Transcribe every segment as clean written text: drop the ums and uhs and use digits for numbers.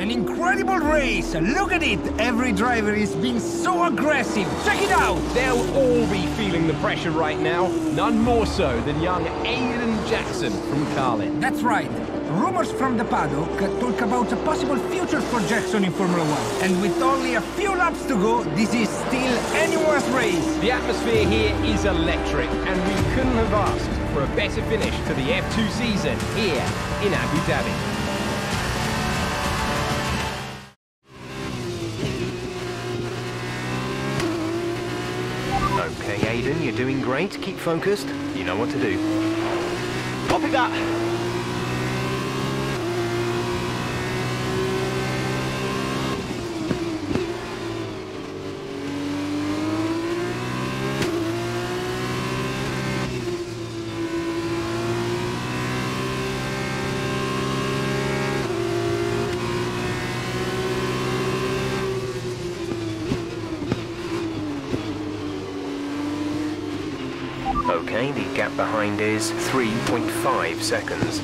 An incredible race! Look at it! Every driver is being so aggressive! Check it out! They'll all be feeling the pressure right now. None more so than young Aiden Jackson from Carlin. That's right. Rumors from the paddock talk about a possible future for Jackson in Formula 1. And with only a few laps to go, this is still anyone's race. The atmosphere here is electric, and we couldn't have asked for a better finish to the F2 season here in Abu Dhabi. Okay, Aiden, you're doing great. Keep focused. You know what to do. Copy that. Okay, the gap behind is 3.5 seconds.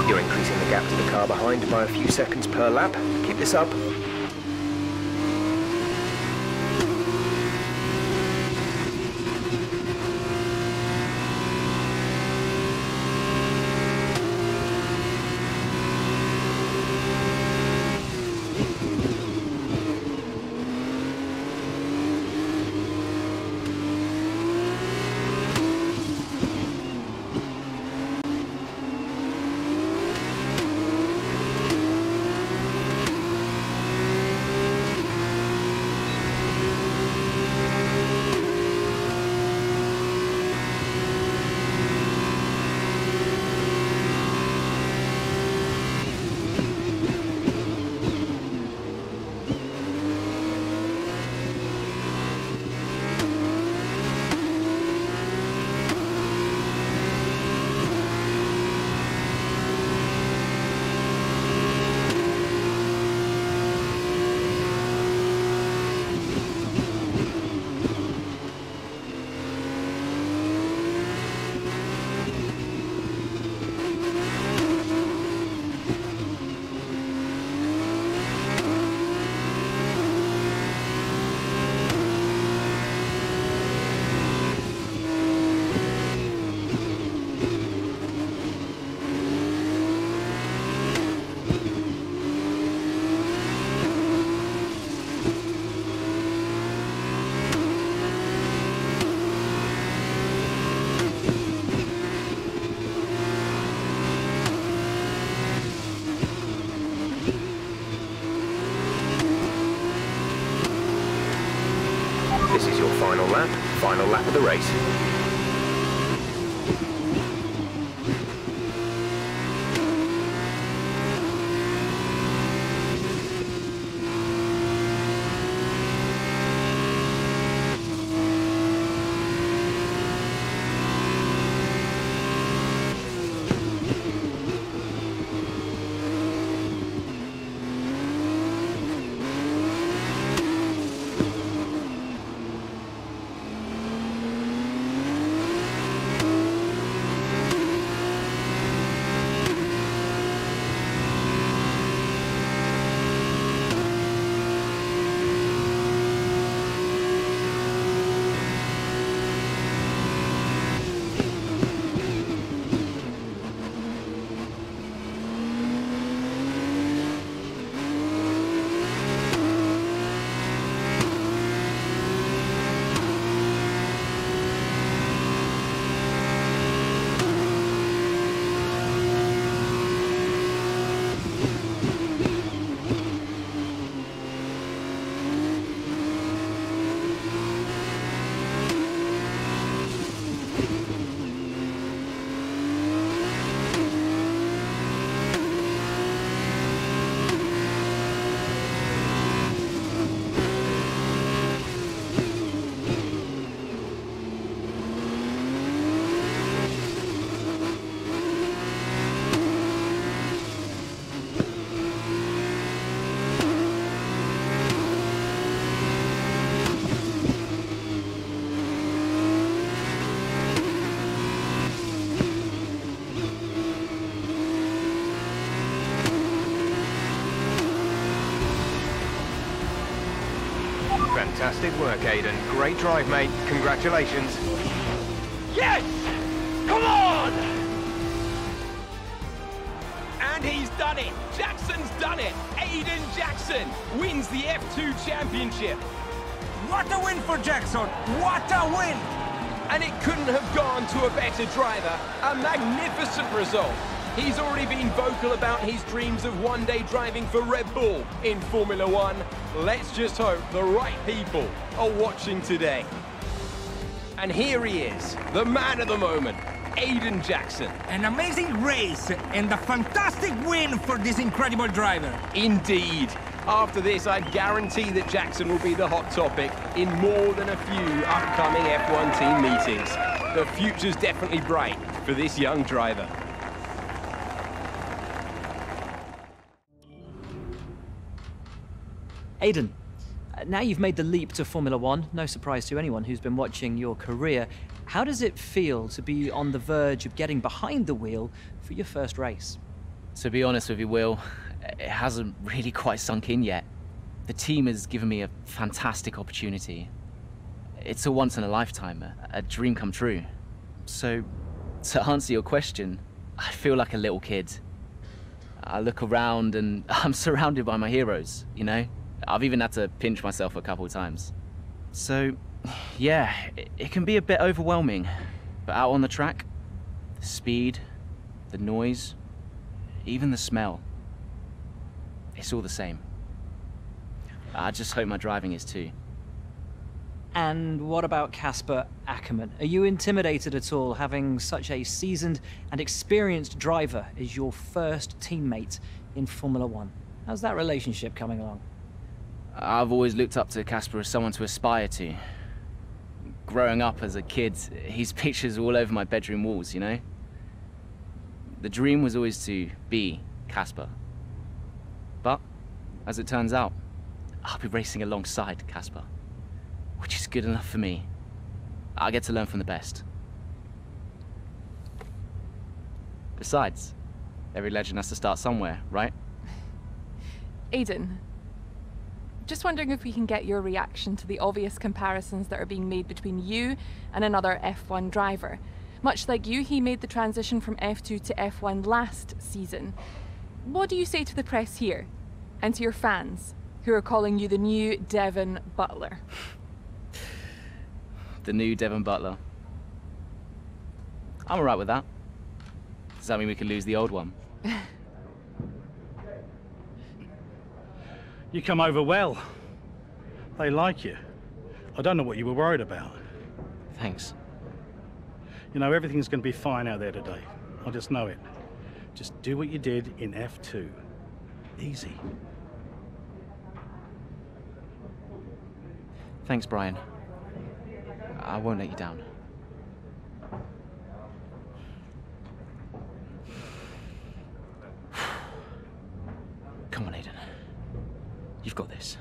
You're increasing the gap to the car behind by a few seconds per lap. Keep this up. This is your final lap of the race. Fantastic work, Aiden. Great drive, mate. Congratulations. Yes! Come on! And he's done it! Jackson's done it! Aiden Jackson wins the F2 championship! What a win for Jackson! What a win! And it couldn't have gone to a better driver. A magnificent result. He's already been vocal about his dreams of one day driving for Red Bull in Formula One. Let's just hope the right people are watching today. And here he is, the man of the moment, Aiden Jackson. An amazing race and a fantastic win for this incredible driver. Indeed. After this, I guarantee that Jackson will be the hot topic in more than a few upcoming F1 team meetings. The future's definitely bright for this young driver. Aiden, now you've made the leap to Formula One, no surprise to anyone who's been watching your career. How does it feel to be on the verge of getting behind the wheel for your first race? To be honest with you, Will, it hasn't really quite sunk in yet. The team has given me a fantastic opportunity. It's a once-in-a-lifetime, a dream come true. So, to answer your question, I feel like a little kid. I look around and I'm surrounded by my heroes, you know? I've even had to pinch myself a couple of times. So, yeah, it can be a bit overwhelming. But out on the track, the speed, the noise, even the smell, it's all the same. I just hope my driving is too. And what about Casper Ackerman? Are you intimidated at all having such a seasoned and experienced driver as your first teammate in Formula One? How's that relationship coming along? I've always looked up to Casper as someone to aspire to. Growing up as a kid, his pictures were all over my bedroom walls, you know? The dream was always to be Casper. But, as it turns out, I'll be racing alongside Casper, which is good enough for me. I get to learn from the best. Besides, every legend has to start somewhere, right? Aiden, just wondering if we can get your reaction to the obvious comparisons that are being made between you and another F1 driver. Much like you, he made the transition from F2 to F1 last season. What do you say to the press here, and to your fans, who are calling you the new Devon Butler? The new Devon Butler. I'm alright with that. Does that mean we could lose the old one? You come over well. They like you. I don't know what you were worried about. Thanks. You know, everything's going to be fine out there today. I just know it. Just do what you did in F2. Easy. Thanks, Brian. I won't let you down. Come on, Aiden. You've got this.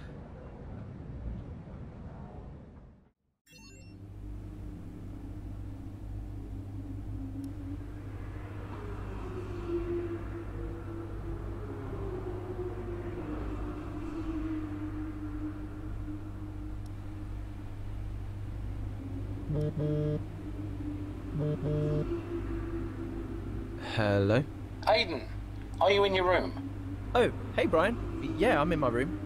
Hello? Aiden, are you in your room? Oh, hey Brian. Yeah, I'm in my room.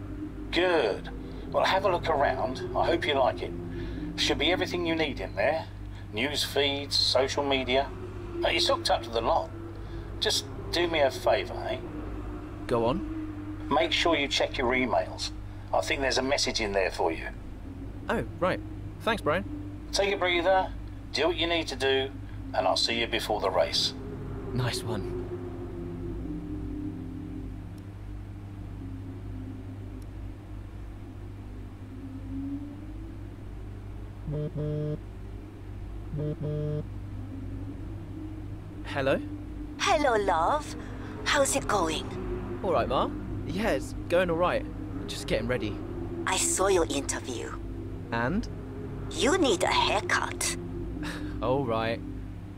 Good. Well, have a look around. I hope you like it. Should be everything you need in there. News feeds, social media. It's hooked up to the lot. Just do me a favour, eh? Go on. Make sure you check your emails. I think there's a message in there for you. Oh, right. Thanks, Brian. Take a breather, do what you need to do, and I'll see you before the race. Nice one. Hello? Hello, love. How's it going? All right, Ma. Yeah, it's going all right. Just getting ready. I saw your interview. And? You need a haircut. All right.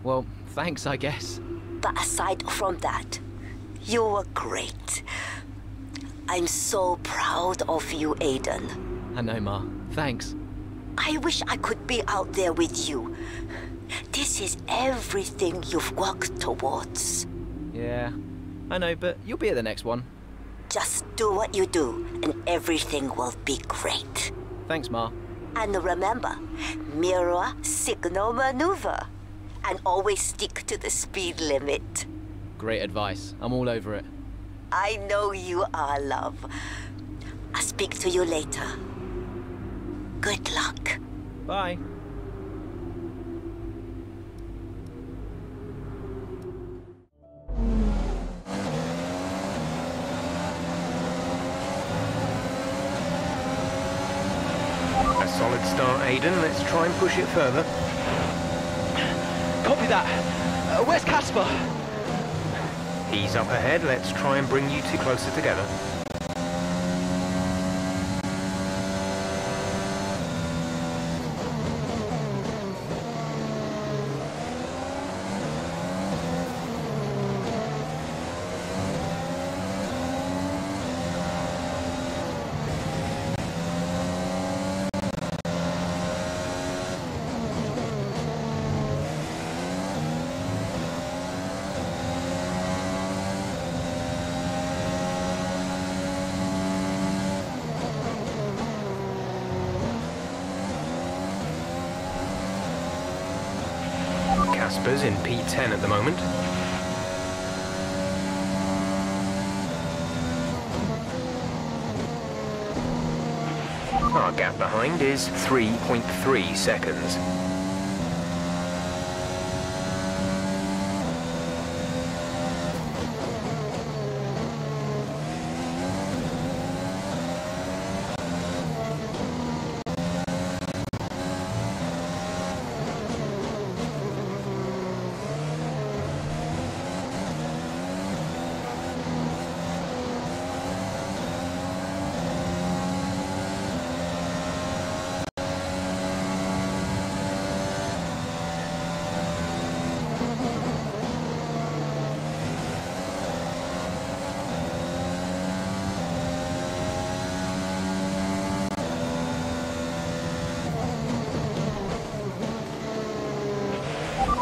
Well, thanks, I guess. But aside from that, you were great. I'm so proud of you, Aiden. I know, Ma. Thanks. I wish I could be out there with you. This is everything you've worked towards. Yeah, I know, but you'll be at the next one. Just do what you do, and everything will be great. Thanks, Ma. And remember, mirror, signal, maneuver. And always stick to the speed limit. Great advice. I'm all over it. I know you are, love. I'll speak to you later. Good luck. Bye. A solid start, Aiden. Let's try and push it further. Copy that. Where's Casper? He's up ahead. Let's try and bring you two closer together. Casper's in P10 at the moment. Our gap behind is 3.3 seconds.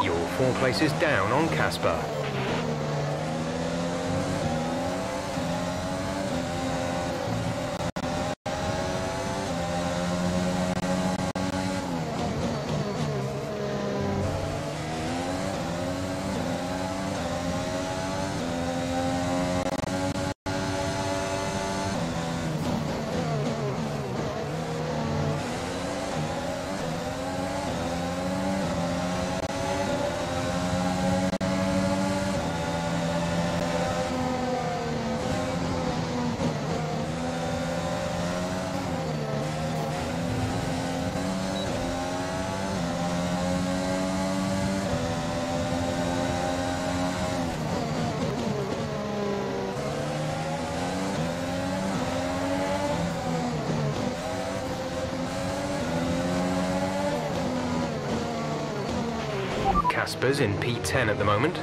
You're 4 places down on Casper. Casper's in P10 at the moment.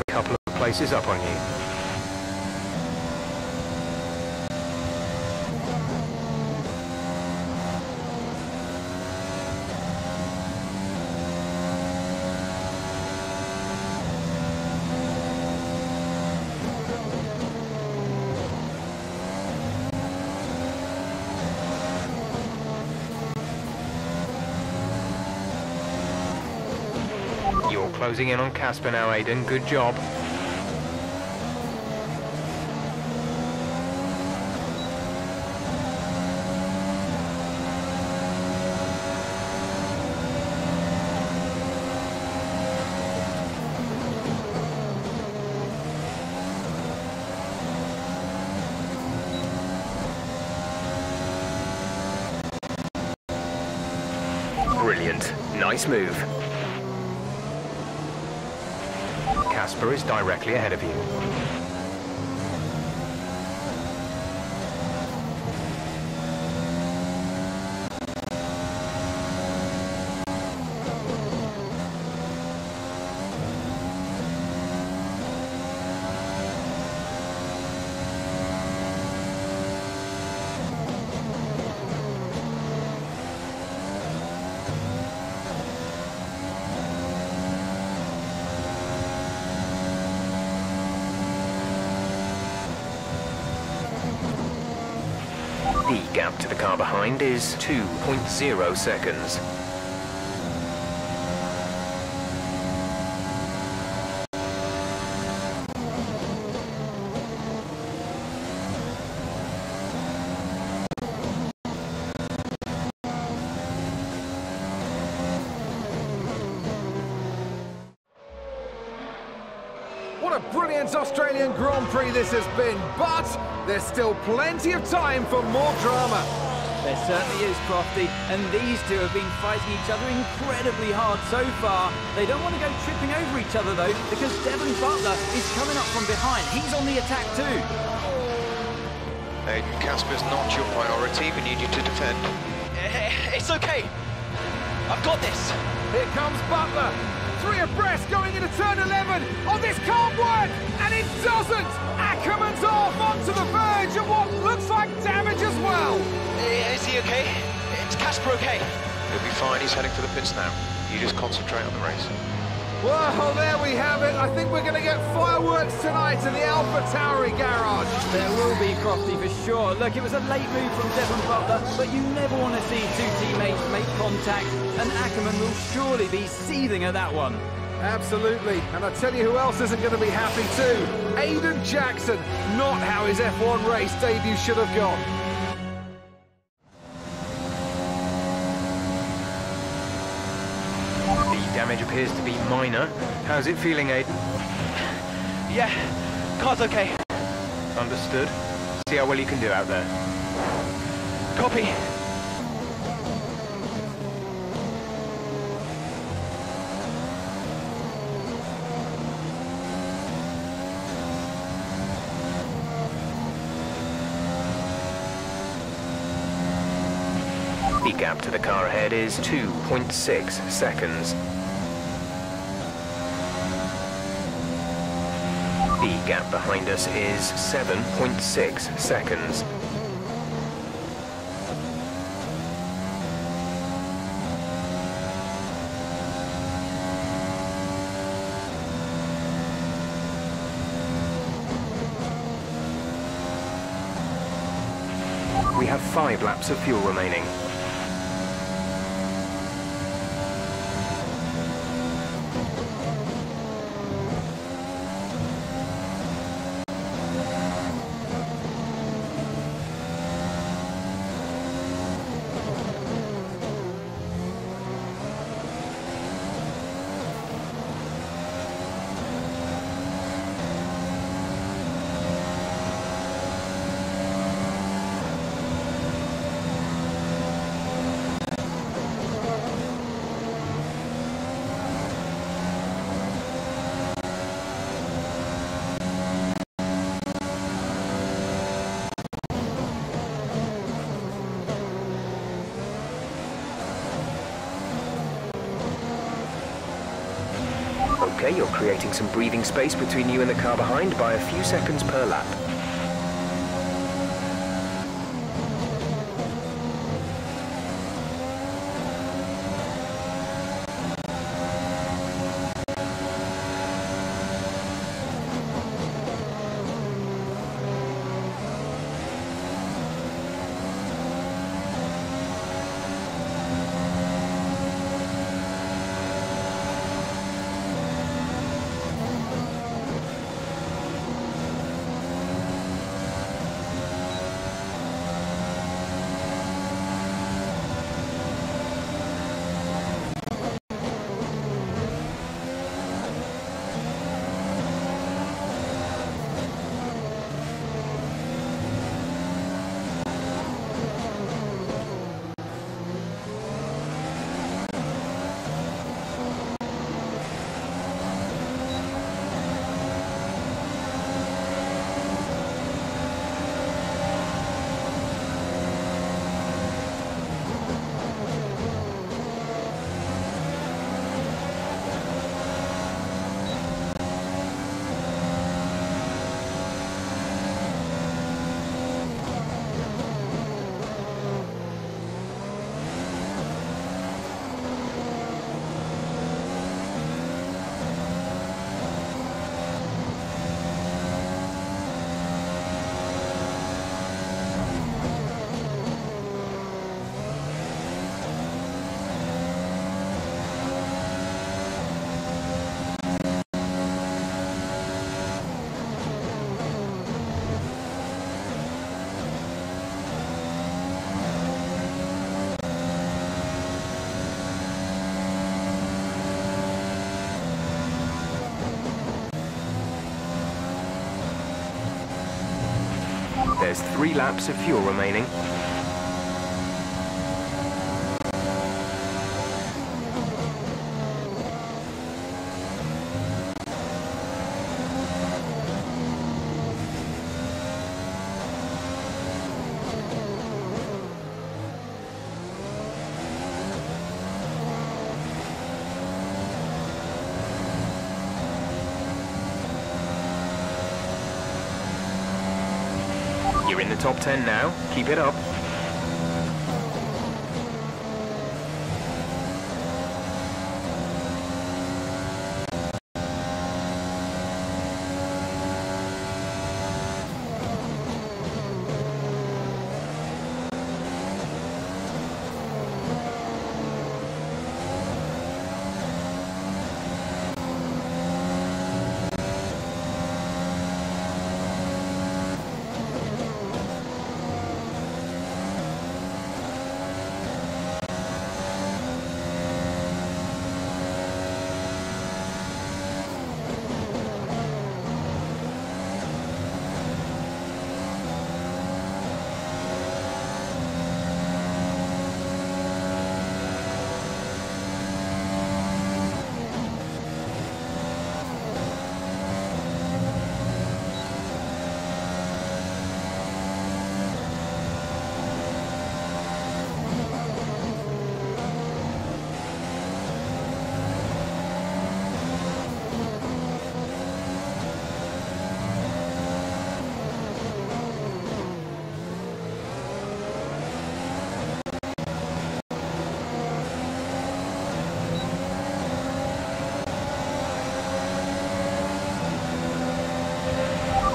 Couple of places up on you. You're closing in on Casper now, Aiden. Good job. Brilliant. Nice move. Casper is directly ahead of you. The gap to the car behind is 2.0 seconds. What a brilliant Australian Grand Prix this has been, but there's still plenty of time for more drama. There certainly is, Crofty, and these two have been fighting each other incredibly hard so far. They don't want to go tripping over each other, though, because Devon Butler is coming up from behind. He's on the attack, too. Aiden, Casper's not your priority. We need you to defend. It's okay. I've got this. Here comes Butler. 3 abreast going into turn 11. Oh, this can't work! And it doesn't! Ackerman's off onto the verge of what looks like damage as well. Is he okay? Is Casper okay? He'll be fine. He's heading for the pits now. You just concentrate on the race. Well, there we have it. I think we're going to get fireworks tonight in the AlphaTauri garage. There will be, Crofty, for sure. Look, it was a late move from Devon Butler, but you never want to see two teammates make contact, and Ackerman will surely be seething at that one. Absolutely, and I tell you who else isn't going to be happy too. Aiden Jackson. Not how his F1 race debut should have gone. The damage appears to be minor. How's it feeling, Aiden? Yeah, car's okay. Understood. See how well you can do out there. Copy. The gap to the car ahead is 2.6 seconds. The gap behind us is 7.6 seconds. We have 5 laps of fuel remaining. Okay, you're creating some breathing space between you and the car behind by a few seconds per lap. There's 3 laps of fuel remaining. You're in the top 10 now. Keep it up.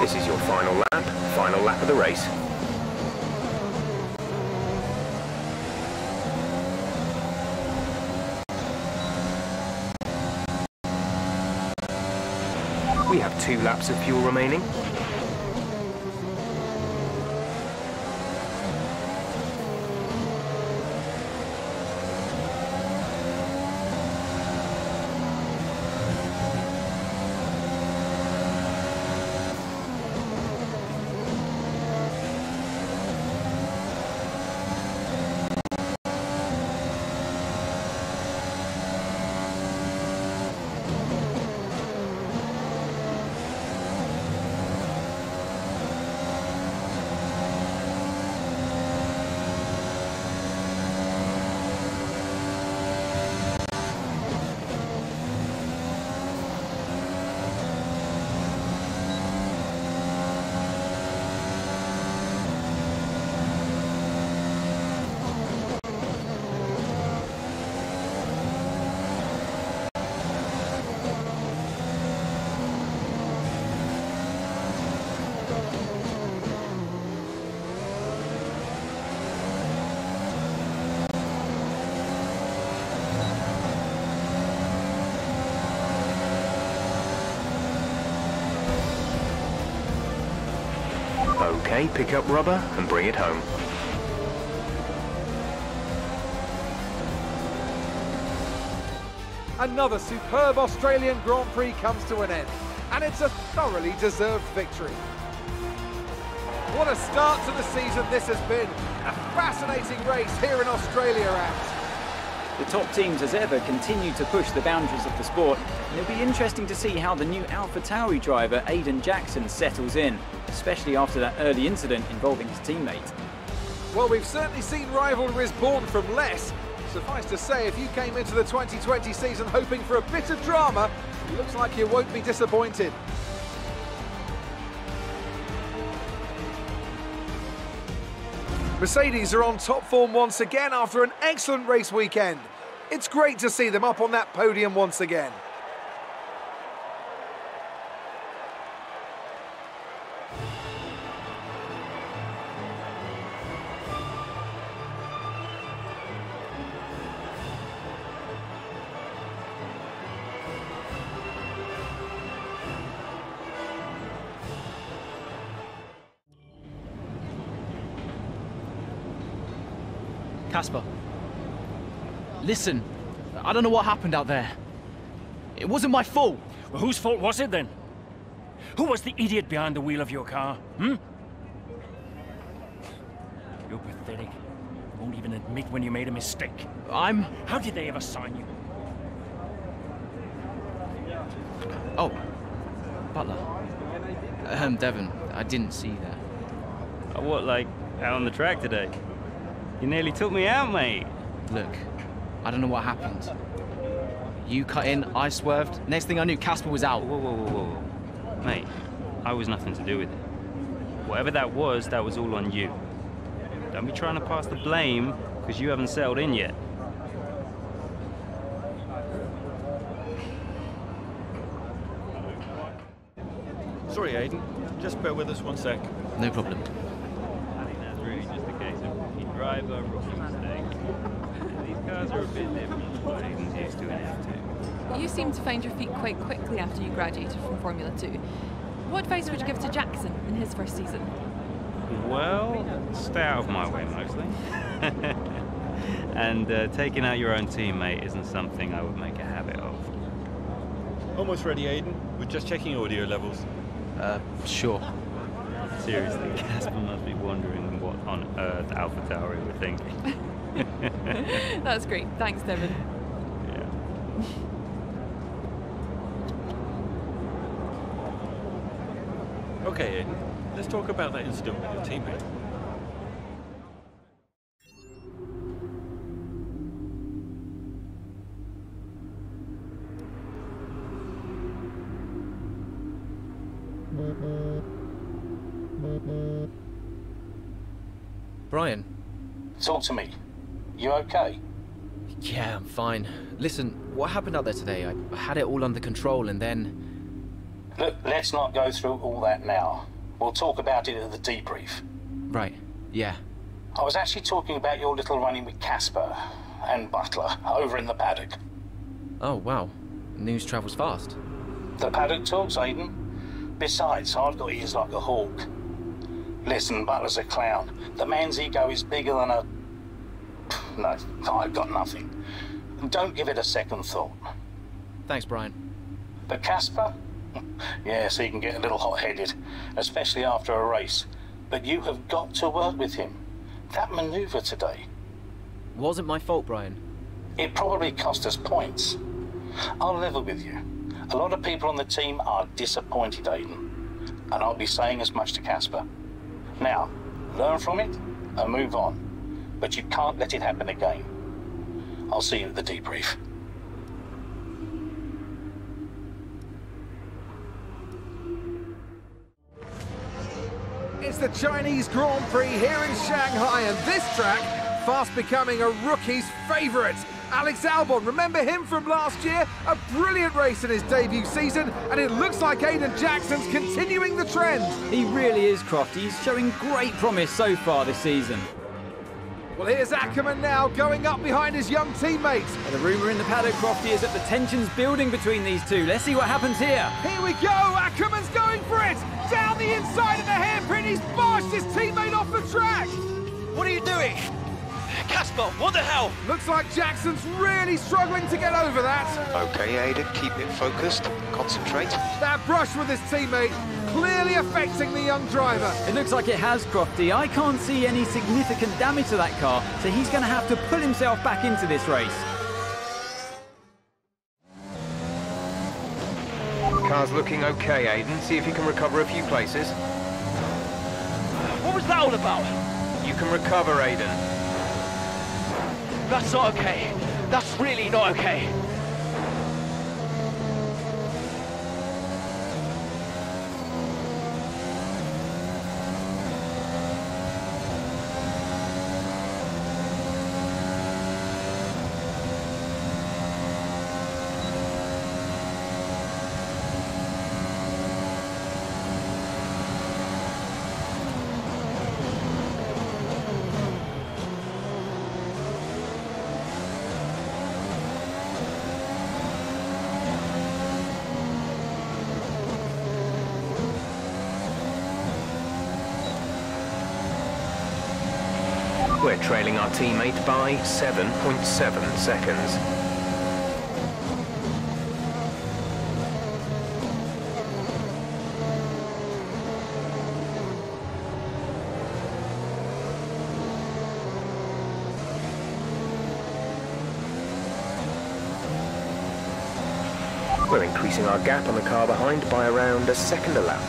This is your final lap of the race. We have 2 laps of fuel remaining. Okay, pick up rubber and bring it home. Another superb Australian Grand Prix comes to an end, and it's a thoroughly deserved victory. What a start to the season this has been. A fascinating race here in Australia, and the top teams as ever continue to push the boundaries of the sport, and it'll be interesting to see how the new AlphaTauri driver Aiden Jackson settles in, especially after that early incident involving his teammate. Well, we've certainly seen rivalries born from less. Suffice to say, if you came into the 2020 season hoping for a bit of drama, it looks like you won't be disappointed. Mercedes are on top form once again after an excellent race weekend. It's great to see them up on that podium once again. Casper, listen, I don't know what happened out there. It wasn't my fault. Well, whose fault was it then? Who was the idiot behind the wheel of your car, hmm? You're pathetic. You won't even admit when you made a mistake. How did they ever sign you? Oh. Butler. Devon, I didn't see that. What, like, out on the track today? You nearly took me out, mate. Look, I don't know what happened. You cut in, I swerved. Next thing I knew, Casper was out. Whoa. Mate, I was nothing to do with it. Whatever that was all on you. Don't be trying to pass the blame, because you haven't settled in yet. Sorry, Aiden. Just bear with us one sec. No problem. I think that's really just a case of rookie driver, rookie mistakes. These cars are a bit different from what Aiden's used to in F2. You seem to find your feet quite quickly after you graduated from Formula 2. What advice would you give to Jackson in his first season? Well, stay out of my way, mostly. And taking out your own teammate isn't something I would make a habit of. Almost ready, Aiden. We're just checking audio levels. Sure. Seriously, Casper must be wondering what on earth AlphaTauri were thinking. That's great. Thanks, Devon. Yeah. Okay, Aiden. Let's talk about that incident with your teammate. Brian. Talk to me. You okay? Yeah, I'm fine. Listen, what happened out there today? I had it all under control and then... Look, let's not go through all that now. We'll talk about it at the debrief. Right, yeah. I was actually talking about your little run-in with Casper and Butler over in the paddock. Oh, wow. News travels fast. The paddock talks, Aiden. Besides, I've got ears like a hawk. Listen, Butler's a clown. The man's ego is bigger than a... No, I've got nothing. Don't give it a second thought. Thanks, Brian. But Casper? Yes, he can get a little hot-headed, especially after a race. But you have got to work with him. That maneuver today... Wasn't my fault, Brian. It probably cost us points. I'll level with you. A lot of people on the team are disappointed, Aiden. And I'll be saying as much to Casper. Now, learn from it and move on. But you can't let it happen again. I'll see you at the debrief. It's the Chinese Grand Prix here in Shanghai, and this track fast becoming a rookie's favourite. Alex Albon, remember him from last year? A brilliant race in his debut season, and it looks like Aiden Jackson's continuing the trend. He really is, Croft. He's showing great promise so far this season. Well, here's Ackerman now, going up behind his young teammates. And the rumour in the paddock, Crofty, is that the tension's building between these two. Let's see what happens here. Here we go, Ackerman's going for it! Down the inside of the hairpin, he's bashed his teammate off the track! What are you doing? Casper, what the hell? Looks like Jackson's really struggling to get over that. Okay, Aiden, keep it focused. Concentrate. That brush with his teammate clearly affecting the young driver. It looks like it has, Crofty. I can't see any significant damage to that car, so he's going to have to pull himself back into this race. Car's looking okay, Aiden. See if you can recover a few places. What was that all about? You can recover, Aiden. That's not okay. That's really not okay. We're trailing our teammate by 7.7 seconds. We're increasing our gap on the car behind by around a second a lap.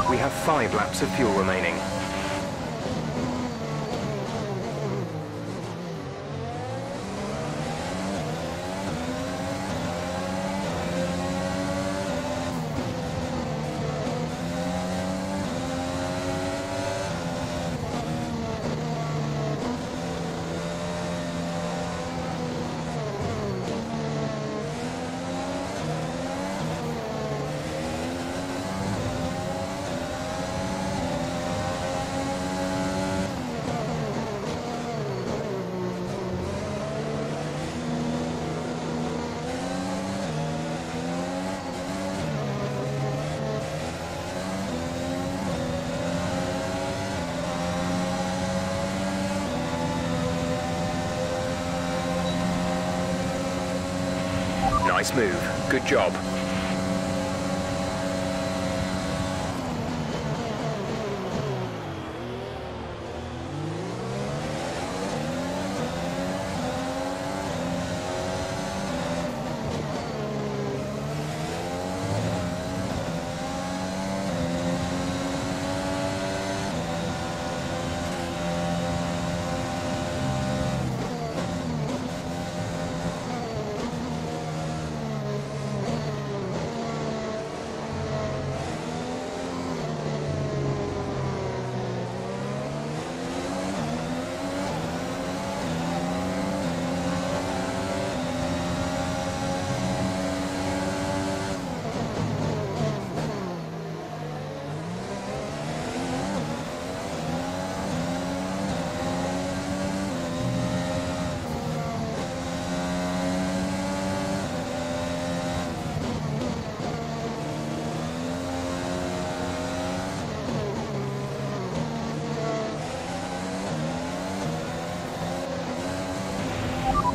We have 5 laps of fuel remaining. Nice move. Good job.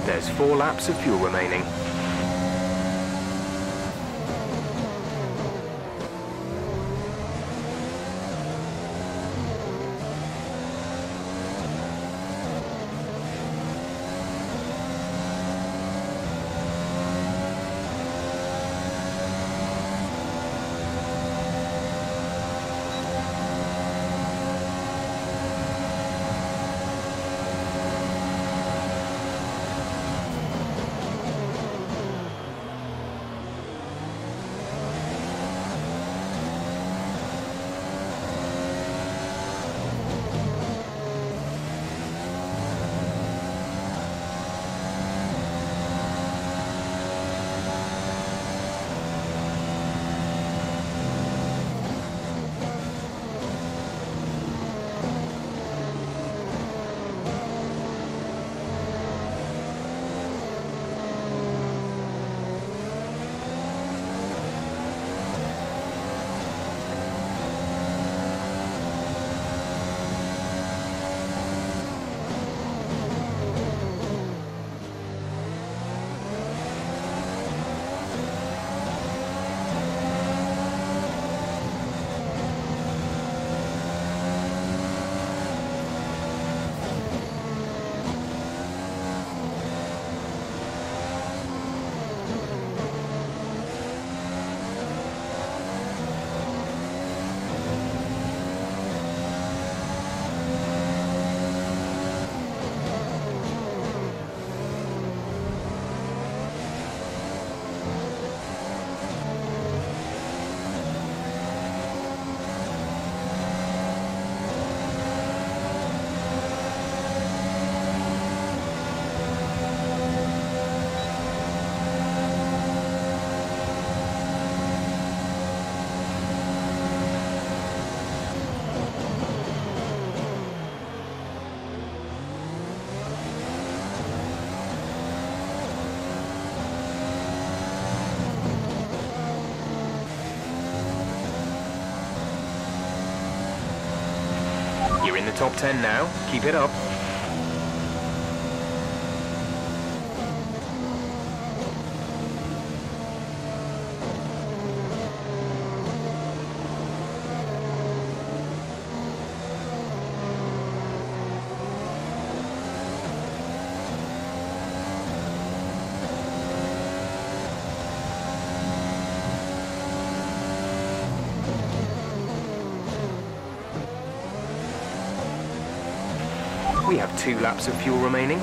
There's 4 laps of fuel remaining. in the top 10 now. Keep it up. We have 2 laps of fuel remaining.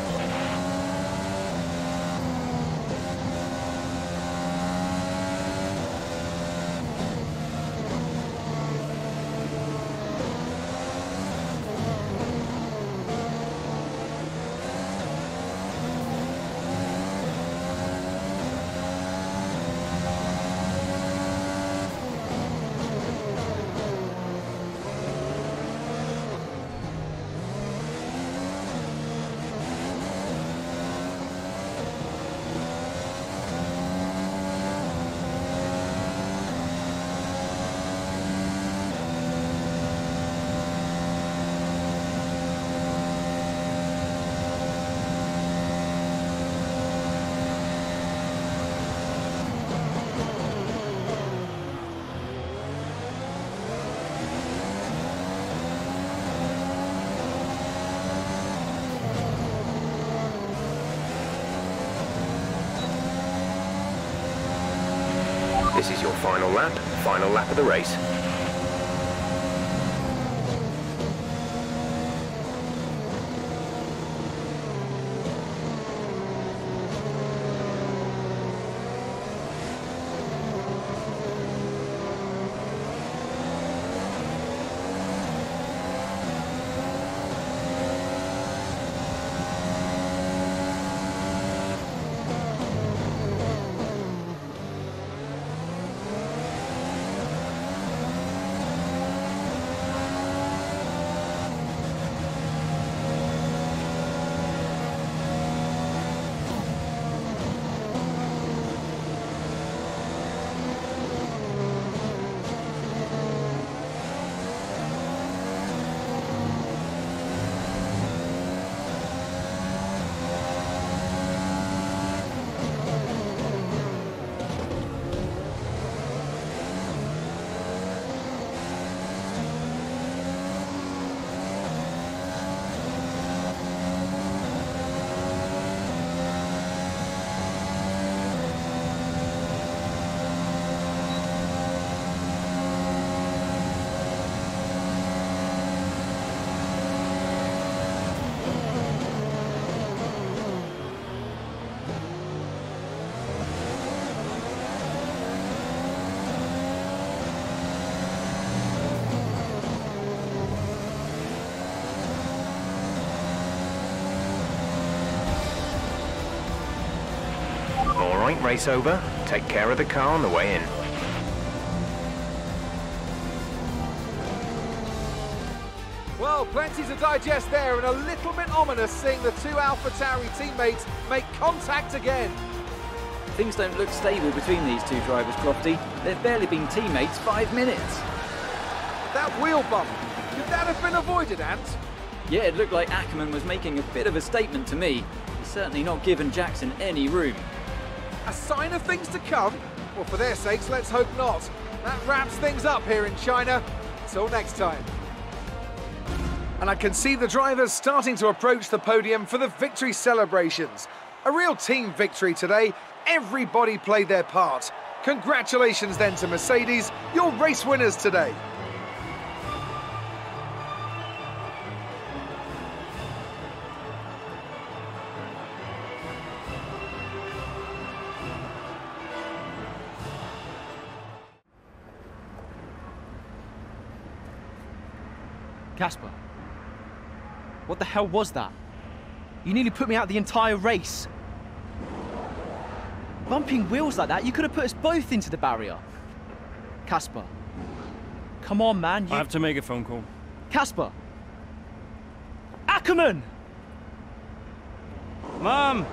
This is your final lap of the race. Alright, race over. Take care of the car on the way in. Well, plenty to digest there, and a little bit ominous seeing the 2 AlphaTauri teammates make contact again. Things don't look stable between these 2 drivers, Crofty. They've barely been teammates 5 minutes. That wheel bump, could that have been avoided, Ant? Yeah, it looked like Ackerman was making a bit of a statement to me. He's certainly not given Jackson any room. A sign of things to come? Well, for their sakes, let's hope not. That wraps things up here in China. Till next time. And I can see the drivers starting to approach the podium for the victory celebrations. A real team victory today. Everybody played their part. Congratulations then to Mercedes, your race winners today. Casper, what the hell was that? You nearly put me out the entire race. Bumping wheels like that, you could have put us both into the barrier. Casper, come on, man. I have to make a phone call. Casper! Ackerman! Mom!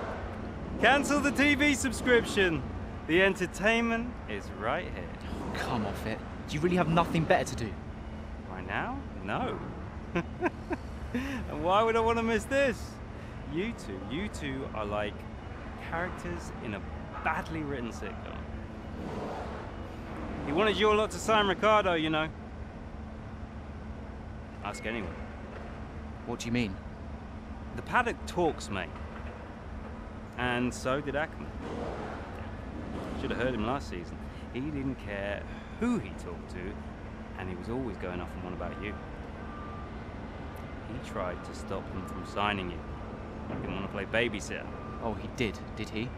Cancel the TV subscription. The entertainment is right here. Come off it. Do you really have nothing better to do? Right now? No. And why would I want to miss this? You two are like characters in a badly written sitcom. He wanted your lot to sign Ricardo, you know. Ask anyone. What do you mean? The paddock talks, mate. And so did Ackerman. Should have heard him last season. He didn't care who he talked to, and he was always going off on one about you. He tried to stop him from signing you. He didn't want to play babysitter. Oh, he did he?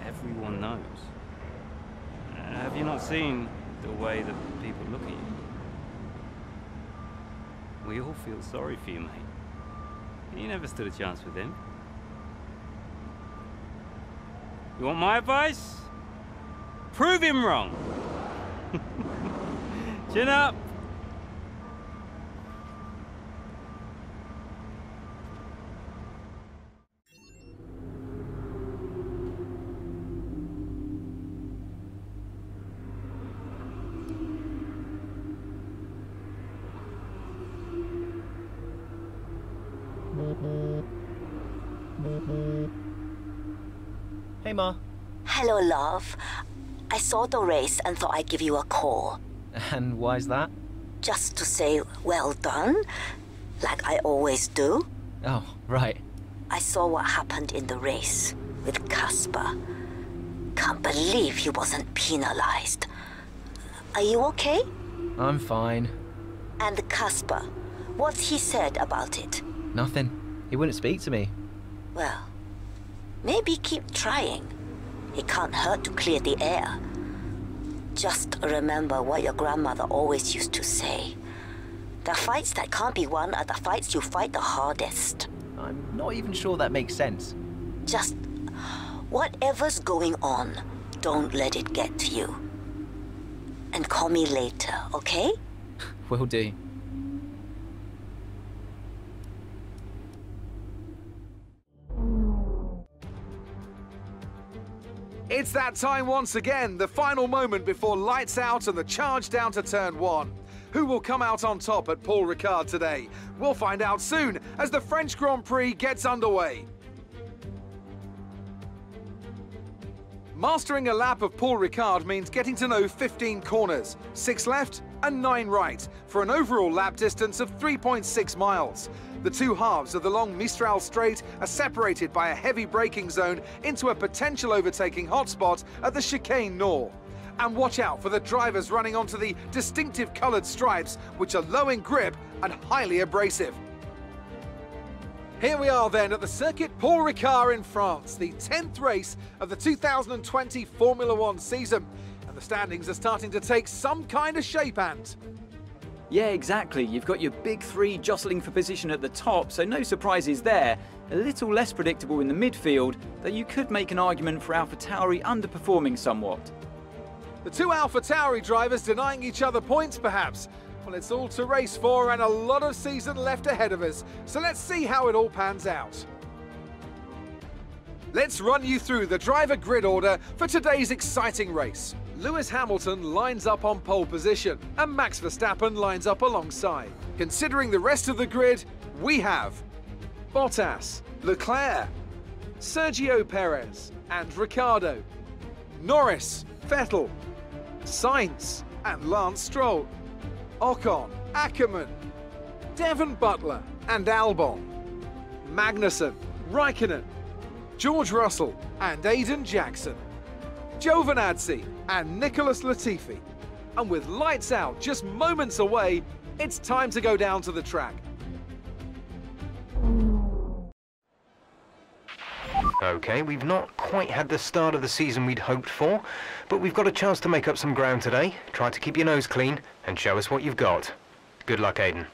Everyone knows. Have you not seen the way that people look at you? We all feel sorry for you, mate. You never stood a chance with him. You want my advice? Prove him wrong. Chin up. Hey, Ma. Hello, love. I saw the race and thought I'd give you a call. And why's that? Just to say well done, like I always do. Oh, right. I saw what happened in the race with Casper. Can't believe he wasn't penalized. Are you okay? I'm fine. And Casper, what's he said about it? Nothing. He wouldn't speak to me. Well, maybe keep trying. It can't hurt to clear the air. Just remember what your grandmother always used to say. The fights that can't be won are the fights you fight the hardest. I'm not even sure that makes sense. Just whatever's going on, don't let it get to you. And call me later, okay? Will do. It's that time once again, the final moment before lights out and the charge down to turn 1. Who will come out on top at Paul Ricard today? We'll find out soon as the French Grand Prix gets underway. Mastering a lap of Paul Ricard means getting to know 15 corners, 6 left and 9 right, for an overall lap distance of 3.6 miles. The two halves of the long Mistral Straight are separated by a heavy braking zone into a potential overtaking hotspot at the Chicane Nord. And watch out for the drivers running onto the distinctive coloured stripes, which are low in grip and highly abrasive. Here we are then at the Circuit Paul Ricard in France, the 10th race of the 2020 Formula One season. And the standings are starting to take some kind of shape, Ant. Yeah, exactly. You've got your big three jostling for position at the top, so no surprises there. A little less predictable in the midfield, though you could make an argument for AlphaTauri underperforming somewhat. The two AlphaTauri drivers denying each other points, perhaps. Well, it's all to race for and a lot of season left ahead of us, so let's see how it all pans out. Let's run you through the driver grid order for today's exciting race. Lewis Hamilton lines up on pole position, and Max Verstappen lines up alongside. Considering the rest of the grid, we have Bottas, Leclerc, Sergio Perez, and Ricciardo, Norris, Vettel, Sainz, and Lance Stroll, Ocon, Ackerman, Devon Butler, and Albon, Magnussen, Raikkonen, George Russell, and Aiden Jackson, Giovinazzi, and Nicholas Latifi. And with lights out just moments away, it's time to go down to the track. Okay, we've not quite had the start of the season we'd hoped for, but we've got a chance to make up some ground today. Try to keep your nose clean and show us what you've got. Good luck, Aiden.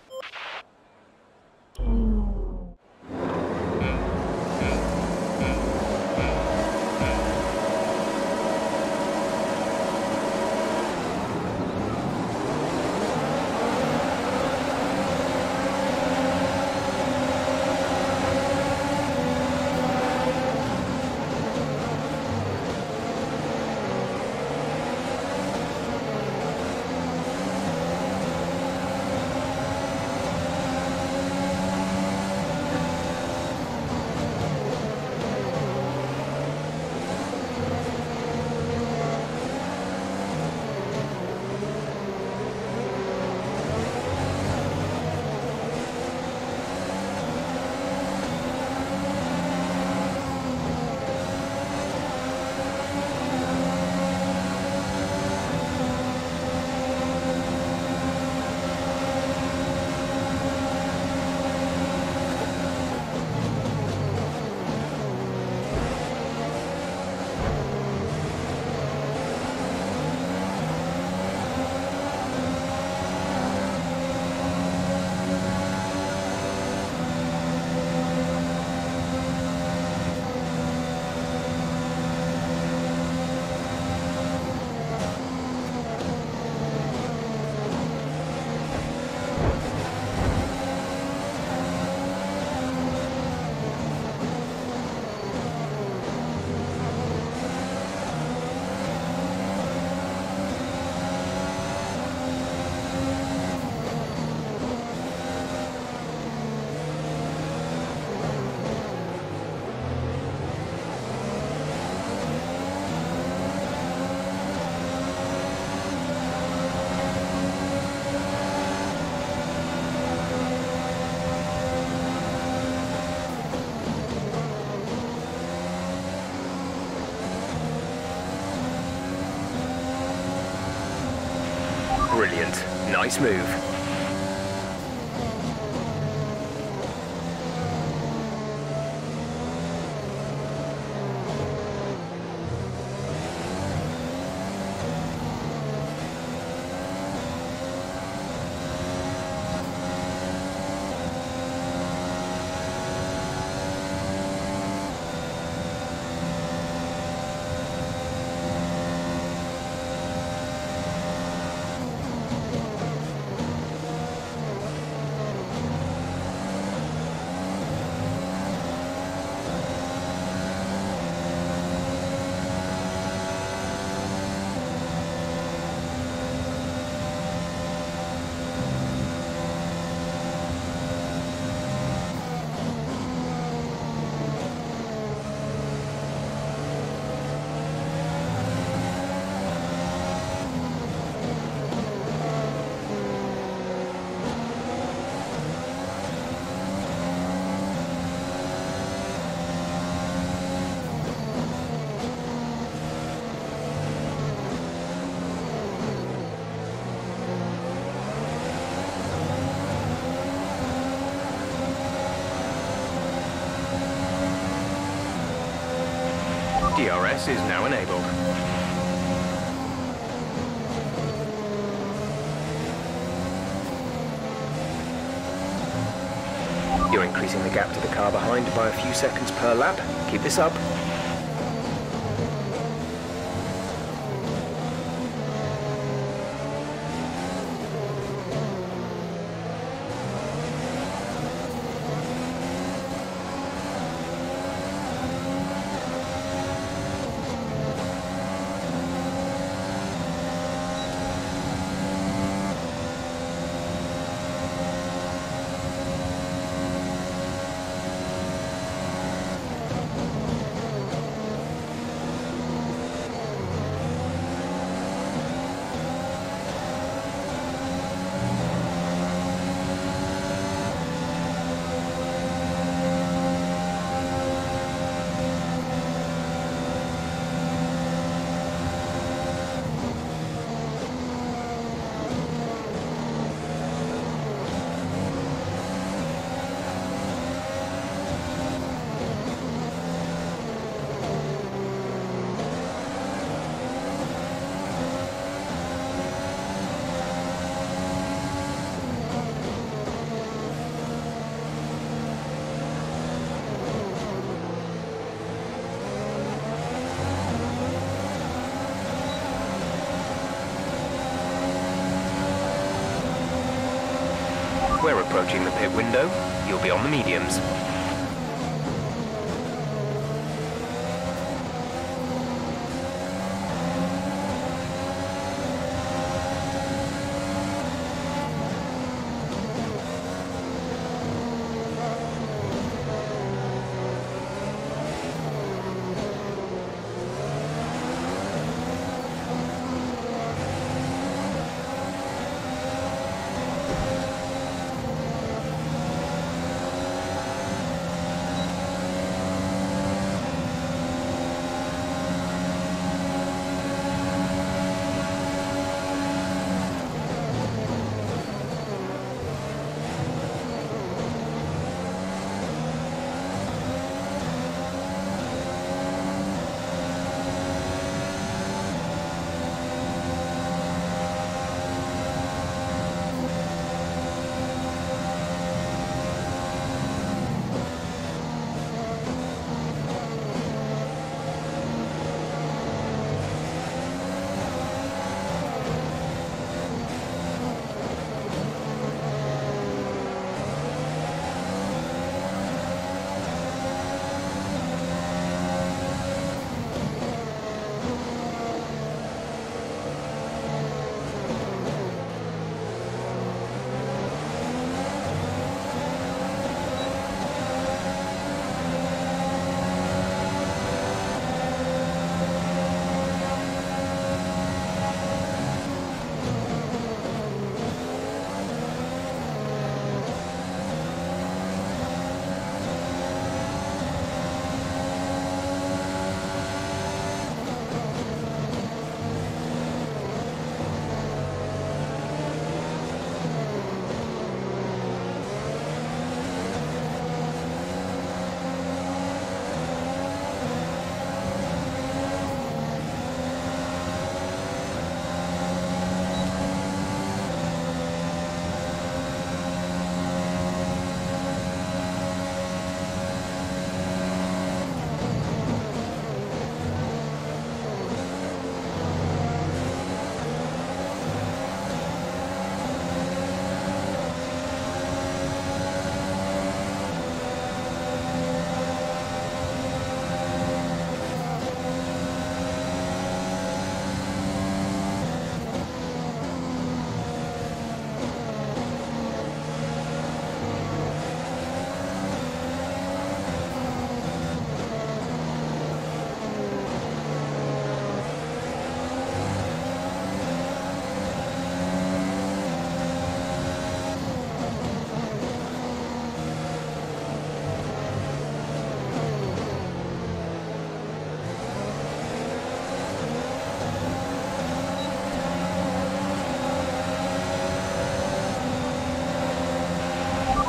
Brilliant. Nice move. DRS is now enabled. You're increasing the gap to the car behind by a few seconds per lap. Keep this up. We're approaching the pit window. You'll be on the mediums.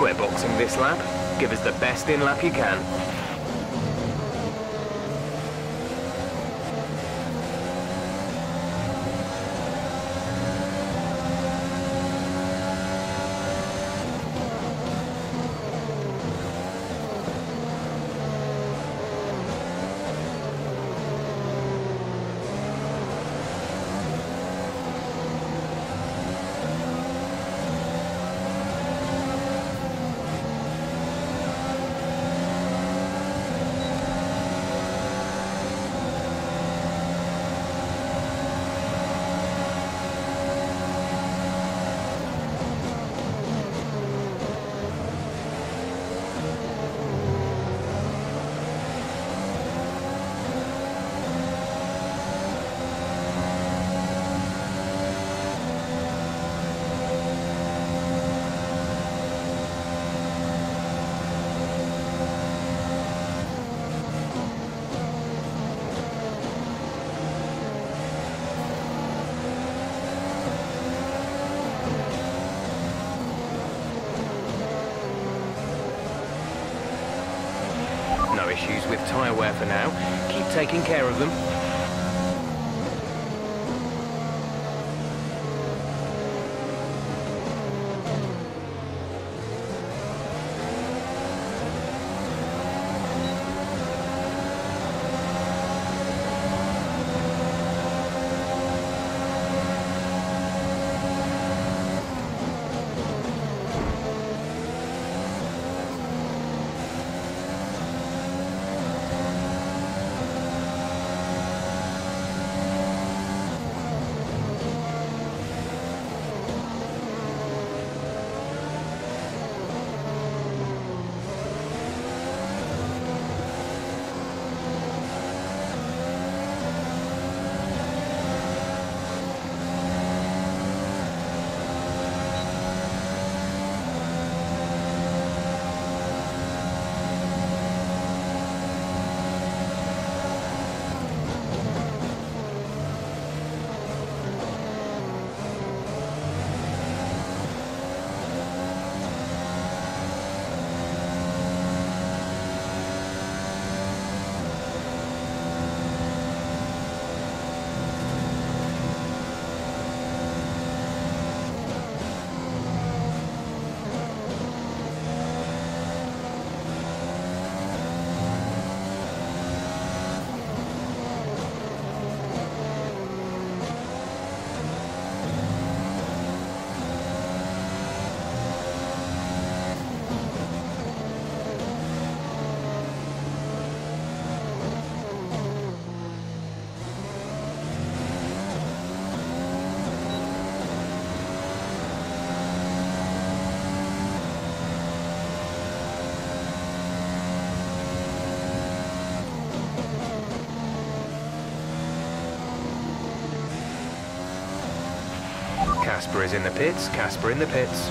squareboxing this lap. Give us the best in-lap you can. No issues with tyre wear for now. Keep taking care of them. Casper is in the pits, Casper in the pits.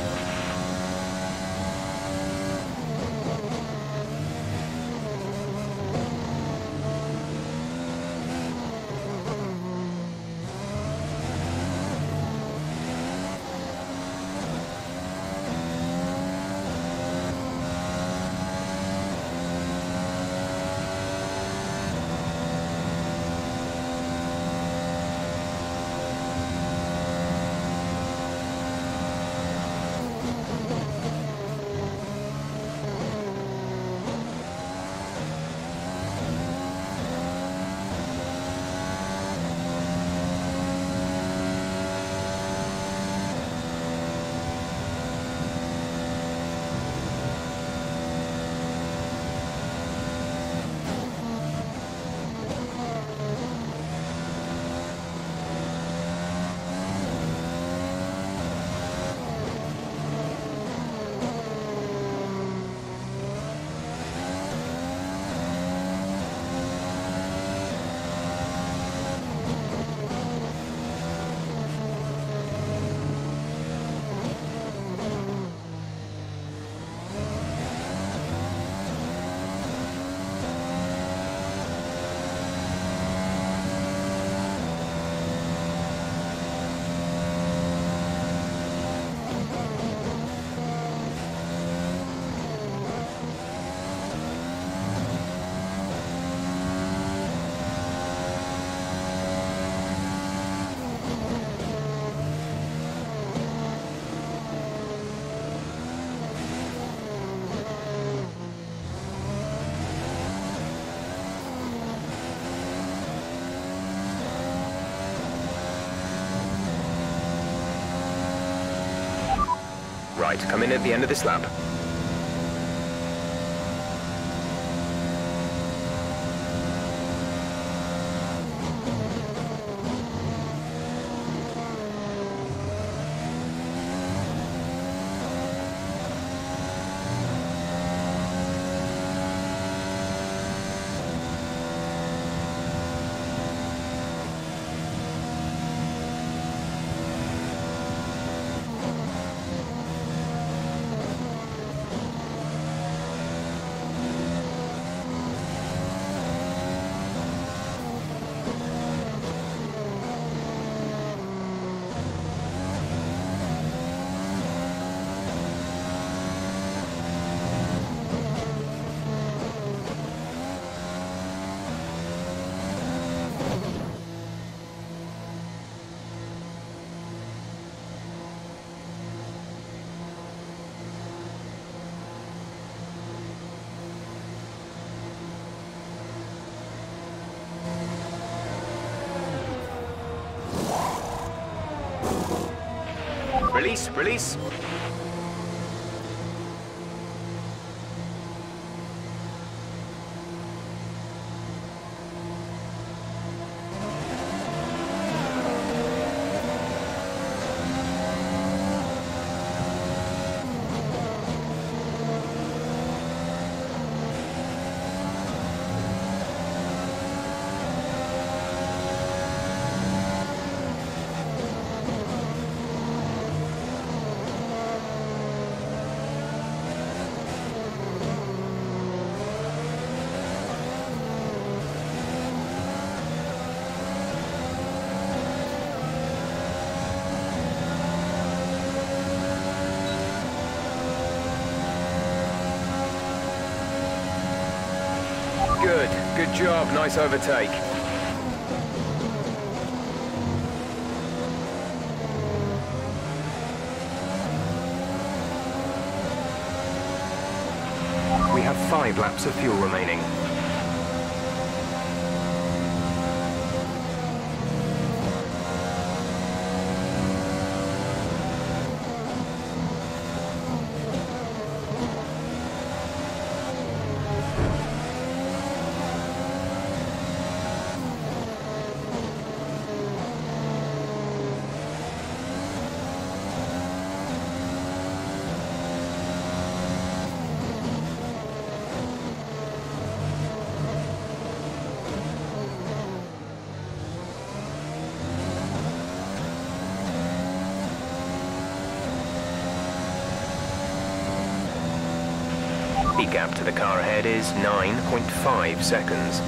Right, come in at the end of this lap. Release, release. Good job, nice overtake. We have 5 laps of fuel remaining. The gap to the car ahead is 9.5 seconds.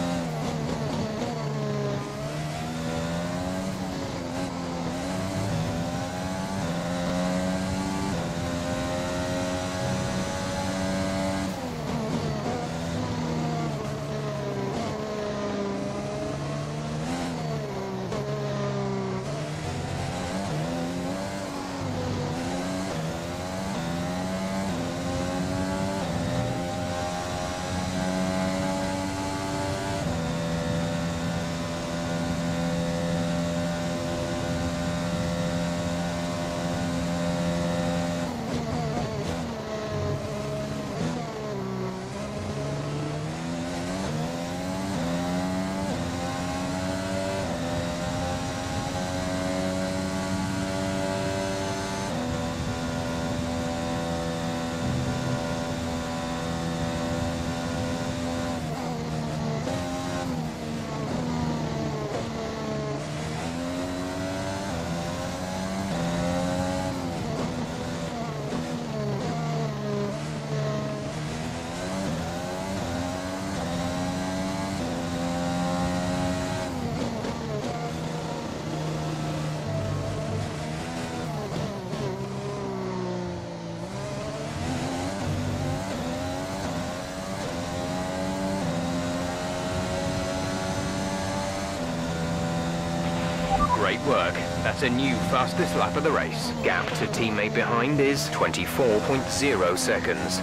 Great work. That's a new fastest lap of the race. Gap to teammate behind is 24.0 seconds.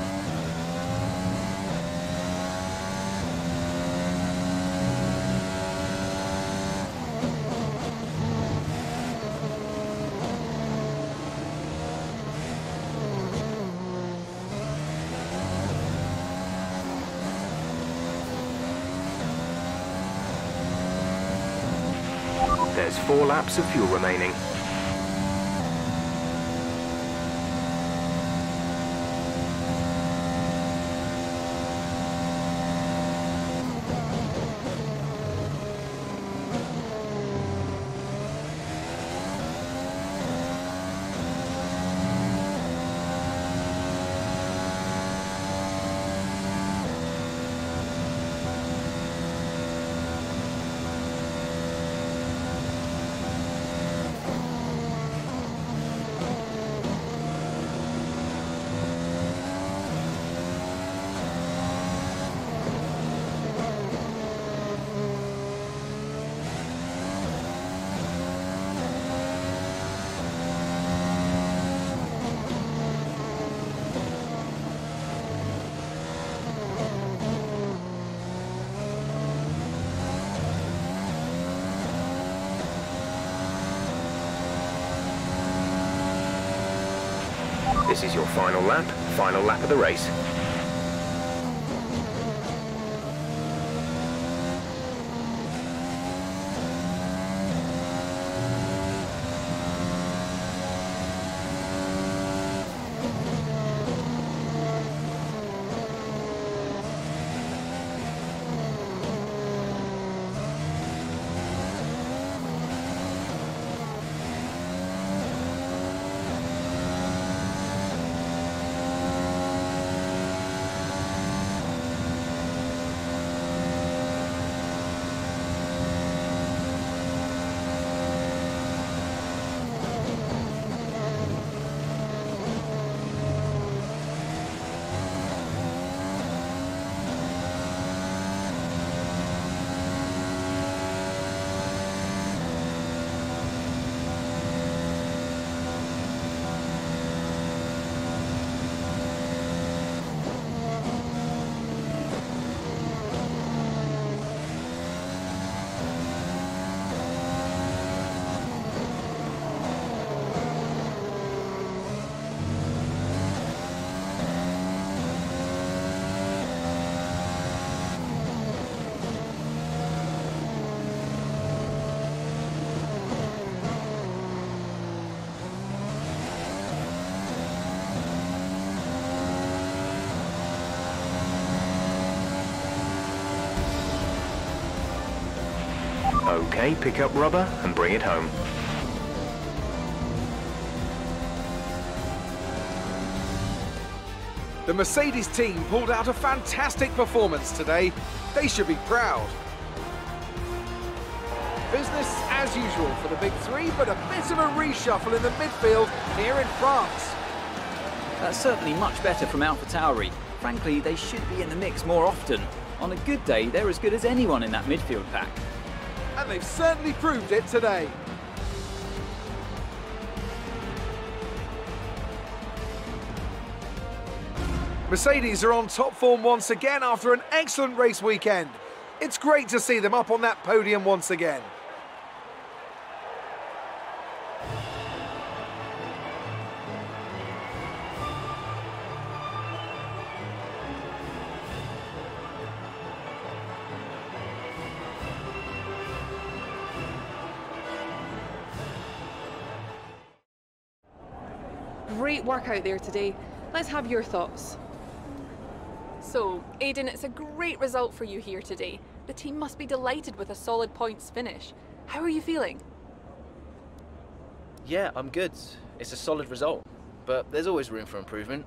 There's 4 laps of fuel remaining. This is your final lap of the race. Okay, pick up rubber and bring it home. The Mercedes team pulled out a fantastic performance today. They should be proud. Business as usual for the big three, but a bit of a reshuffle in the midfield here in France. That's certainly much better from AlphaTauri. Frankly, they should be in the mix more often. On a good day, they're as good as anyone in that midfield pack. And they've certainly proved it today. Mercedes are on top form once again after an excellent race weekend. It's great to see them up on that podium once again. Great work out there today. Let's have your thoughts. So, Aiden, it's a great result for you here today. The team must be delighted with a solid points finish. How are you feeling? Yeah, I'm good. It's a solid result, but there's always room for improvement.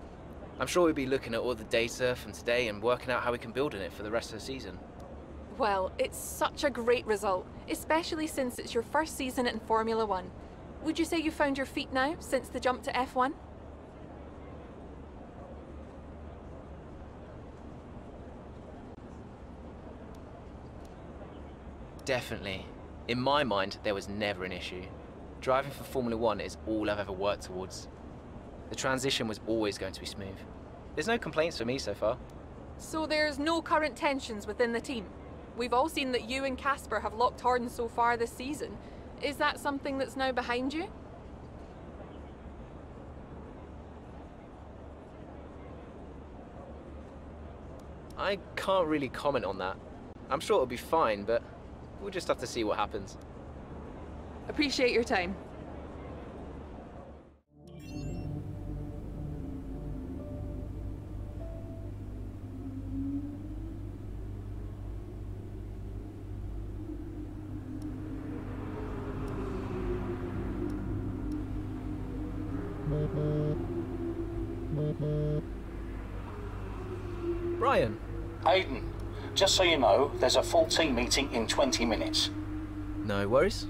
I'm sure we'll be looking at all the data from today and working out how we can build on it for the rest of the season. Well, it's such a great result, especially since it's your first season in Formula One. Would you say you found your feet now since the jump to F1? Definitely. In my mind, there was never an issue. Driving for Formula One is all I've ever worked towards. The transition was always going to be smooth. There's no complaints for me so far. So there's no current tensions within the team? We've all seen that you and Casper have locked horns so far this season. Is that something that's now behind you? I can't really comment on that. I'm sure it'll be fine, but we'll just have to see what happens. Appreciate your time. Brian. Aiden, just so you know, there's a full team meeting in 20 minutes. No worries.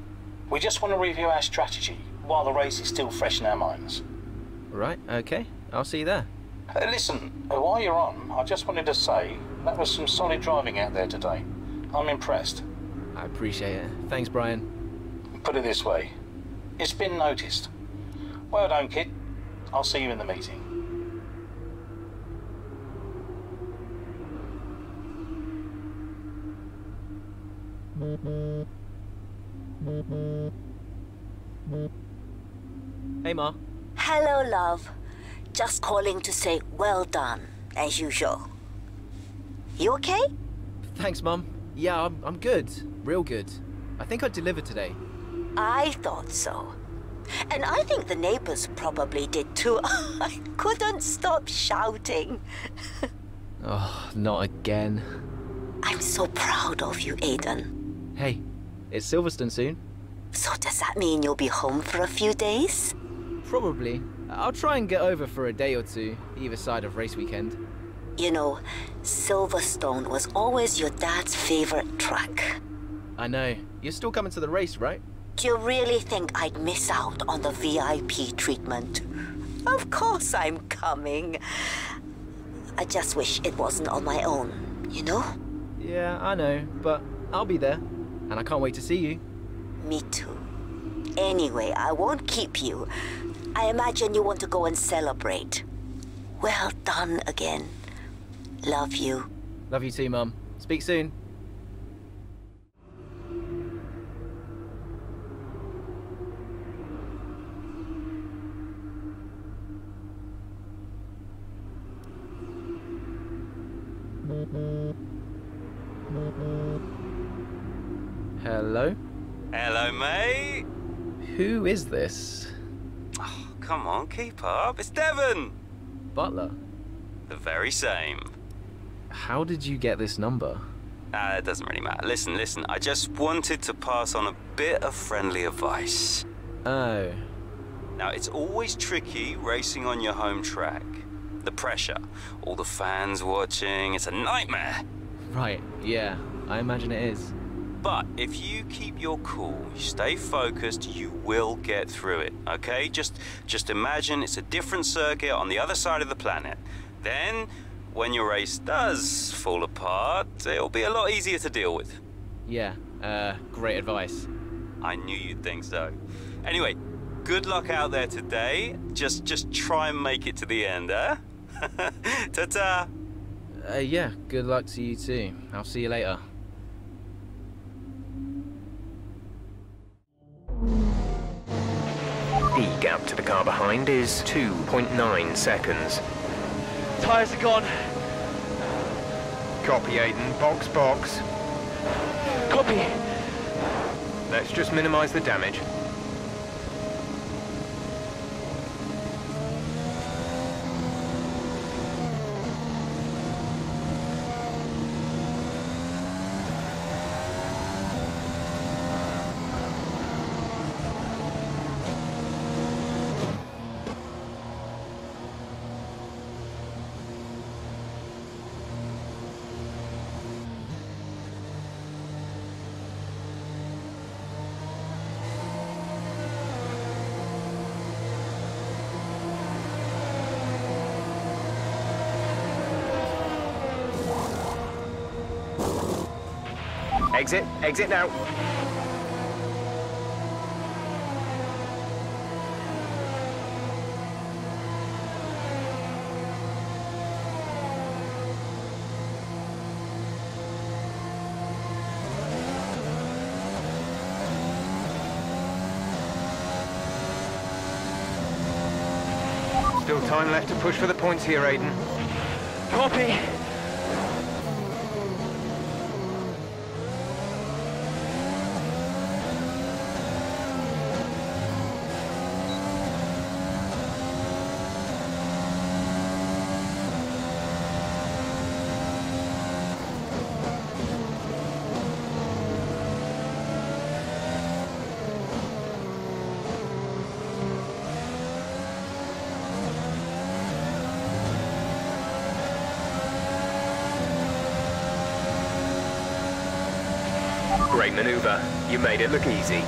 We just want to review our strategy while the race is still fresh in our minds. Right, okay. I'll see you there. Listen, while you're on, I just wanted to say that was some solid driving out there today. I'm impressed. I appreciate it. Thanks, Brian. Put it this way, it's been noticed. Well done, kid. I'll see you in the meeting. Hey, Ma. Hello, love. Just calling to say well done, as usual. You okay? Thanks, Mum. Yeah, I'm good. Real good. I think I delivered today. I thought so. And I think the neighbors probably did too. I couldn't stop shouting. Oh, not again. I'm so proud of you, Aiden. Hey, it's Silverstone soon. So does that mean you'll be home for a few days? Probably. I'll try and get over for a day or two, either side of race weekend. You know, Silverstone was always your dad's favorite track. I know. You're still coming to the race, right? Do you really think I'd miss out on the VIP treatment? Of course I'm coming. I just wish it wasn't on my own, you know? Yeah, I know, but I'll be there. And I can't wait to see you. Me too. Anyway, I won't keep you. I imagine you want to go and celebrate. Well done again. Love you. Love you too, Mum. Speak soon. Hello? Hello, mate. Who is this? Oh, come on, keep up. It's Devon. Butler? The very same. How did you get this number? It doesn't really matter. Listen. I just wanted to pass on a bit of friendly advice. Oh. Now, it's always tricky racing on your home track. The pressure, all the fans watching, it's a nightmare. Right, yeah, I imagine it is. But if you keep your cool, you stay focused, you will get through it, okay? Just imagine it's a different circuit on the other side of the planet. Then, when your race does fall apart, it'll be a lot easier to deal with. Yeah, great advice. I knew you'd think so. Anyway, good luck out there today. Just try and make it to the end, huh? Ta-ta! Yeah, good luck to you too. I'll see you later. The gap to the car behind is 2.9 seconds. Tyres are gone. Copy, Aiden. Box. Copy. Let's just minimize the damage. Exit now. Still time left to push for the points here, Aiden. Copy. Great maneuver. You made it look easy.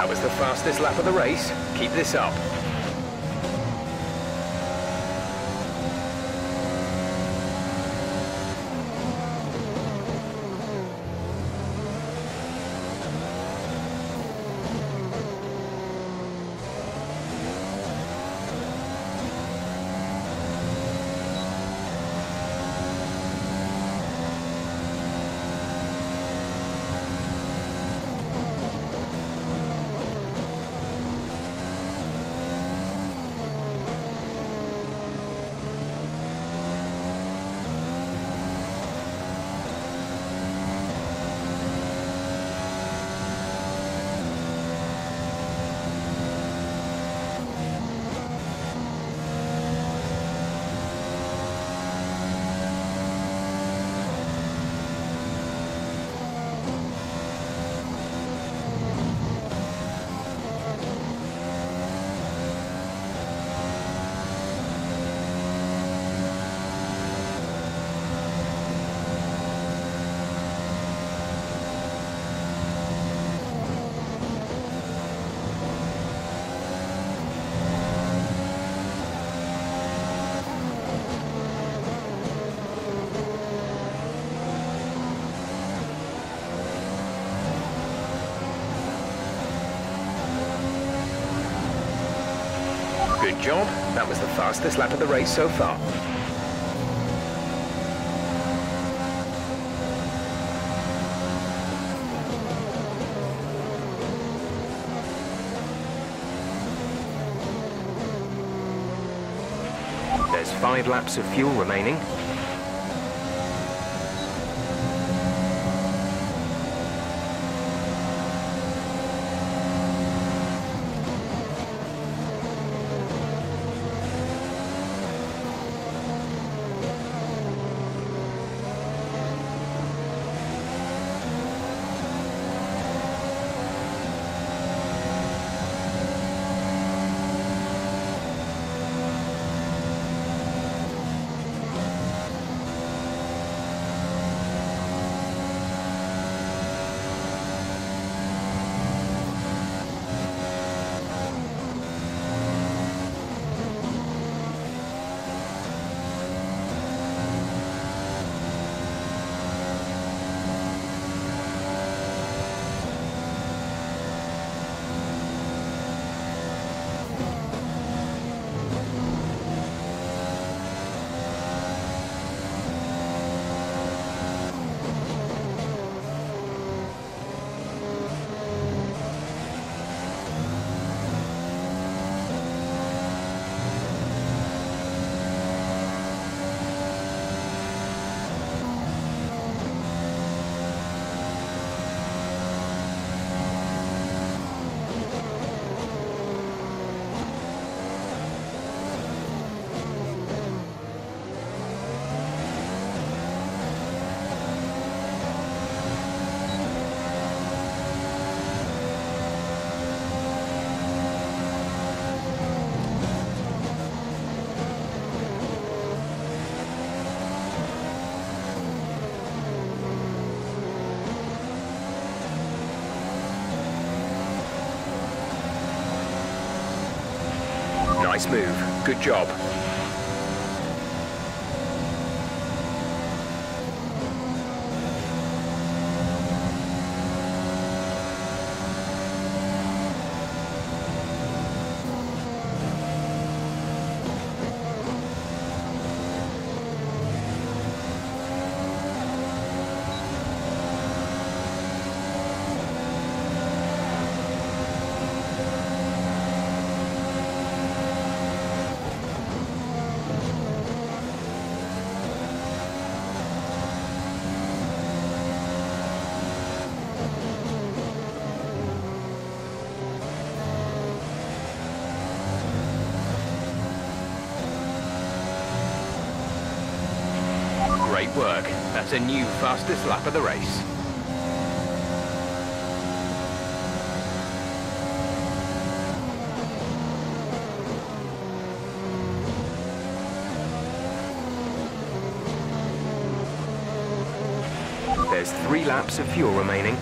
That was the fastest lap of the race. Keep this up. Good job. That was the fastest lap of the race so far. There's 5 laps of fuel remaining. Nice move. Good job. Great work. That's a new fastest lap of the race. There's 3 laps of fuel remaining.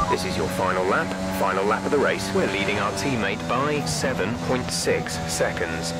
This is your final lap of the race. We're leading our teammate by 7.6 seconds.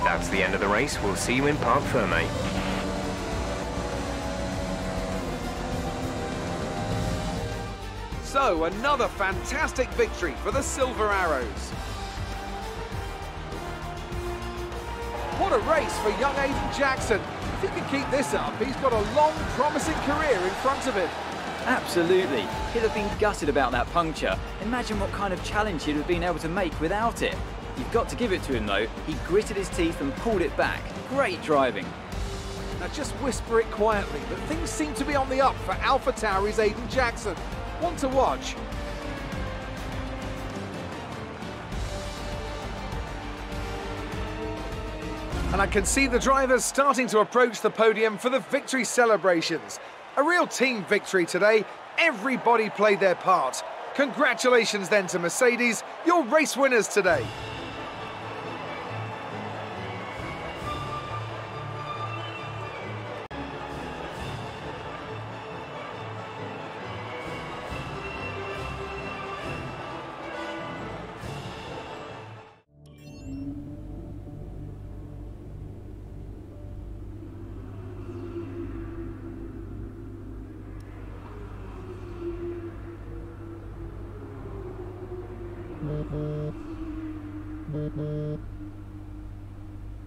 That's the end of the race. We'll see you in Parc Fermé. So, another fantastic victory for the Silver Arrows. What a race for young Aiden Jackson. If he can keep this up, he's got a long, promising career in front of him. Absolutely. He'd have been gutted about that puncture. Imagine what kind of challenge he'd have been able to make without it. You've got to give it to him, though. He gritted his teeth and pulled it back. Great driving. Now just whisper it quietly, but things seem to be on the up for AlphaTauri's Aiden Jackson. One to watch. And I can see the drivers starting to approach the podium for the victory celebrations. A real team victory today. Everybody played their part. Congratulations then to Mercedes, your race winners today.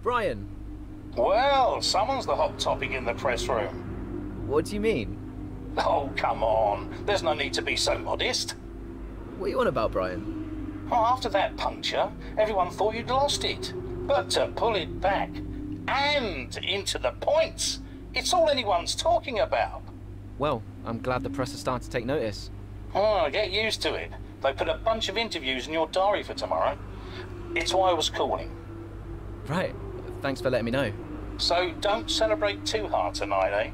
Brian. Well, someone's the hot topic in the press room. What do you mean? Oh, come on. There's no need to be so modest. What are you on about, Brian? Well, after that puncture, everyone thought you'd lost it. But to pull it back and into the points, it's all anyone's talking about. Well, I'm glad the press is starting to take notice. Oh, get used to it. They put a bunch of interviews in your diary for tomorrow. It's why I was calling. Right. Thanks for letting me know. So don't celebrate too hard tonight, eh?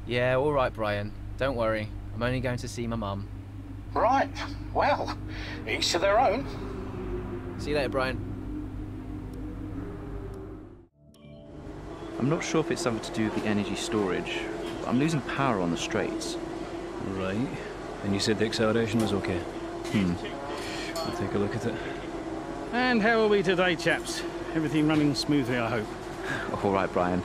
Yeah, all right, Brian. Don't worry. I'm only going to see my mum. Right. Well, each to their own. See you later, Brian. I'm not sure if it's something to do with the energy storage, but I'm losing power on the straights. Right. And you said the acceleration was okay? I'll take a look at it. And how are we today, chaps? Everything running smoothly, I hope. All right, Brian.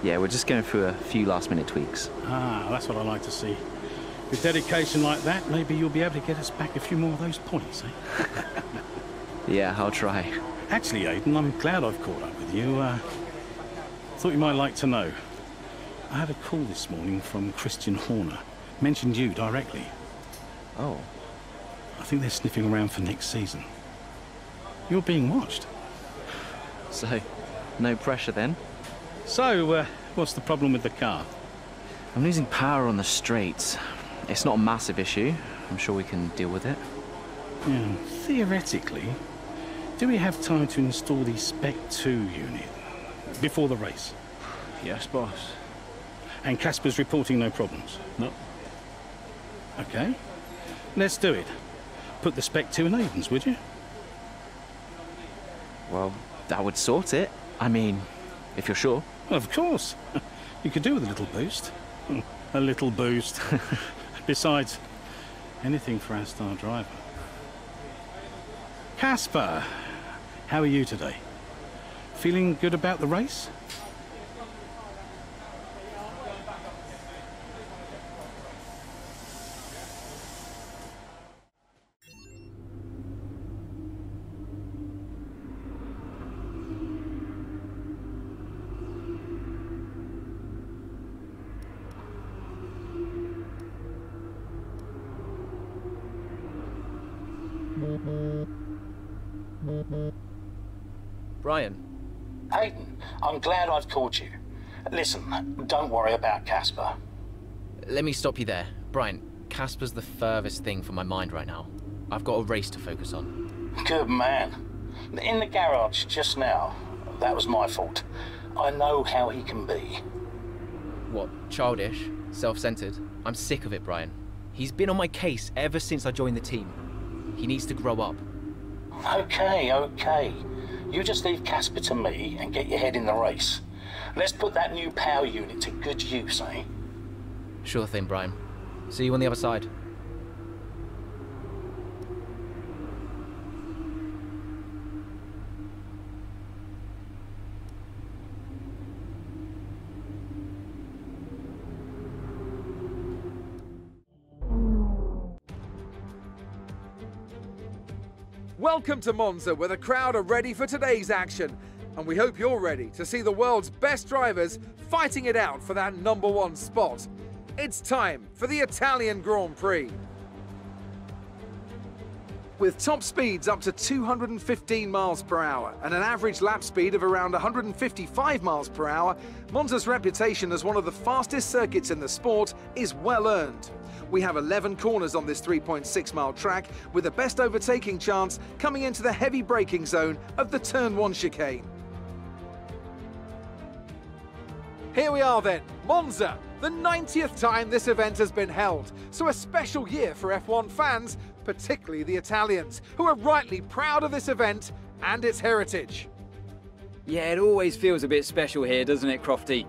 Yeah, we're just going through a few last-minute tweaks. Ah, that's what I like to see. With dedication like that, maybe you'll be able to get us back a few more of those points, eh? Yeah, I'll try. Actually, Aiden, I'm glad I've caught up with you. Thought you might like to know. I had a call this morning from Christian Horner. Mentioned you directly. Oh. I think they're sniffing around for next season. You're being watched. So, no pressure then? So, what's the problem with the car? I'm losing power on the straights. It's not a massive issue. I'm sure we can deal with it. Yeah, theoretically, do we have time to install the Spec 2 unit before the race? Yes, boss. And Casper's reporting no problems? No. Okay. Let's do it. Put the Spec 2 in Aiden's, would you? Well, that would sort it. I mean, if you're sure. Of course. You could do with a little boost. A little boost. Besides, anything for our star driver. Casper, how are you today? Feeling good about the race? Brian. Aiden, I'm glad I've called you. Listen, don't worry about Casper. Let me stop you there. Brian, Casper's the furthest thing from my mind right now. I've got a race to focus on. Good man. In the garage just now, that was my fault. I know how he can be. What, childish? Self-centered? I'm sick of it, Brian. He's been on my case ever since I joined the team. He needs to grow up. Okay, okay. You just leave Casper to me and get your head in the race. Let's put that new power unit to good use, eh? Sure thing, Brian. See you on the other side. Welcome to Monza, where the crowd are ready for today's action. And we hope you're ready to see the world's best drivers fighting it out for that #1 spot. It's time for the Italian Grand Prix. With top speeds up to 215 miles per hour and an average lap speed of around 155 miles per hour, Monza's reputation as one of the fastest circuits in the sport is well earned. We have 11 corners on this 3.6-mile track, with the best overtaking chance coming into the heavy braking zone of the Turn 1 chicane. Here we are then, Monza, the 90th time this event has been held, so a special year for F1 fans, particularly the Italians, who are rightly proud of this event and its heritage. Yeah, it always feels a bit special here, doesn't it, Crofty?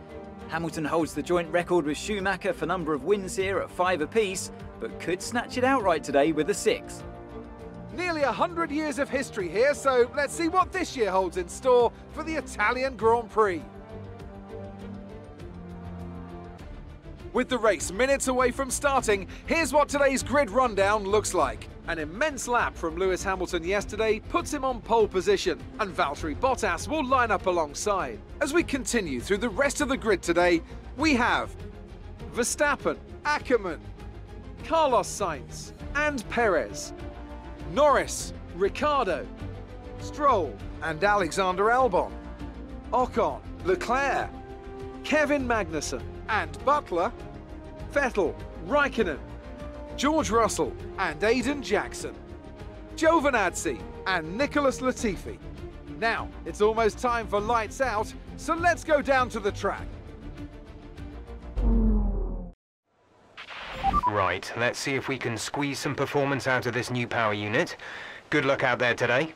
Hamilton holds the joint record with Schumacher for number of wins here at 5 apiece, but could snatch it outright today with a 6. Nearly 100 years of history here, so let's see what this year holds in store for the Italian Grand Prix. With the race minutes away from starting, here's what today's grid rundown looks like. An immense lap from Lewis Hamilton yesterday puts him on pole position, and Valtteri Bottas will line up alongside. As we continue through the rest of the grid today, we have Verstappen, Ackerman, Carlos Sainz and Perez, Norris, Ricciardo, Stroll and Alexander Albon, Ocon, Leclerc, Kevin Magnussen and Butler, Vettel, Raikkonen, George Russell and Aiden Jackson, Giovinazzi and Nicholas Latifi. Now, it's almost time for lights out, so let's go down to the track. Right, let's see if we can squeeze some performance out of this new power unit. Good luck out there today.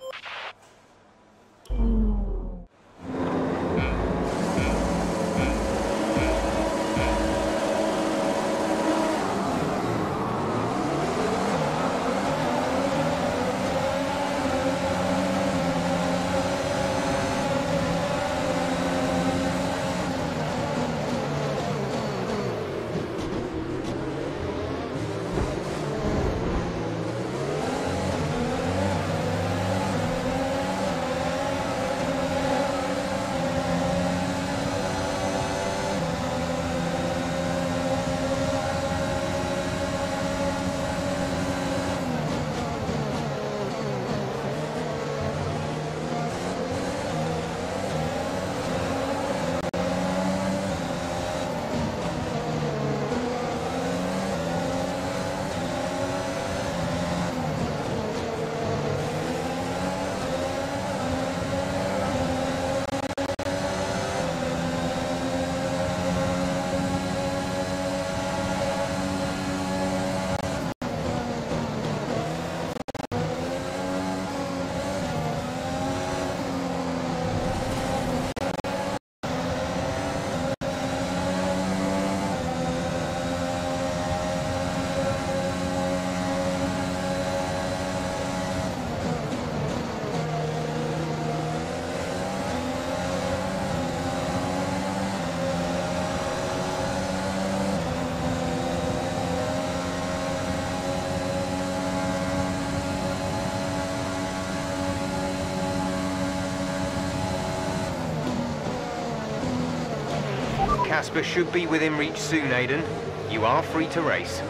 Casper should be within reach soon, Aiden. You are free to race.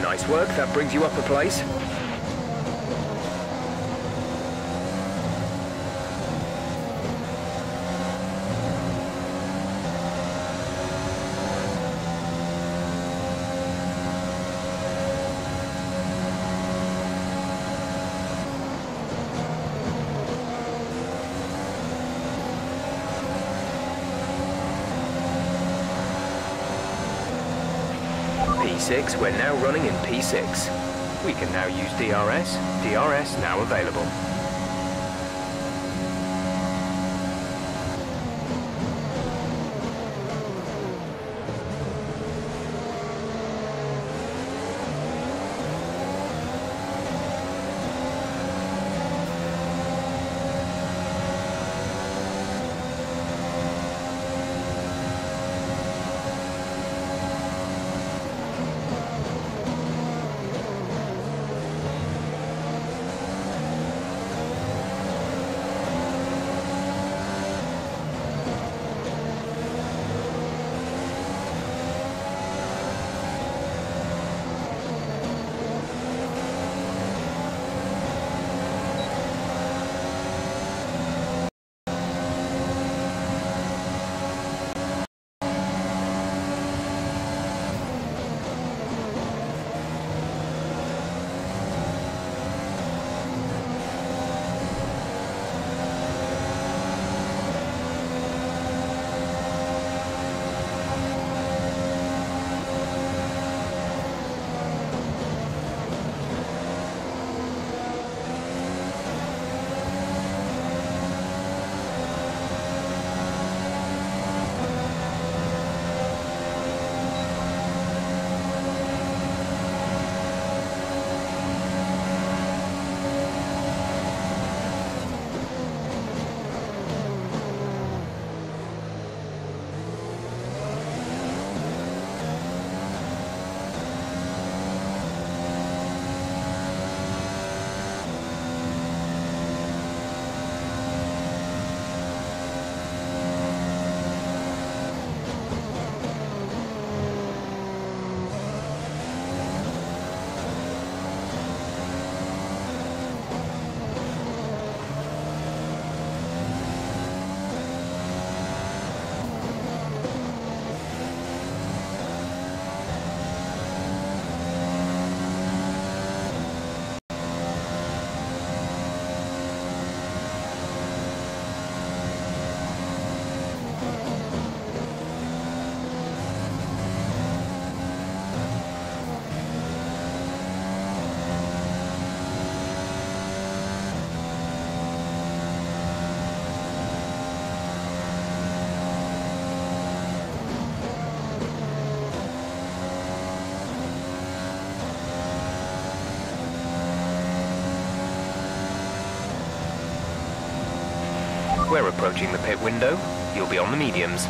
Nice work, that brings you up a place. P6, we're now running in P6. We can now use DRS. DRS now available. we're approaching the pit window, you'll be on the mediums.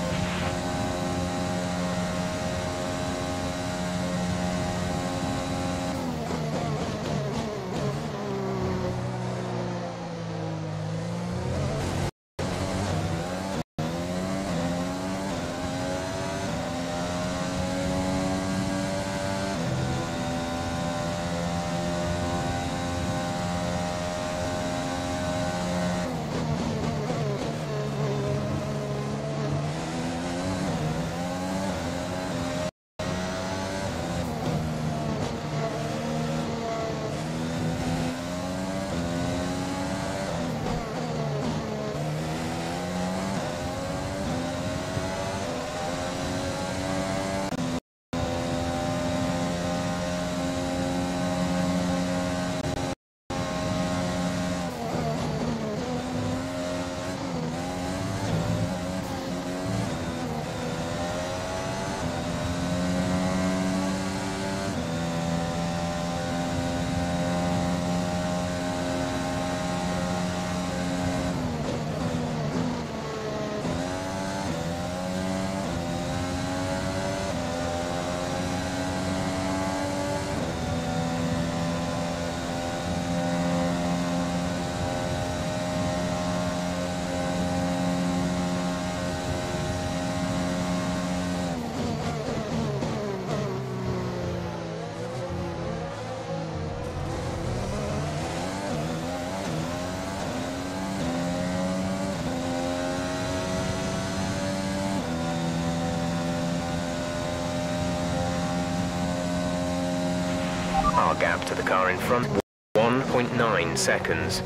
Our gap to the car in front, 1.9 seconds.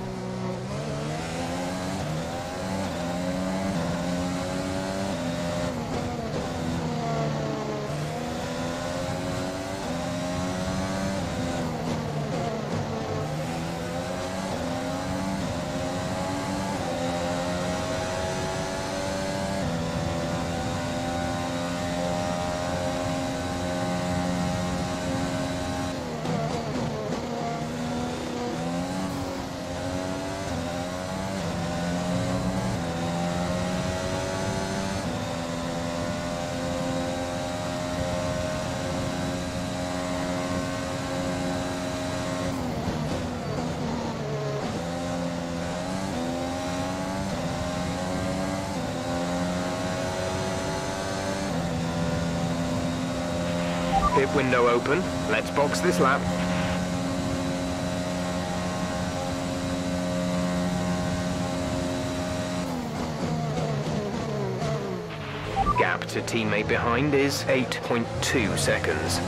Pit window open. Let's box this lap. Gap to teammate behind is 8.2 seconds.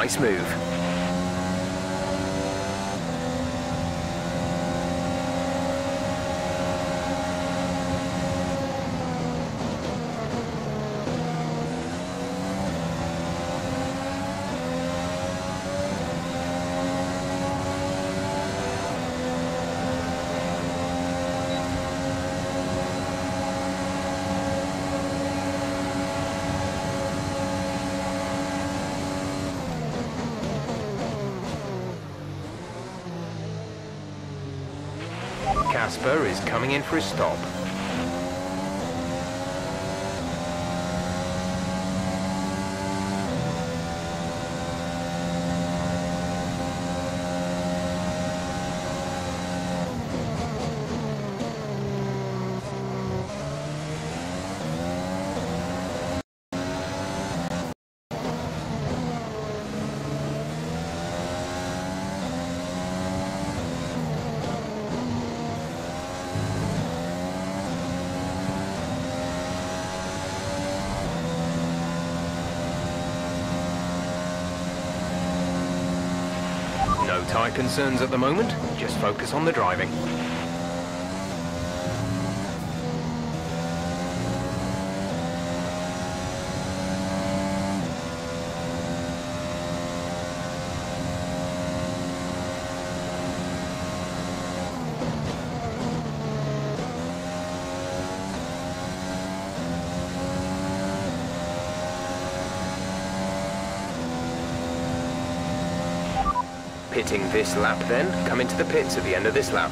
Nice move. Casper is coming in for his stop. No tyre concerns at the moment, just focus on the driving. Pitting this lap then, come into the pits at the end of this lap.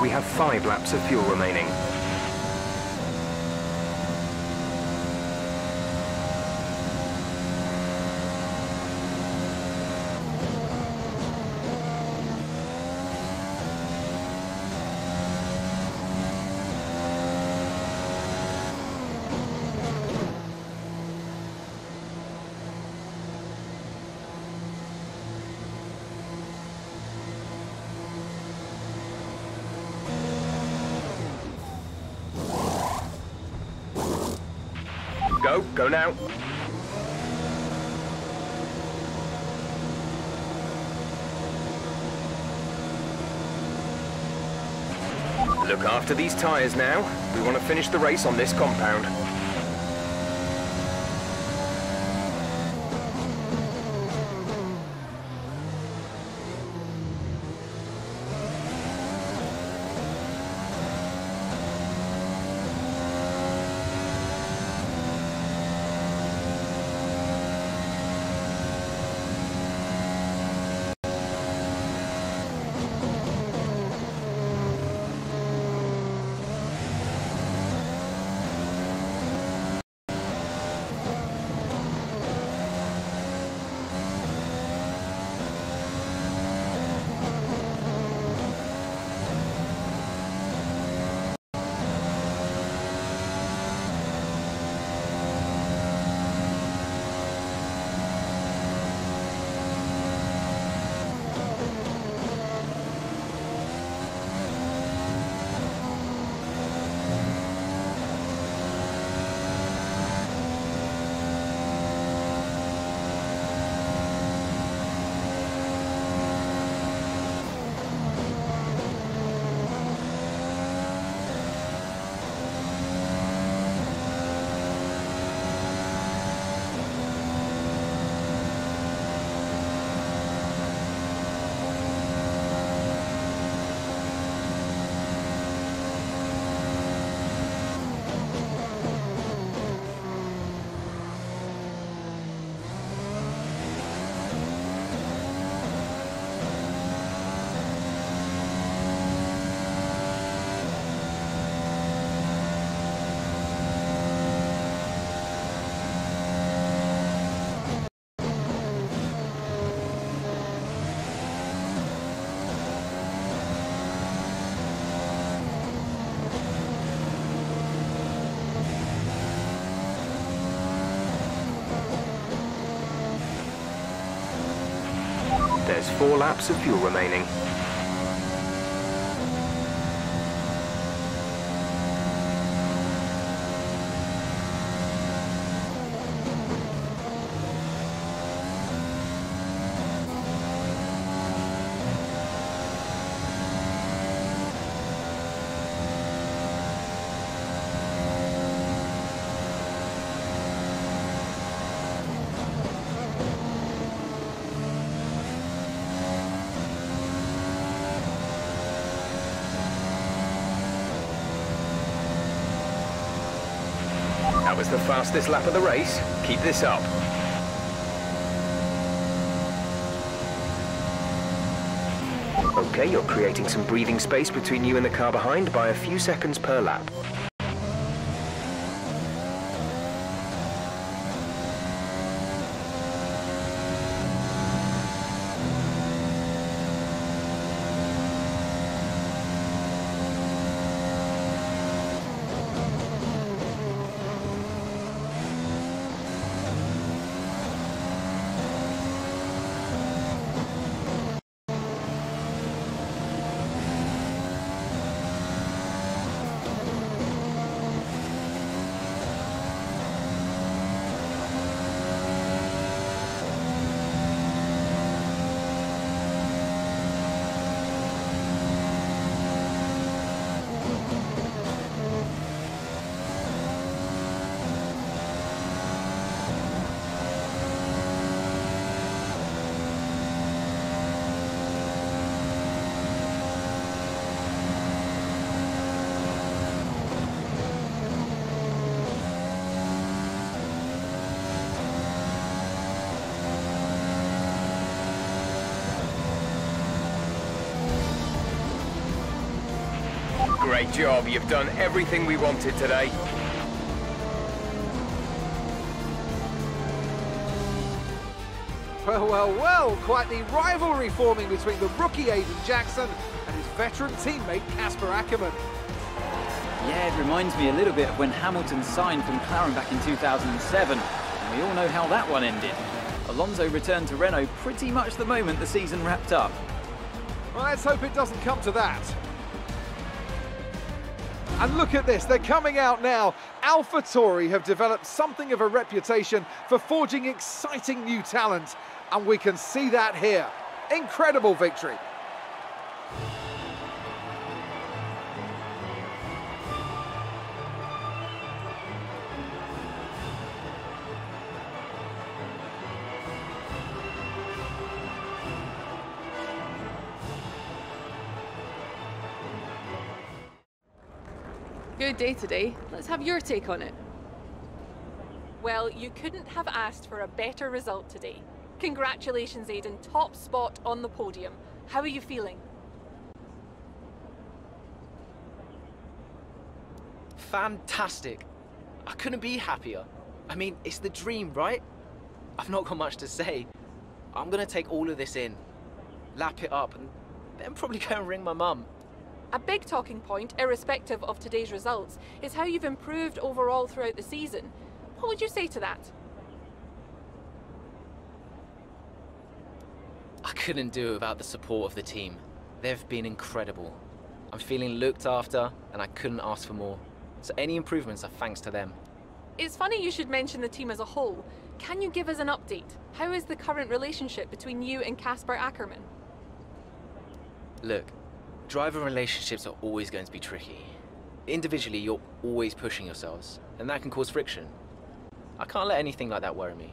We have 5 laps of fuel remaining. Go now. Look after these tyres now. We want to finish the race on this compound. There's 4 laps of fuel remaining. That was the fastest lap of the race. Keep this up. Okay, you're creating some breathing space between you and the car behind by a few seconds per lap. Great job, you've done everything we wanted today. Well, well, well, quite the rivalry forming between the rookie Aiden Jackson and his veteran teammate Casper Ackerman. Yeah, it reminds me a little bit of when Hamilton signed for McLaren back in 2007, and we all know how that one ended. Alonso returned to Renault pretty much the moment the season wrapped up. Well, let's hope it doesn't come to that. And look at this, they're coming out now. AlphaTauri have developed something of a reputation for forging exciting new talent, and we can see that here. Incredible victory. Good day today. Let's have your take on it. Well, you couldn't have asked for a better result today. Congratulations, Aiden. Top spot on the podium. How are you feeling? Fantastic. I couldn't be happier. I mean, it's the dream, right? I've not got much to say. I'm gonna take all of this in, lap it up, and then probably go and ring my mum. A big talking point, irrespective of today's results, is how you've improved overall throughout the season. What would you say to that? I couldn't do without the support of the team. They've been incredible. I'm feeling looked after, and I couldn't ask for more. So any improvements are thanks to them. It's funny you should mention the team as a whole. Can you give us an update? How is the current relationship between you and Casper Ackerman? Look, driver relationships are always going to be tricky. Individually, you're always pushing yourselves, and that can cause friction. I can't let anything like that worry me.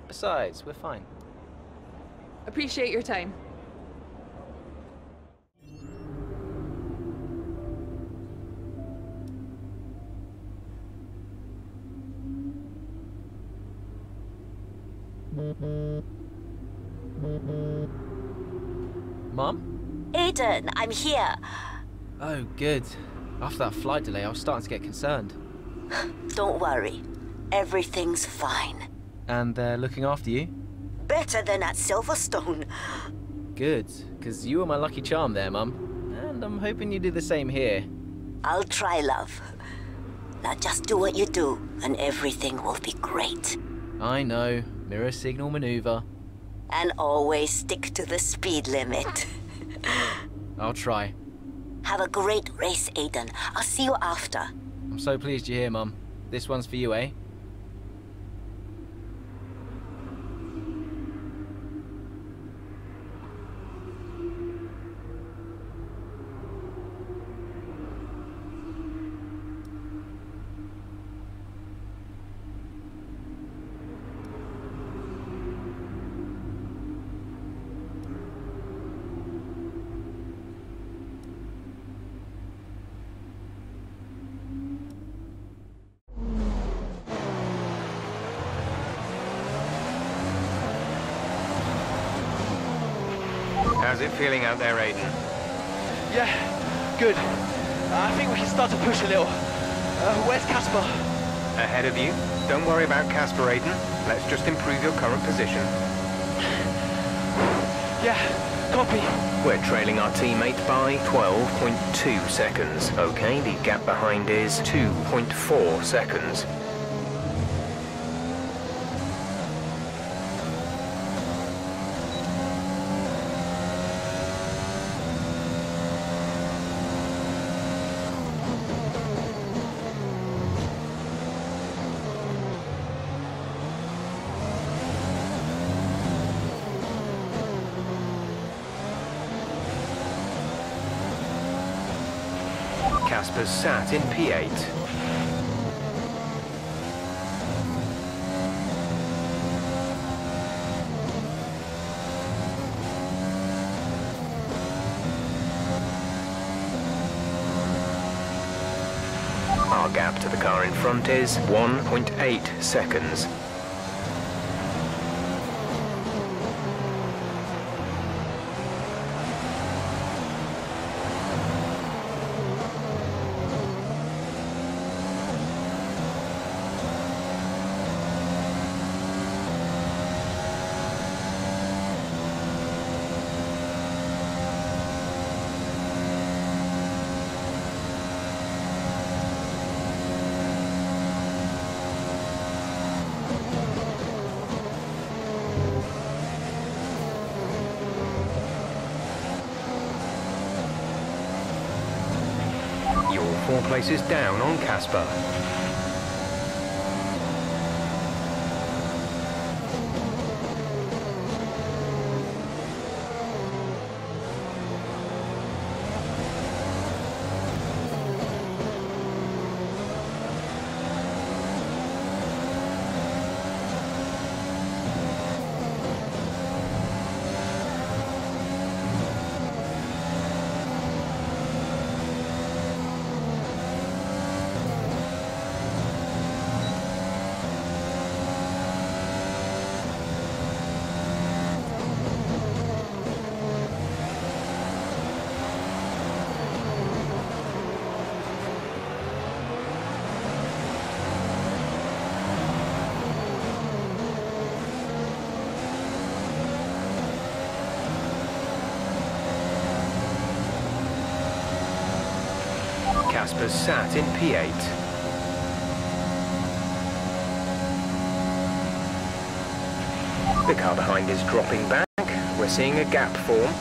Besides, we're fine. Appreciate your time. Mum? Aiden, I'm here. Oh, good. After that flight delay, I was starting to get concerned. Don't worry. Everything's fine. And they're looking after you? Better than at Silverstone. Good, because you were my lucky charm there, Mum. And I'm hoping you do the same here. I'll try, love. Now just do what you do, and everything will be great. I know. Mirror signal maneuver. And always stick to the speed limit. I'll try. Have a great race, Aiden. I'll see you after. I'm so pleased you're here, Mum. This one's for you, eh? How's it feeling out there, Aiden? Yeah, good. I think we can start to push a little. Where's Casper? Ahead of you. Don't worry about Casper, Aiden. Let's just improve your current position. Yeah, copy. We're trailing our teammate by 12.2 seconds. Okay, the gap behind is 2.4 seconds. Casper's sat in P8. Our gap to the car in front is 1.8 seconds. You're 4 places down on Casper. Casper's sat in P8. The car behind is dropping back. We're seeing a gap form.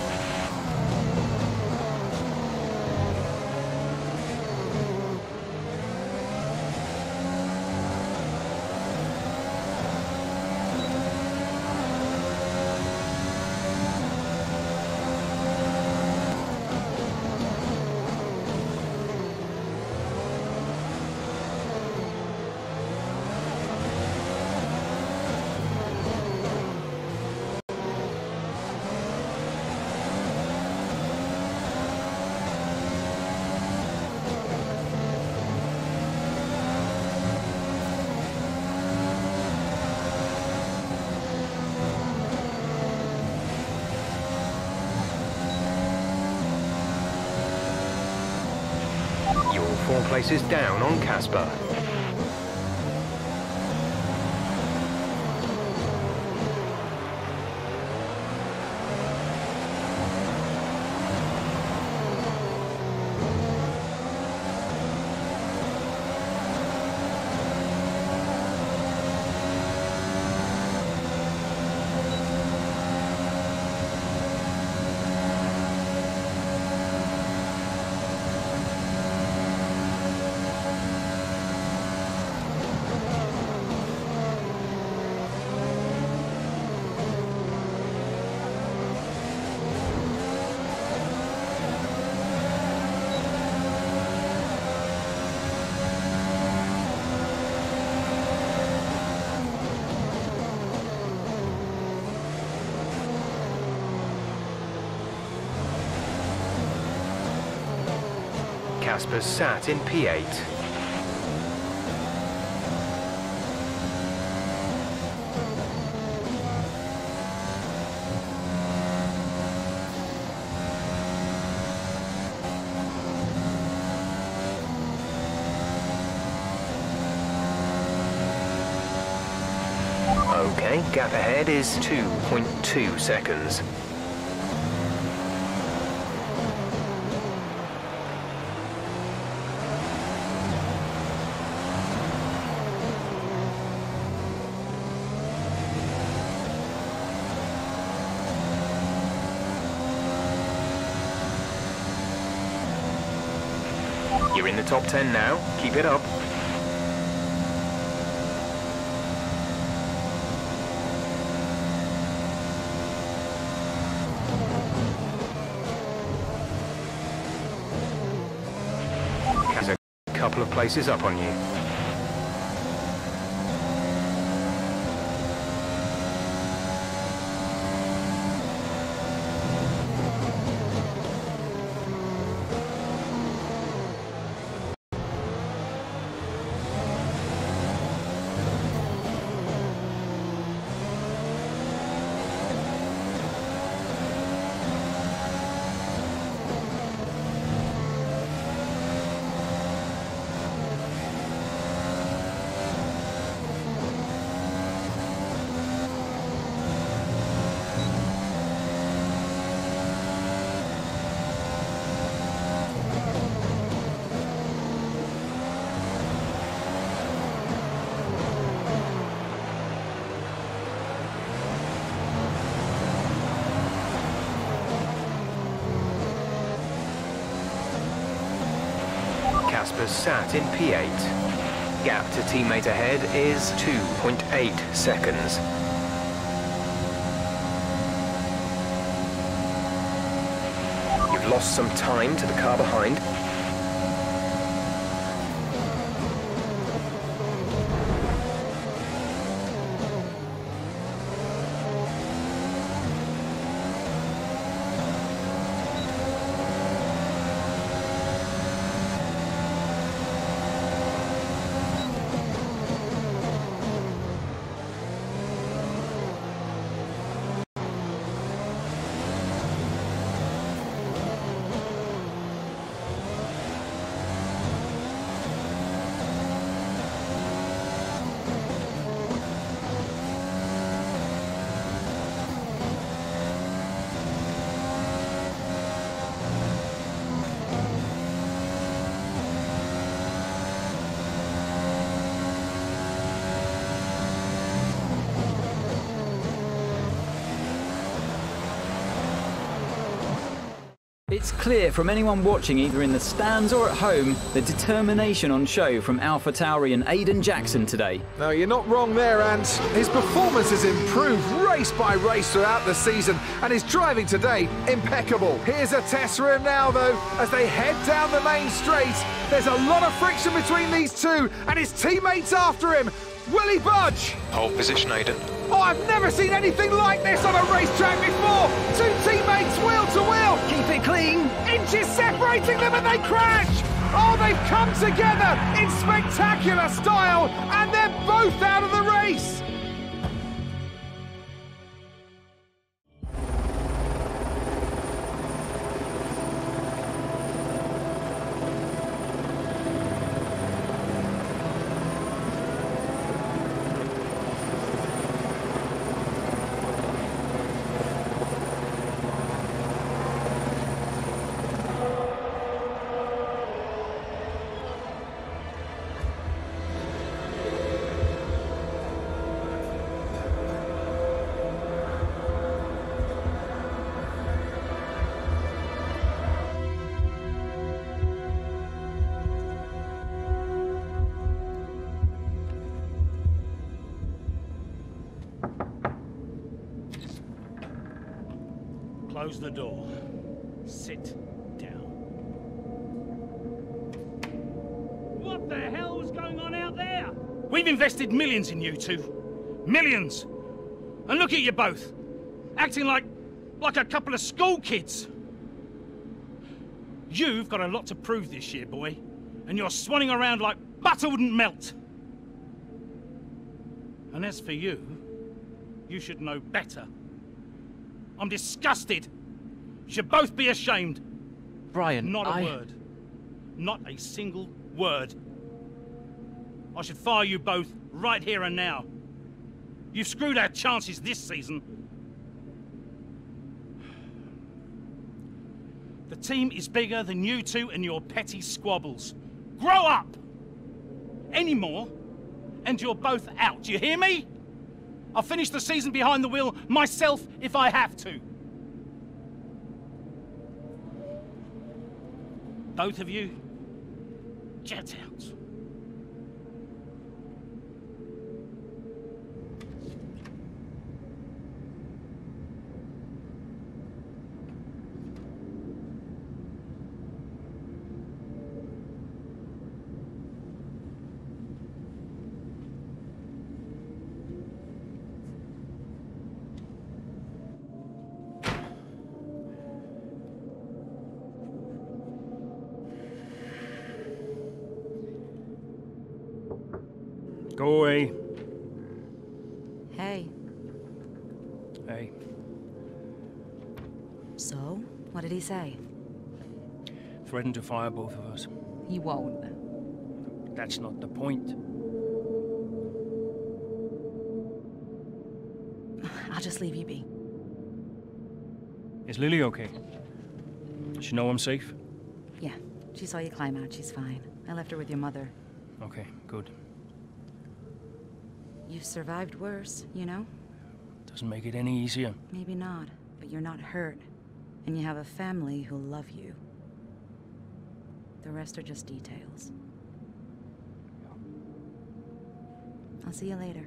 You're 4 places down on Casper. Casper sat in P8. Okay, gap ahead is 2.2 seconds. You're in the top 10 now. Keep it up. Has a couple of places up on you. Casper sat in P8. Gap to teammate ahead is 2.8 seconds. You've lost some time to the car behind. It's clear from anyone watching either in the stands or at home the determination on show from Alpha Tauri and Aiden Jackson today. No, you're not wrong there, Ant. His performance has improved race by race throughout the season, and his driving today, impeccable. Here's a test for him now, though, as they head down the main straight. There's a lot of friction between these two, and his teammates after him. Will he budge? Hold position, Aiden. Oh, I've never seen anything like this on a racetrack before! Two teammates wheel to wheel! Keep it clean! Inches separating them and they crash! Oh, they've come together in spectacular style, and they're both out of the race! Close the door. Sit down. What the hell is going on out there? We've invested millions in you two. Millions! And look at you both. Acting like a couple of school kids. You've got a lot to prove this year, boy. And you're swanning around like butter wouldn't melt. And as for you, you should know better. I'm disgusted. You should both be ashamed. Brian, Not a word. Not a single word. I should fire you both right here and now. You've screwed our chances this season. The team is bigger than you two and your petty squabbles. Grow up! Any more, and you're both out. You hear me? I'll finish the season behind the wheel myself if I have to. Both of you, get out. Go away. Hey. Hey. So, what did he say? Threatened to fire both of us. He won't. That's not the point. I'll just leave you be. Is Lily okay? Does she know I'm safe? Yeah, she saw you climb out. She's fine. I left her with your mother. Okay, good. You've survived worse, you know? Doesn't make it any easier. Maybe not, but you're not hurt. And you have a family who love you. The rest are just details. I'll see you later.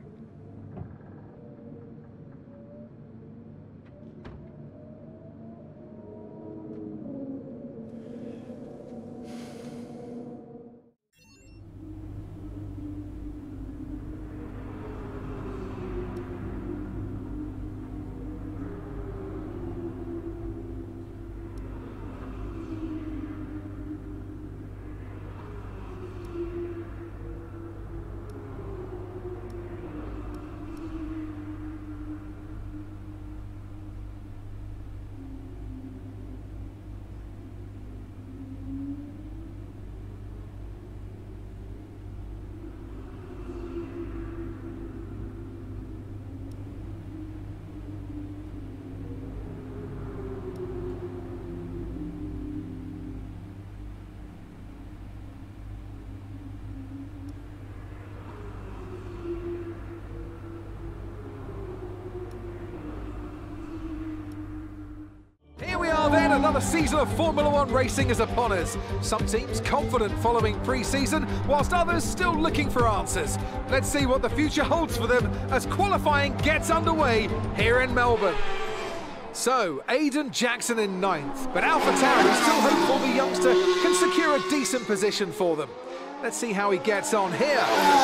Here we are then, another season of Formula One racing is upon us. Some teams confident following pre-season, whilst others still looking for answers. Let's see what the future holds for them as qualifying gets underway here in Melbourne. So, Aiden Jackson in 9th, but AlphaTauri still hopeful the youngster can secure a decent position for them. Let's see how he gets on here.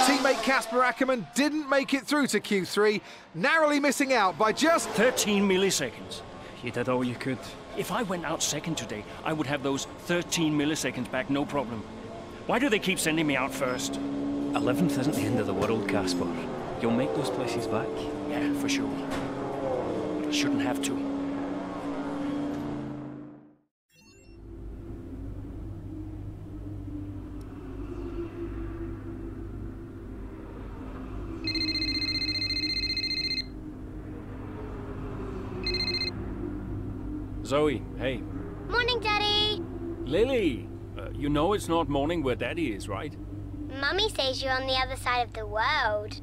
Teammate Casper Ackerman didn't make it through to Q3, narrowly missing out by just 13 milliseconds. You did all you could. If I went out second today, I would have those 13 milliseconds back, no problem. Why do they keep sending me out first? 11th isn't the end of the world, Casper. You'll make those places back. Yeah, for sure. But I shouldn't have to. Zoe, hey. Morning, Daddy. Lily, you know it's not morning where Daddy is, right? Mummy says you're on the other side of the world.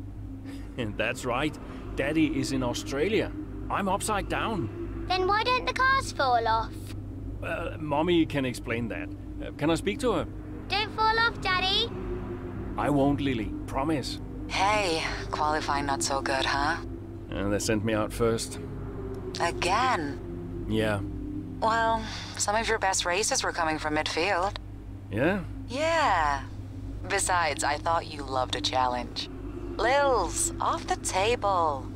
That's right. Daddy is in Australia. I'm upside down. Then why don't the cars fall off? Mommy can explain that. Can I speak to her? Don't fall off, Daddy. I won't, Lily. Promise. Hey, qualifying not so good, huh? They sent me out first. Again? Yeah. Well, some of your best races were coming from midfield. Yeah? Yeah. Besides, I thought you loved a challenge. Lils, off the table.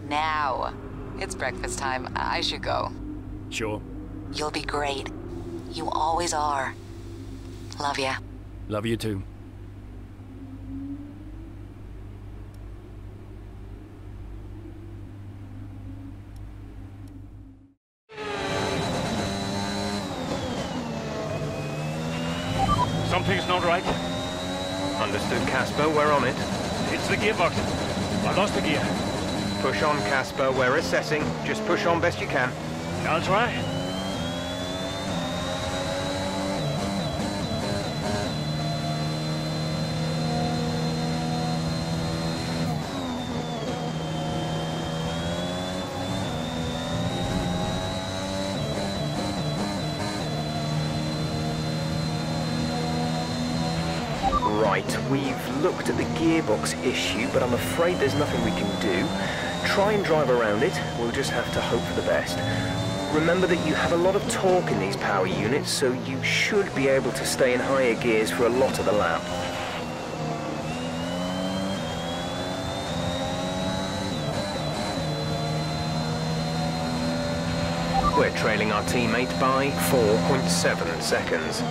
Now, it's breakfast time. I should go. Sure. You'll be great. You always are. Love ya. Love you too. Something's not right. Understood, Casper. We're on it. It's the gearbox. I lost the gear. Push on, Casper. We're assessing. Just push on best you can. I'll try. Right, we've looked at the gearbox issue, but I'm afraid there's nothing we can do. Try and drive around it. We'll just have to hope for the best. Remember that you have a lot of torque in these power units, so you should be able to stay in higher gears for a lot of the lap. We're trailing our teammate by 4.7 seconds.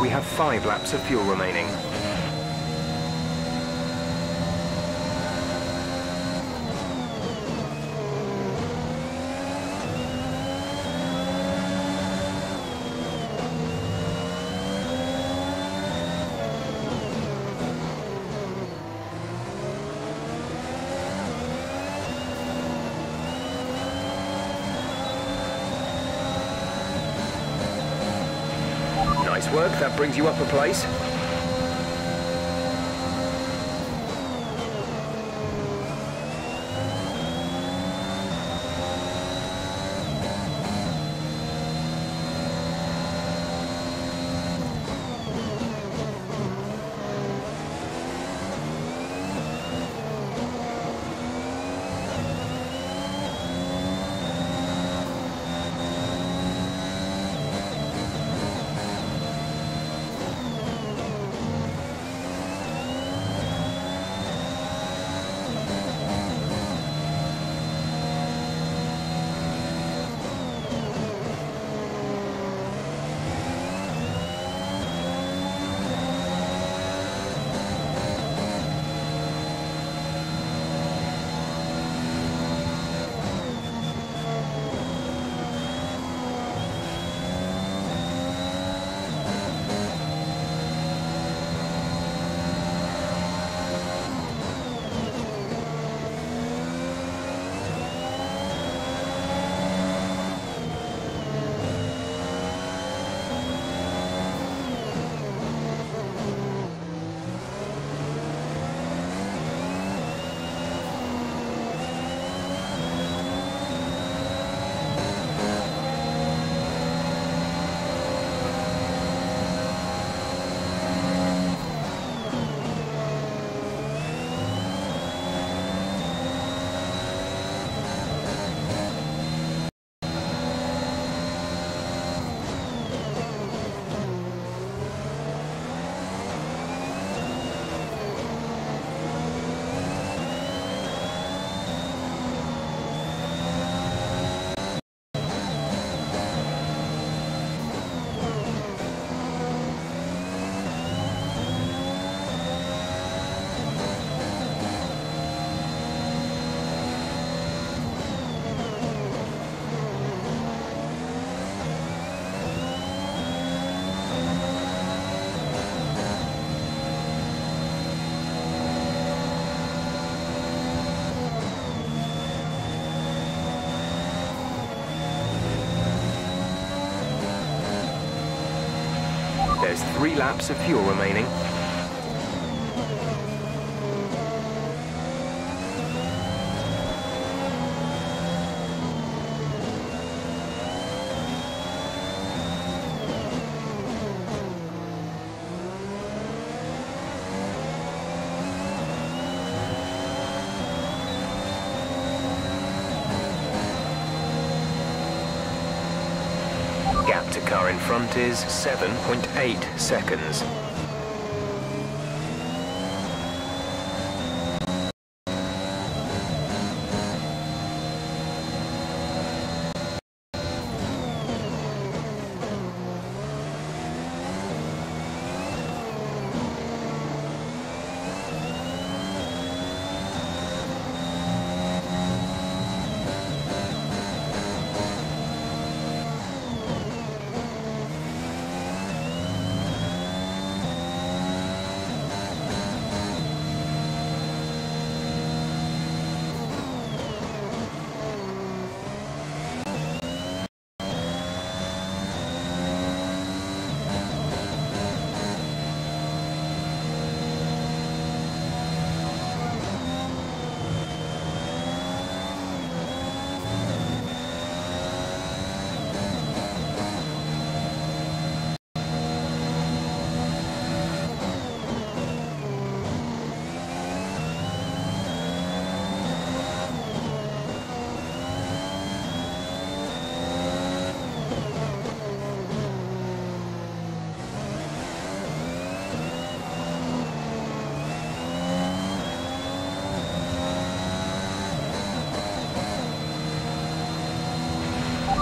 We have 5 laps of fuel remaining. Nice work, that brings you up a place. There's 3 laps of fuel remaining. Gap to car in front is 7.8 seconds.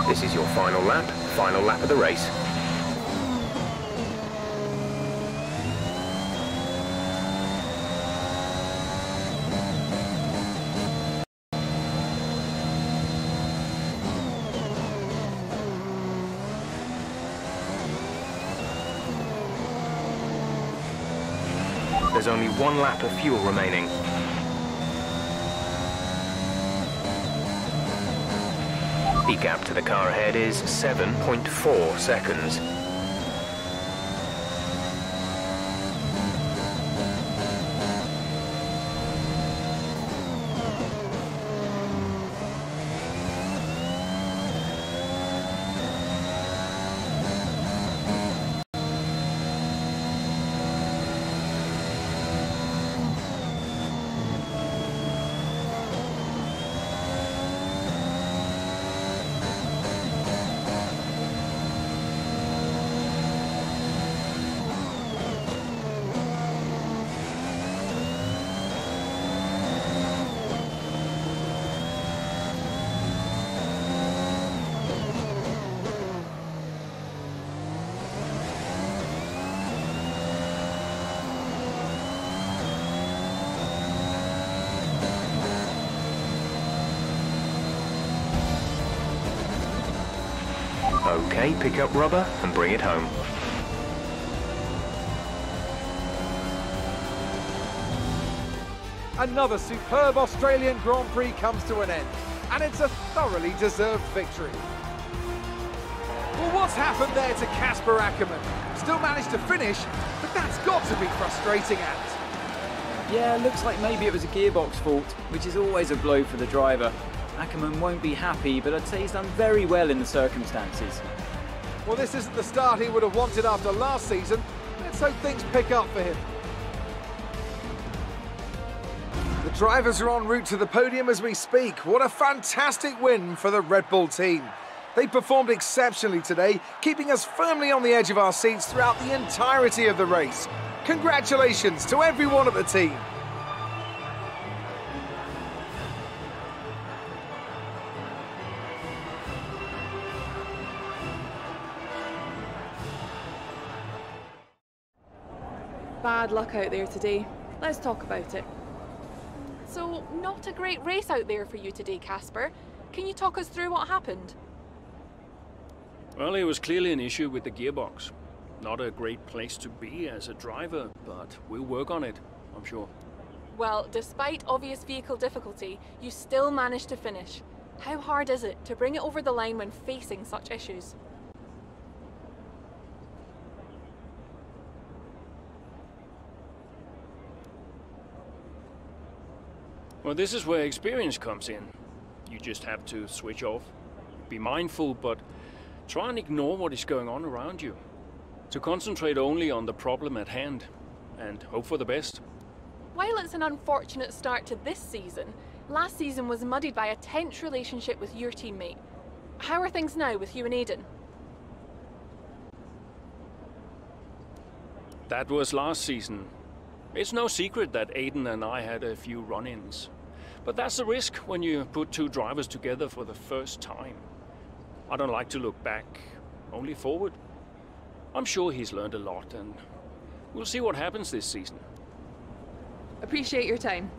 This is your final lap of the race. There's only 1 lap of fuel remaining. The gap to the car ahead is 7.4 seconds. Okay, pick up rubber and bring it home. Another superb Australian Grand Prix comes to an end, and it's a thoroughly deserved victory. Well, what's happened there to Casper Ackerman? Still managed to finish, but that's got to be frustrating, Ant. Yeah, looks like maybe it was a gearbox fault, which is always a blow for the driver. Ackerman won't be happy, but I'd say he's done very well in the circumstances. Well, this isn't the start he would have wanted after last season. Let's hope things pick up for him. The drivers are en route to the podium as we speak. What a fantastic win for the Red Bull team. They performed exceptionally today, keeping us firmly on the edge of our seats throughout the entirety of the race. Congratulations to everyone at the team. Bad luck out there today. Let's talk about it. So, not a great race out there for you today, Casper. Can you talk us through what happened? Well, it was clearly an issue with the gearbox. Not a great place to be as a driver, but we'll work on it, I'm sure. Well, despite obvious vehicle difficulty, you still managed to finish. How hard is it to bring it over the line when facing such issues? Well, this is where experience comes in. You just have to switch off. Be mindful, but try and ignore what is going on around you. To concentrate only on the problem at hand, and hope for the best. While it's an unfortunate start to this season, last season was muddied by a tense relationship with your teammate. How are things now with you and Aiden? That was last season. It's no secret that Aiden and I had a few run-ins. But that's the risk when you put two drivers together for the first time. I don't like to look back, only forward. I'm sure he's learned a lot, and we'll see what happens this season. Appreciate your time.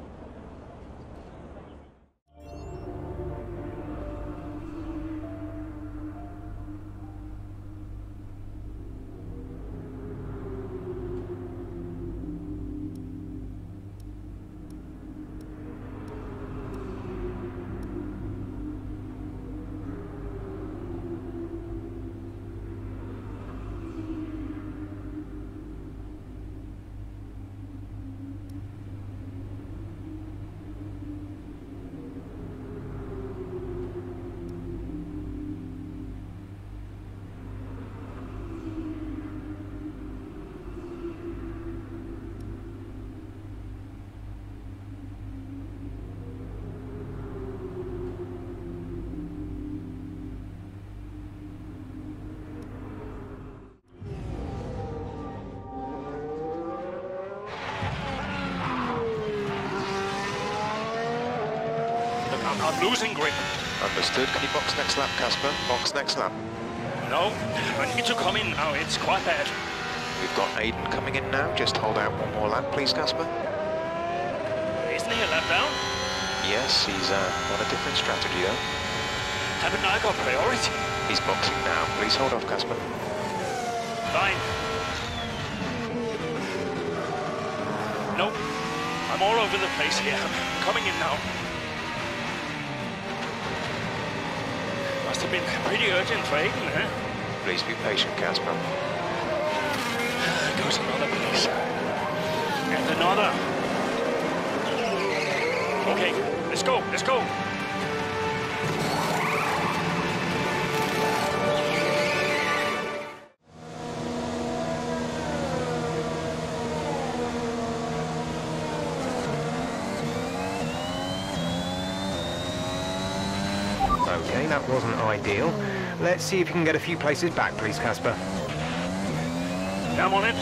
I'm losing grip. Understood. Can you box next lap, Casper? Box next lap. No, I need to come in now. It's quite bad. We've got Aiden coming in now. Just hold out one more lap, please, Casper. Isn't he a lap down? Yes, he's on a different strategy, though. Haven't I got priority? He's boxing now. Please hold off, Casper. Fine. No, I'm all over the place here. I'm coming in now. Must have been pretty urgent for Aiden, eh? Please be patient, Casper. Goes another place. And another. Okay, let's go, let's go. Okay, that wasn't ideal. Let's see if you can get a few places back, please, Casper. I'm on it.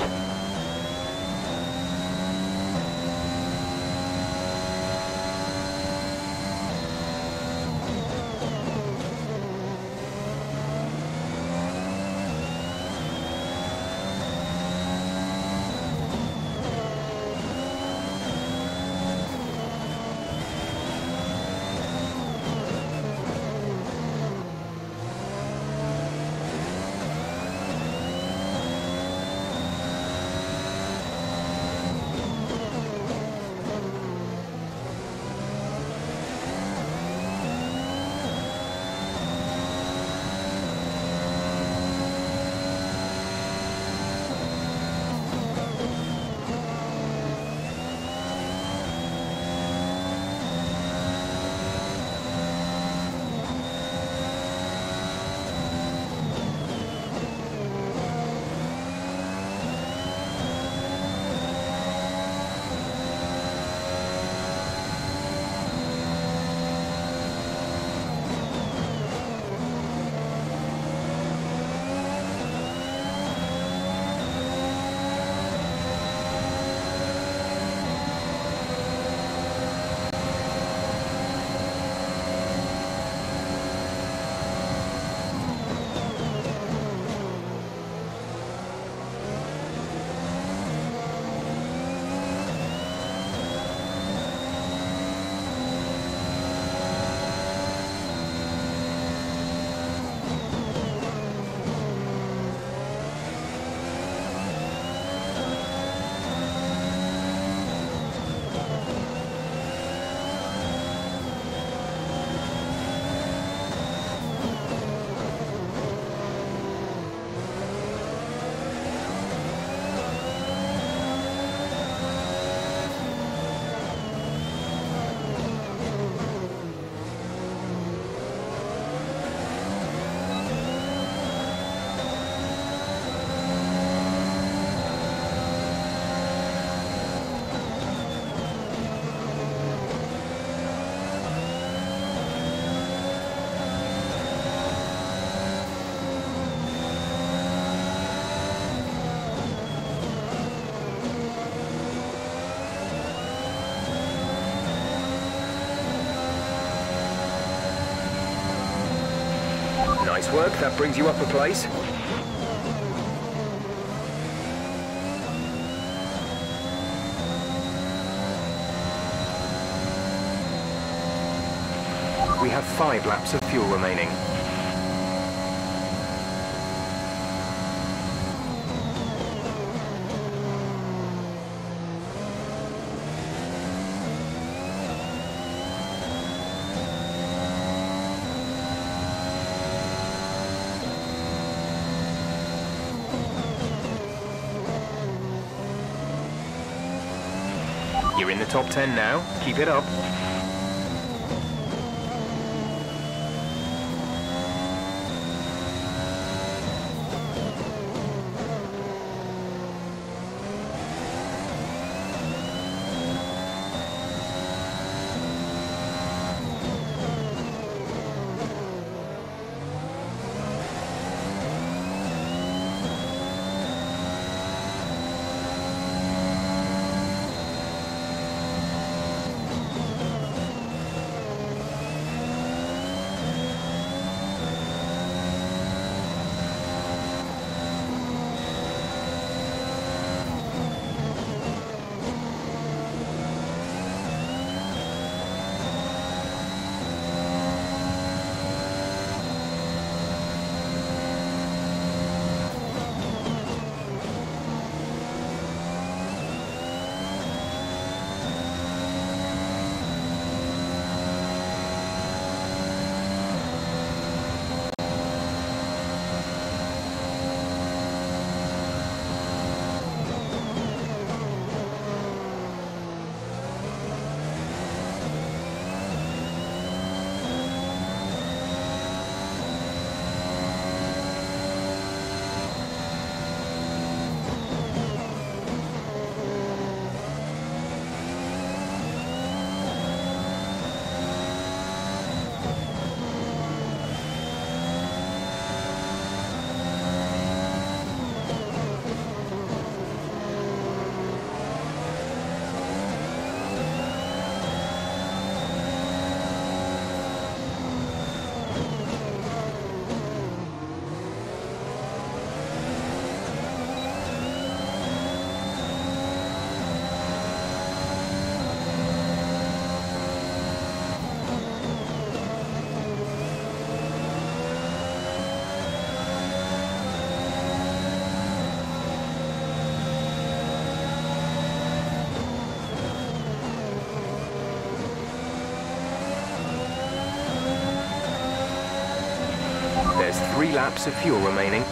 Nice work, that brings you up a place. We have 5 laps of fuel remaining. You're in the top 10 now. Keep it up. There's 3 laps of fuel remaining.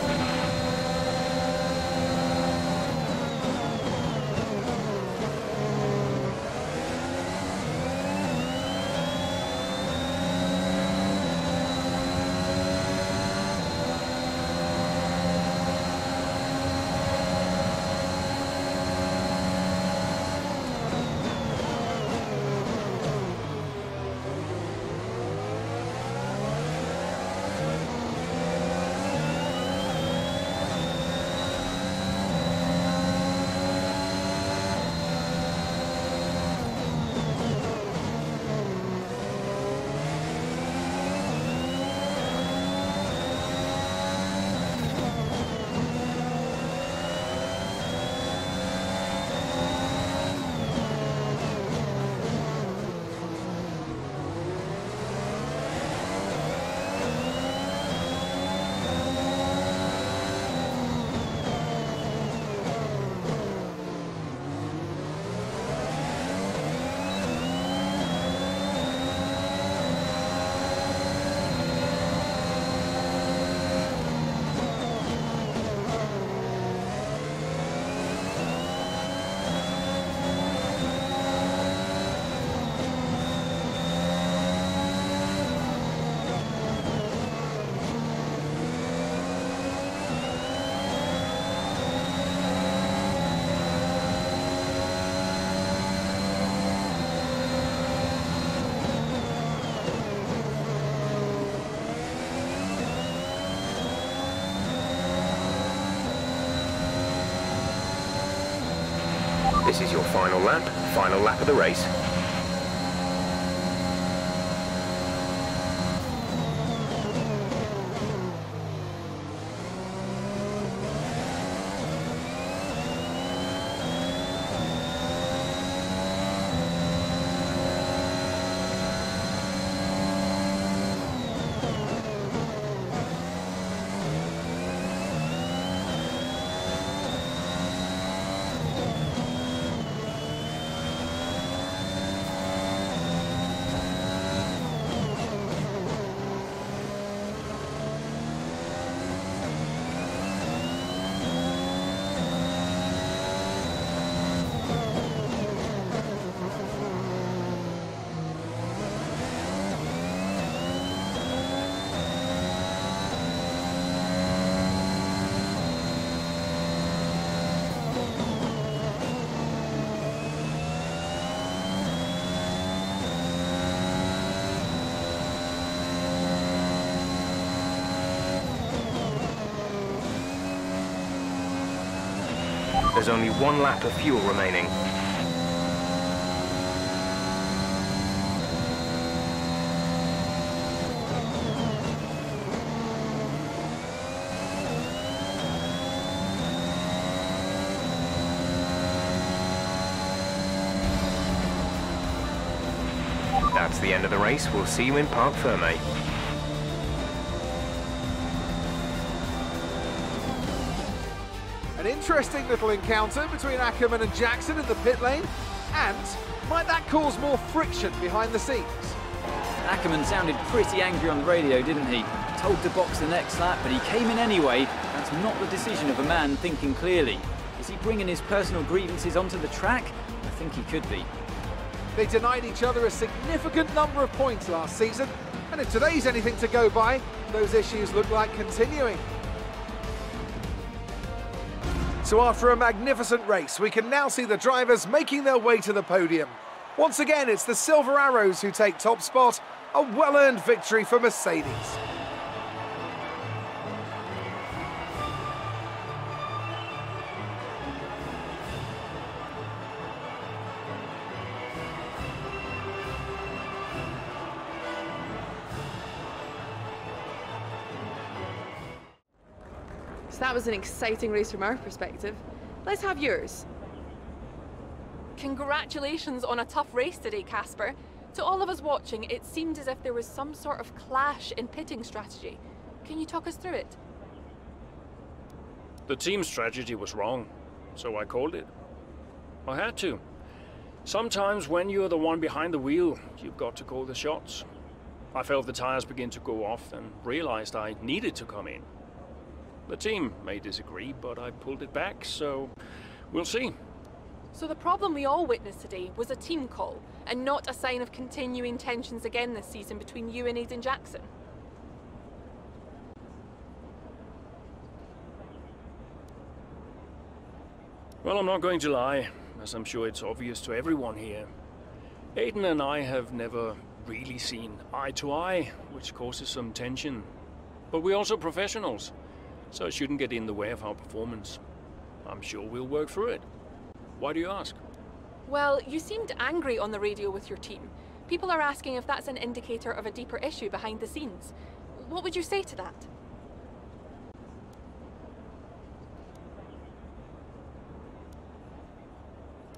This is your final lap of the race. There's only 1 lap of fuel remaining. That's the end of the race. We'll see you in Parc Fermé. An interesting little encounter between Ackerman and Jackson in the pit lane, and might that cause more friction behind the scenes? Ackerman sounded pretty angry on the radio, didn't he? Told to box the next lap, but he came in anyway. That's not the decision of a man thinking clearly. Is he bringing his personal grievances onto the track? I think he could be. They denied each other a significant number of points last season, and if today's anything to go by, those issues look like continuing. So after a magnificent race, we can now see the drivers making their way to the podium. Once again, it's the Silver Arrows who take top spot, a well-earned victory for Mercedes. So that was an exciting race from our perspective. Let's have yours. Congratulations on a tough race today, Casper. To all of us watching, it seemed as if there was some sort of clash in pitting strategy. Can you talk us through it? The team strategy was wrong, so I called it. I had to. Sometimes when you're the one behind the wheel, you've got to call the shots. I felt the tires begin to go off and realized I needed to come in. The team may disagree, but I pulled it back, so we'll see. So the problem we all witnessed today was a team call, and not a sign of continuing tensions again this season between you and Aiden Jackson. Well, I'm not going to lie, as I'm sure it's obvious to everyone here. Aiden and I have never really seen eye to eye, which causes some tension. But we're also professionals, so it shouldn't get in the way of our performance. I'm sure we'll work through it. Why do you ask? Well, you seemed angry on the radio with your team. People are asking if that's an indicator of a deeper issue behind the scenes. What would you say to that?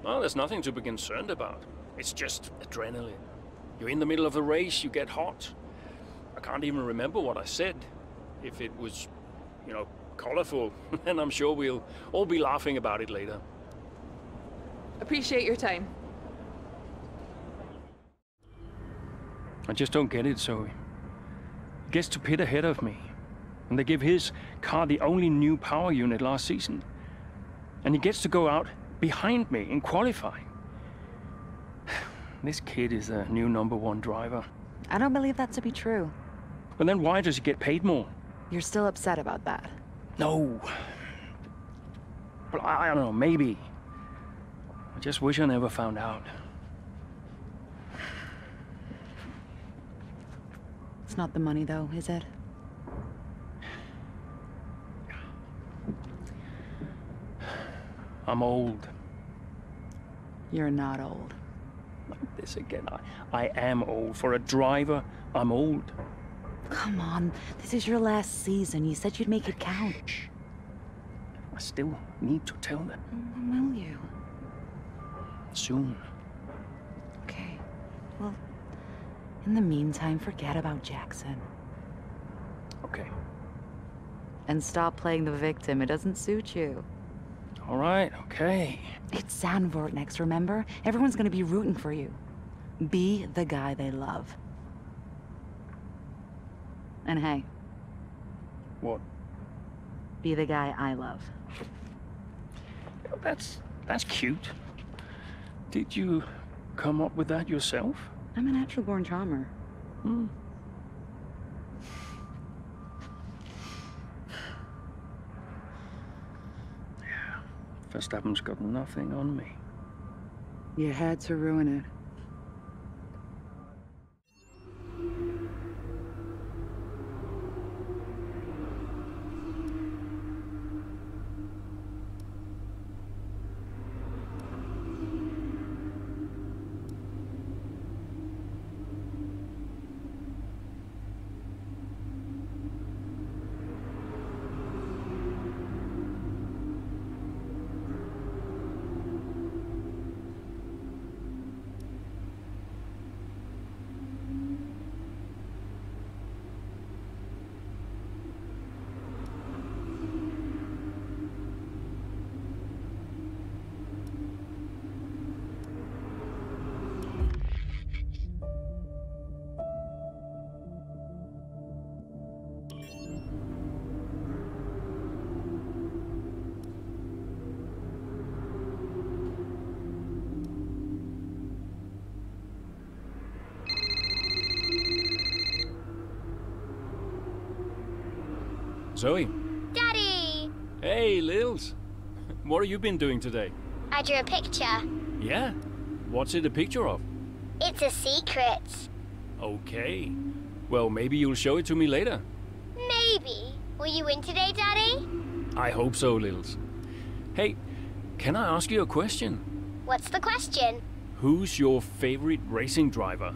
Well, there's nothing to be concerned about. It's just adrenaline. You're in the middle of a race, you get hot. I can't even remember what I said. If it was, you know, colorful, then I'm sure we'll all be laughing about it later. Appreciate your time. I just don't get it, Zoe. He gets to pit ahead of me, and they give his car the only new power unit last season. And he gets to go out behind me in qualifying. This kid is the new #1 driver. I don't believe that to be true. But then why does he get paid more? You're still upset about that? No. But I don't know, maybe. I just wish I never found out. It's not the money, though, is it? I'm old. You're not old. Like this again. I am old. For a driver, I'm old. Come on, this is your last season. You said you'd make it count. I still need to tell them. When will you? Soon. Okay. Well, in the meantime, forget about Jackson. Okay. And stop playing the victim. It doesn't suit you. All right, okay. It's Zandvoort next, remember? Everyone's gonna be rooting for you. Be the guy they love. And hey. What? Be the guy I love. That's cute. Did you come up with that yourself? I'm a natural-born charmer. Hmm. Yeah, Verstappen's got nothing on me. You had to ruin it. Zoe. Daddy! Hey, Lils. What have you been doing today? I drew a picture. Yeah? What's it a picture of? It's a secret. Okay. Well, maybe you'll show it to me later. Maybe. Will you win today, Daddy? I hope so, Lils. Hey, can I ask you a question? What's the question? Who's your favorite racing driver?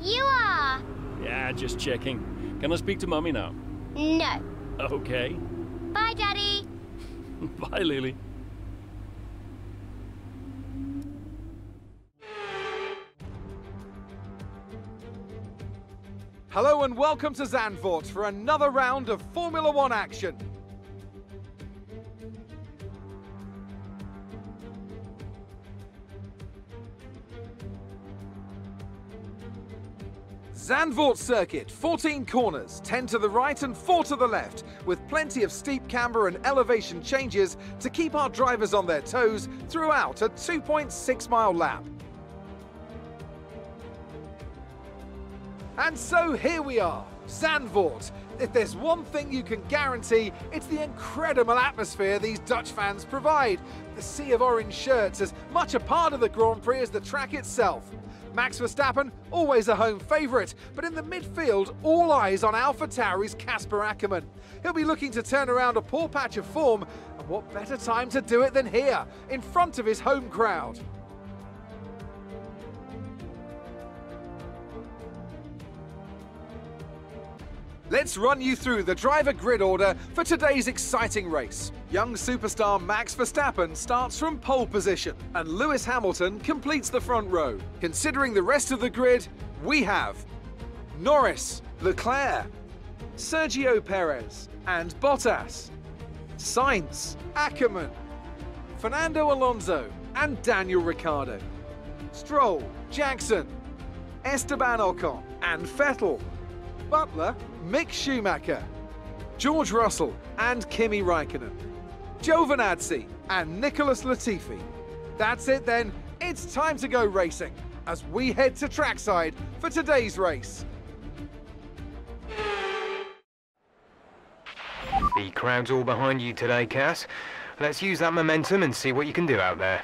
You are. Yeah, just checking. Can I speak to Mummy now? No. Okay. Bye, Daddy. Bye, Lily. Hello and welcome to Zandvoort for another round of Formula One action. Zandvoort circuit, 14 corners, 10 to the right and 4 to the left, with plenty of steep camber and elevation changes to keep our drivers on their toes throughout a 2.6-mile lap. And so here we are, Zandvoort. If there's one thing you can guarantee, it's the incredible atmosphere these Dutch fans provide. The sea of orange shirts as much a part of the Grand Prix as the track itself. Max Verstappen, always a home favourite, but in the midfield, all eyes on AlphaTauri's Casper Ackerman. He'll be looking to turn around a poor patch of form, and what better time to do it than here, in front of his home crowd. Let's run you through the driver grid order for today's exciting race. Young superstar Max Verstappen starts from pole position, and Lewis Hamilton completes the front row. Considering the rest of the grid, we have Norris, Leclerc, Sergio Perez, and Bottas, Sainz, Ackerman, Fernando Alonso, and Daniel Ricciardo, Stroll, Jackson, Esteban Ocon, and Vettel, Butler, Mick Schumacher, George Russell and Kimi Raikkonen, Giovinazzi and Nicholas Latifi. That's it then, it's time to go racing as we head to trackside for today's race. The crowd's all behind you today, Cass. Let's use that momentum and see what you can do out there.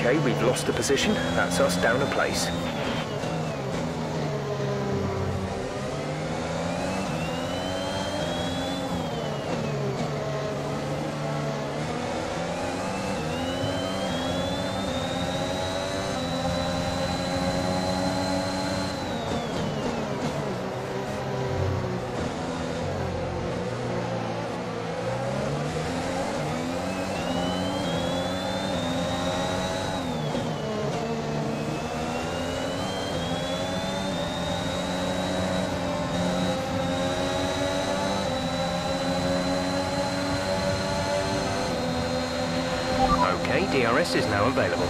Okay, we've lost the position. That's us down a place. Okay, DRS is now available.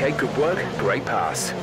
Okay, good work. Great pass.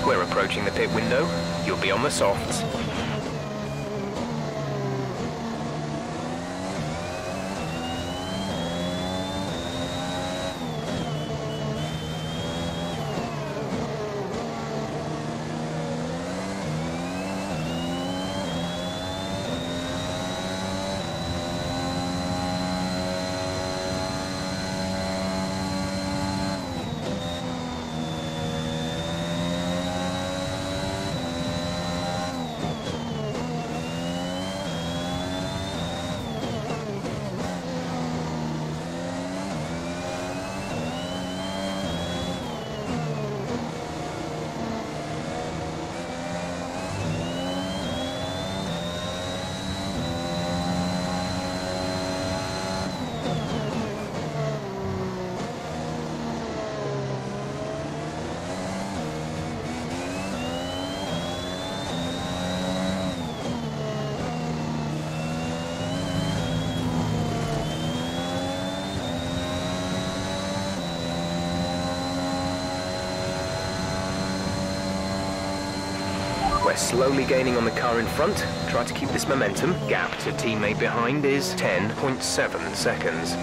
We're approaching the pit window. You'll be on the softs. We're slowly gaining on the car in front. Try to keep this momentum. Gap to teammate behind is 10.7 seconds.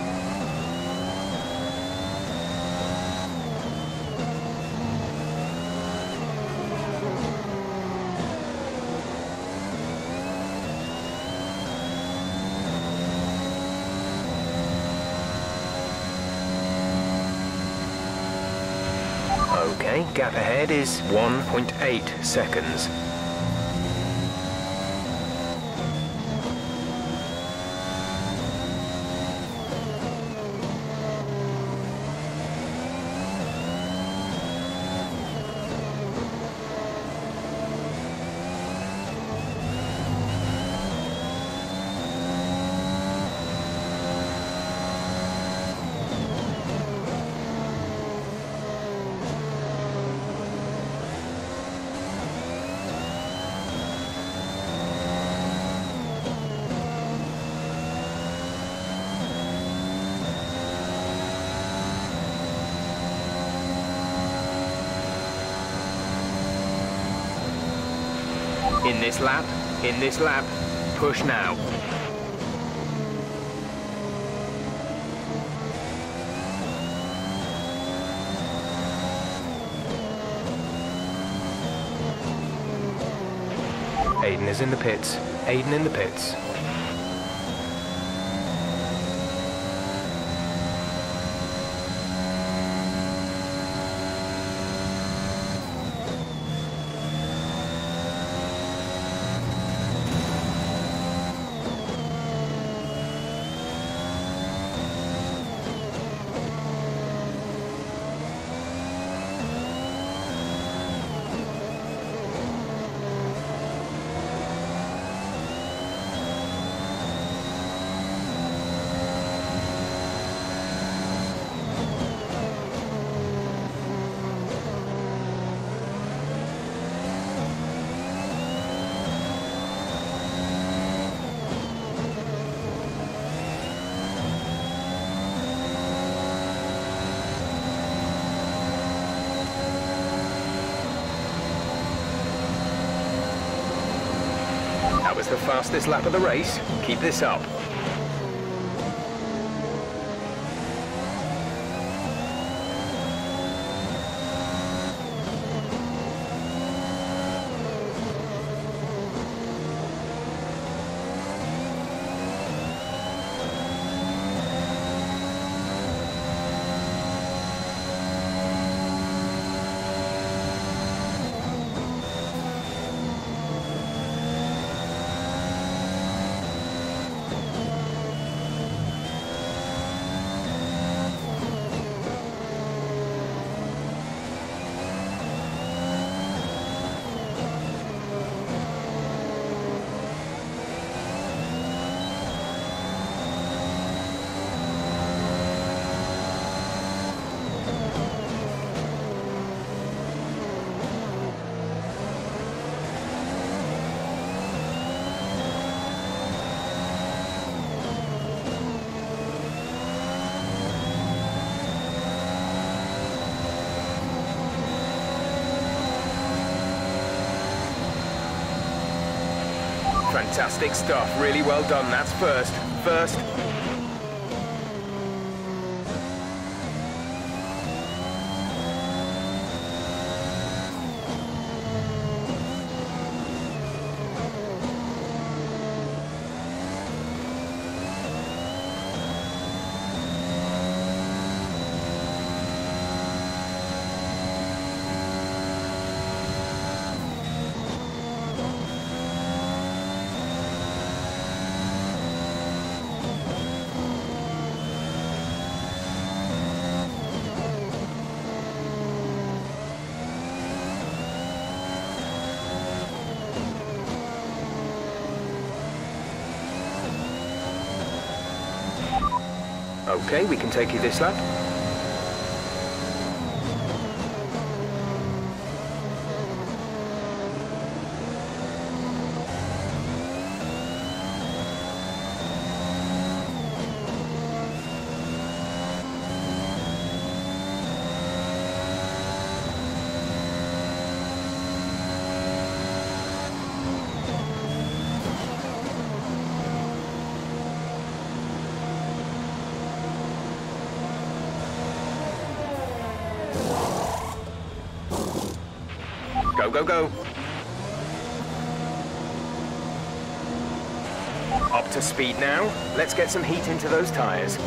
Okay, gap ahead is 1.8 seconds. In this lap, push now. Aiden is in the pits. Aiden in the pits. That was the fastest lap of the race. Keep this up. Fantastic stuff. Really well done. That's first. First. Okay, we can take you this lap. Go, go, go. Up to speed now. Let's get some heat into those tyres.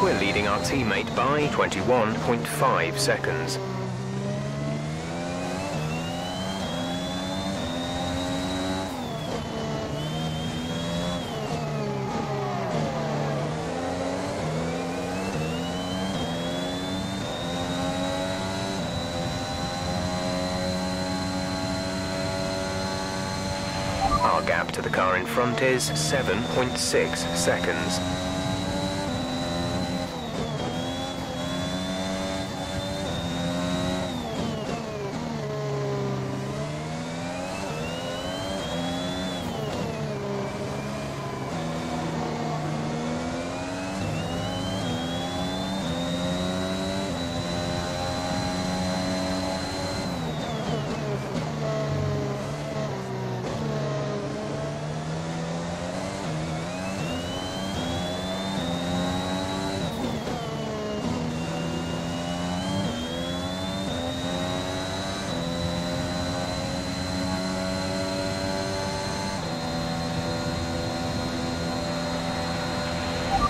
We're leading our teammate by 21.5 seconds. Our gap to the car in front is 7.6 seconds.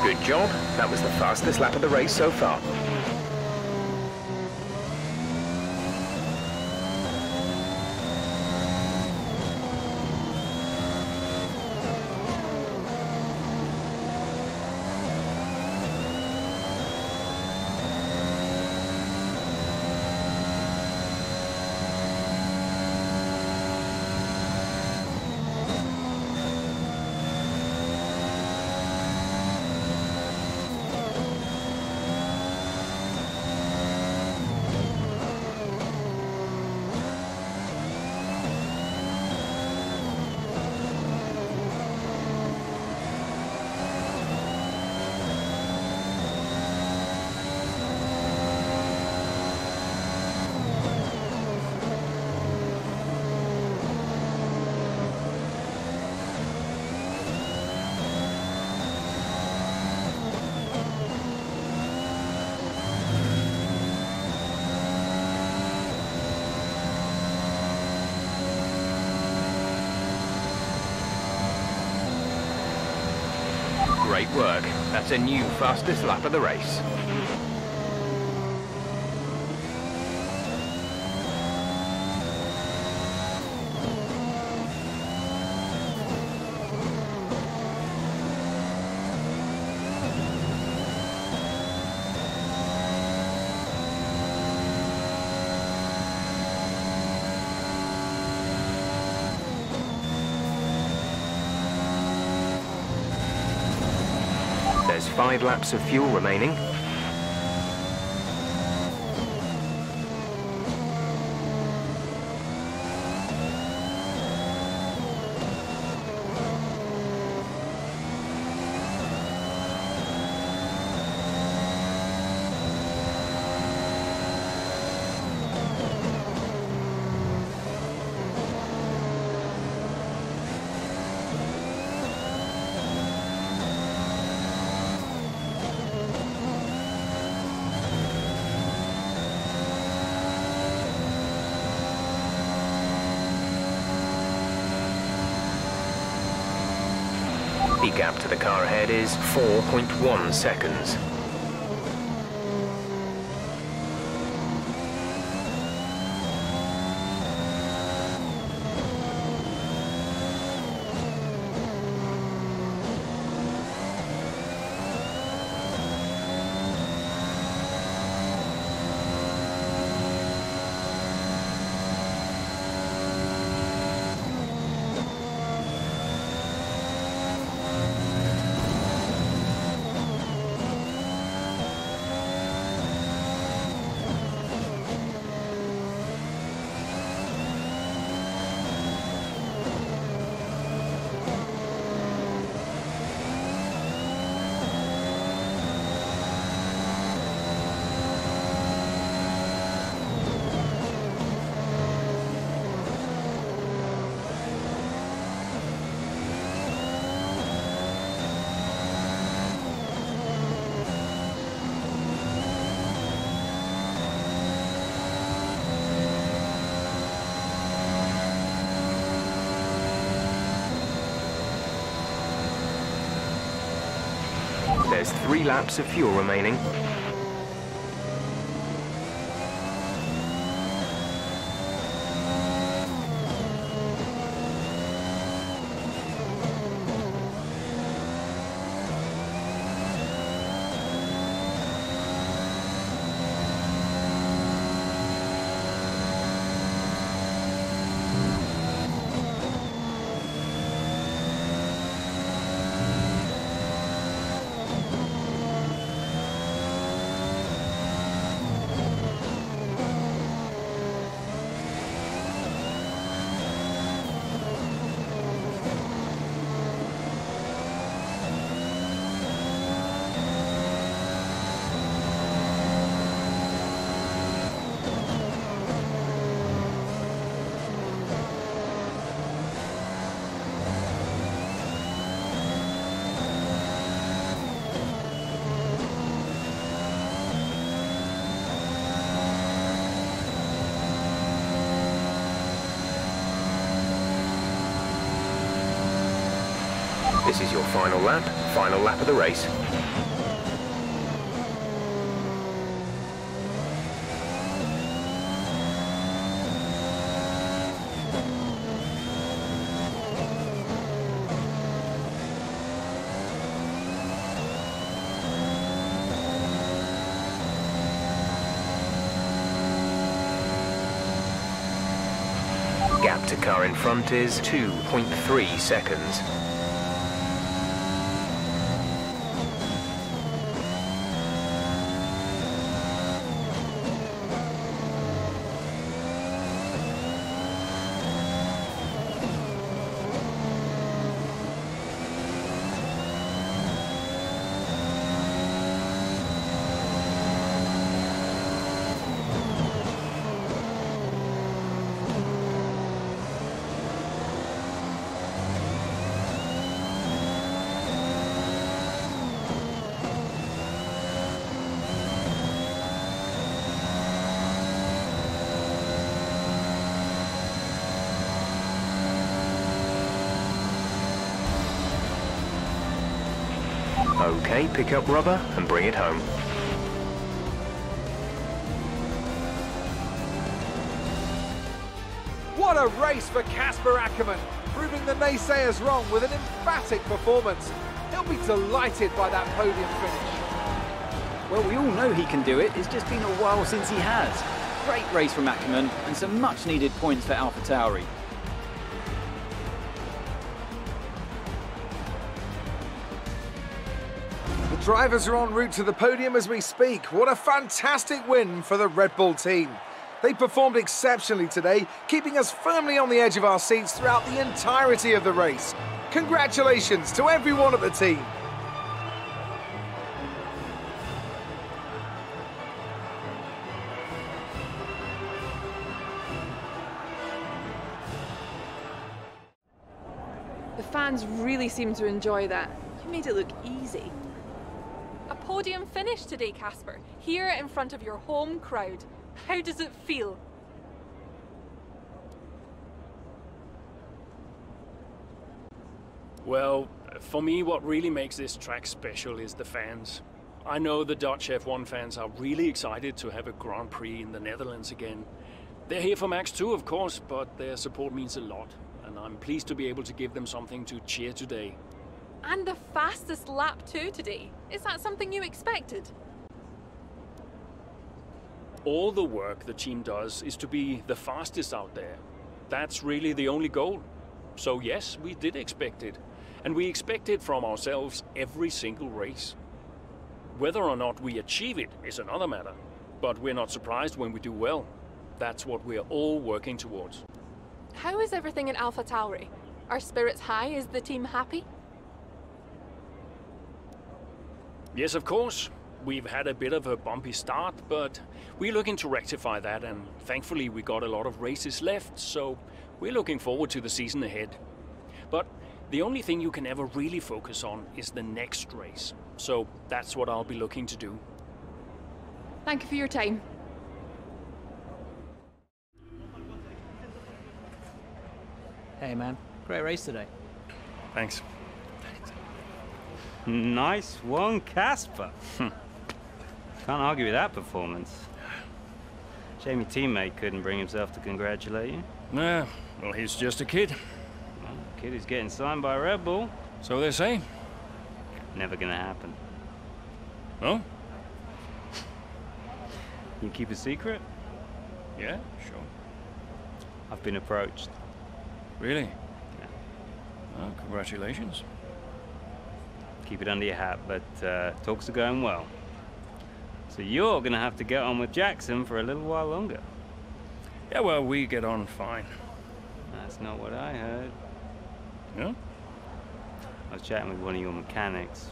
Good job. That was the fastest lap of the race so far. Great work. That's a new fastest lap of the race. There's 5 laps of fuel remaining. The gap to the car ahead is 4.1 seconds. There's 3 laps of fuel remaining. This is your final lap of the race. Gap to car in front is 2.3 seconds. Okay, pick up rubber and bring it home. What a race for Casper Ackerman, proving the naysayers wrong with an emphatic performance. He'll be delighted by that podium finish. Well, we all know he can do it. It's just been a while since he has. Great race from Ackerman and some much-needed points for AlphaTauri. The drivers are en route to the podium as we speak. What a fantastic win for the Red Bull team. They performed exceptionally today, keeping us firmly on the edge of our seats throughout the entirety of the race. Congratulations to everyone at the team. The fans really seem to enjoy that. You made it look easy. A podium finish today, Casper, here in front of your home crowd. How does it feel? Well, for me, what really makes this track special is the fans. I know the Dutch F1 fans are really excited to have a Grand Prix in the Netherlands again. They're here for Max too, of course, but their support means a lot, and I'm pleased to be able to give them something to cheer today. And the fastest lap too today. Is that something you expected? All the work the team does is to be the fastest out there. That's really the only goal. So yes, we did expect it. And we expect it from ourselves every single race. Whether or not we achieve it is another matter. But we're not surprised when we do well. That's what we're all working towards. How is everything in AlphaTauri? Are spirits high? Is the team happy? Yes, of course. We've had a bit of a bumpy start, but we're looking to rectify that, and thankfully we got a lot of races left, so we're looking forward to the season ahead. But the only thing you can ever really focus on is the next race, so that's what I'll be looking to do. Thank you for your time. Hey man, great race today. Thanks. Nice one, Casper. Can't argue with that performance. Shame your teammate couldn't bring himself to congratulate you. Yeah, well, he's just a kid. Well, a kid who's getting signed by Red Bull. So they say. Never gonna happen. Oh? You keep a secret? Yeah, sure. I've been approached. Really? Yeah. Well, congratulations. Keep it under your hat, but talks are going well. So you're gonna have to get on with Jackson for a little while longer. Yeah, well, we get on fine. That's not what I heard. Yeah? I was chatting with one of your mechanics.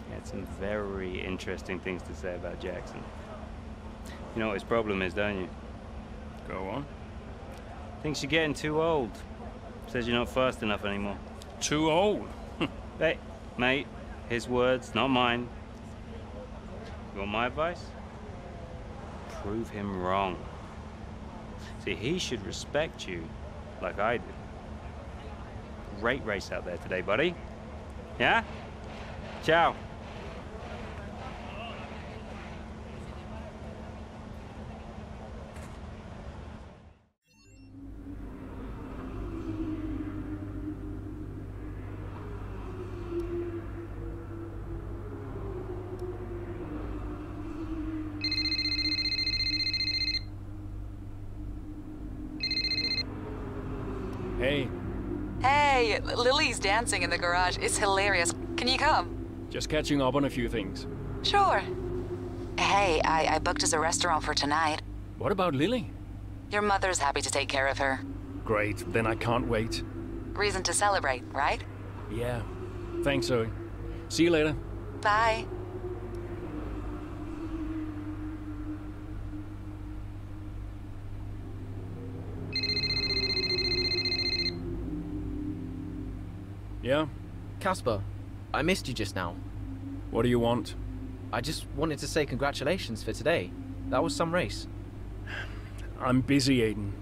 He had some very interesting things to say about Jackson. You know what his problem is, don't you? Go on. Thinks you're getting too old. Says you're not fast enough anymore. Too old? Hey, mate, his words, not mine. You want my advice? Prove him wrong. See, he should respect you like I do. Great race out there today, buddy. Yeah? Ciao. Hey. Hey, Lily's dancing in the garage. It's hilarious. Can you come? Just catching up on a few things. Sure. Hey, I booked us a restaurant for tonight. What about Lily? Your mother's happy to take care of her. Great, then I can't wait. Reason to celebrate, right? Yeah. Thanks, Zoe. See you later. Bye. Yeah? Casper, I missed you just now. What do you want? I just wanted to say congratulations for today. That was some race. I'm busy, Aiden.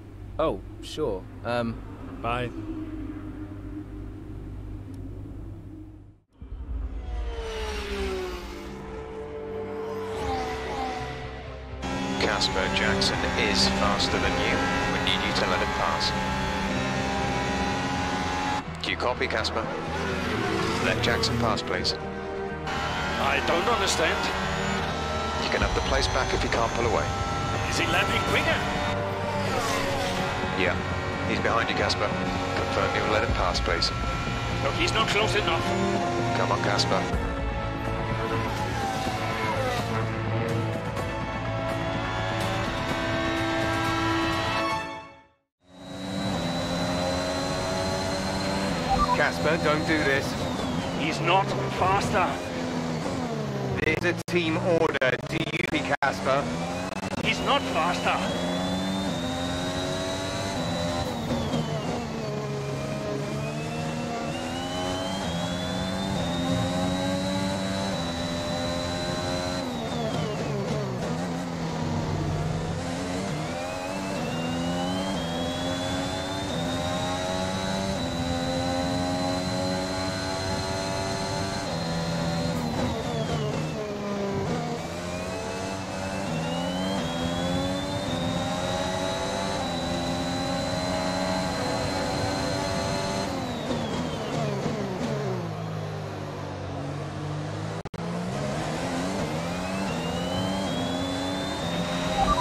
Oh, sure. Bye. Casper Jackson is faster than you. We need you to let him pass. Do you copy, Casper? Let Jackson pass, please. I don't understand. You can have the place back if you can't pull away. Is he lapping quicker? Yeah, he's behind you, Casper. Confirm you'll let him pass, please. Look, he's not close enough. Come on, Casper. Casper, don't do this. He's not faster. There's a team order. Do you be Casper? He's not faster.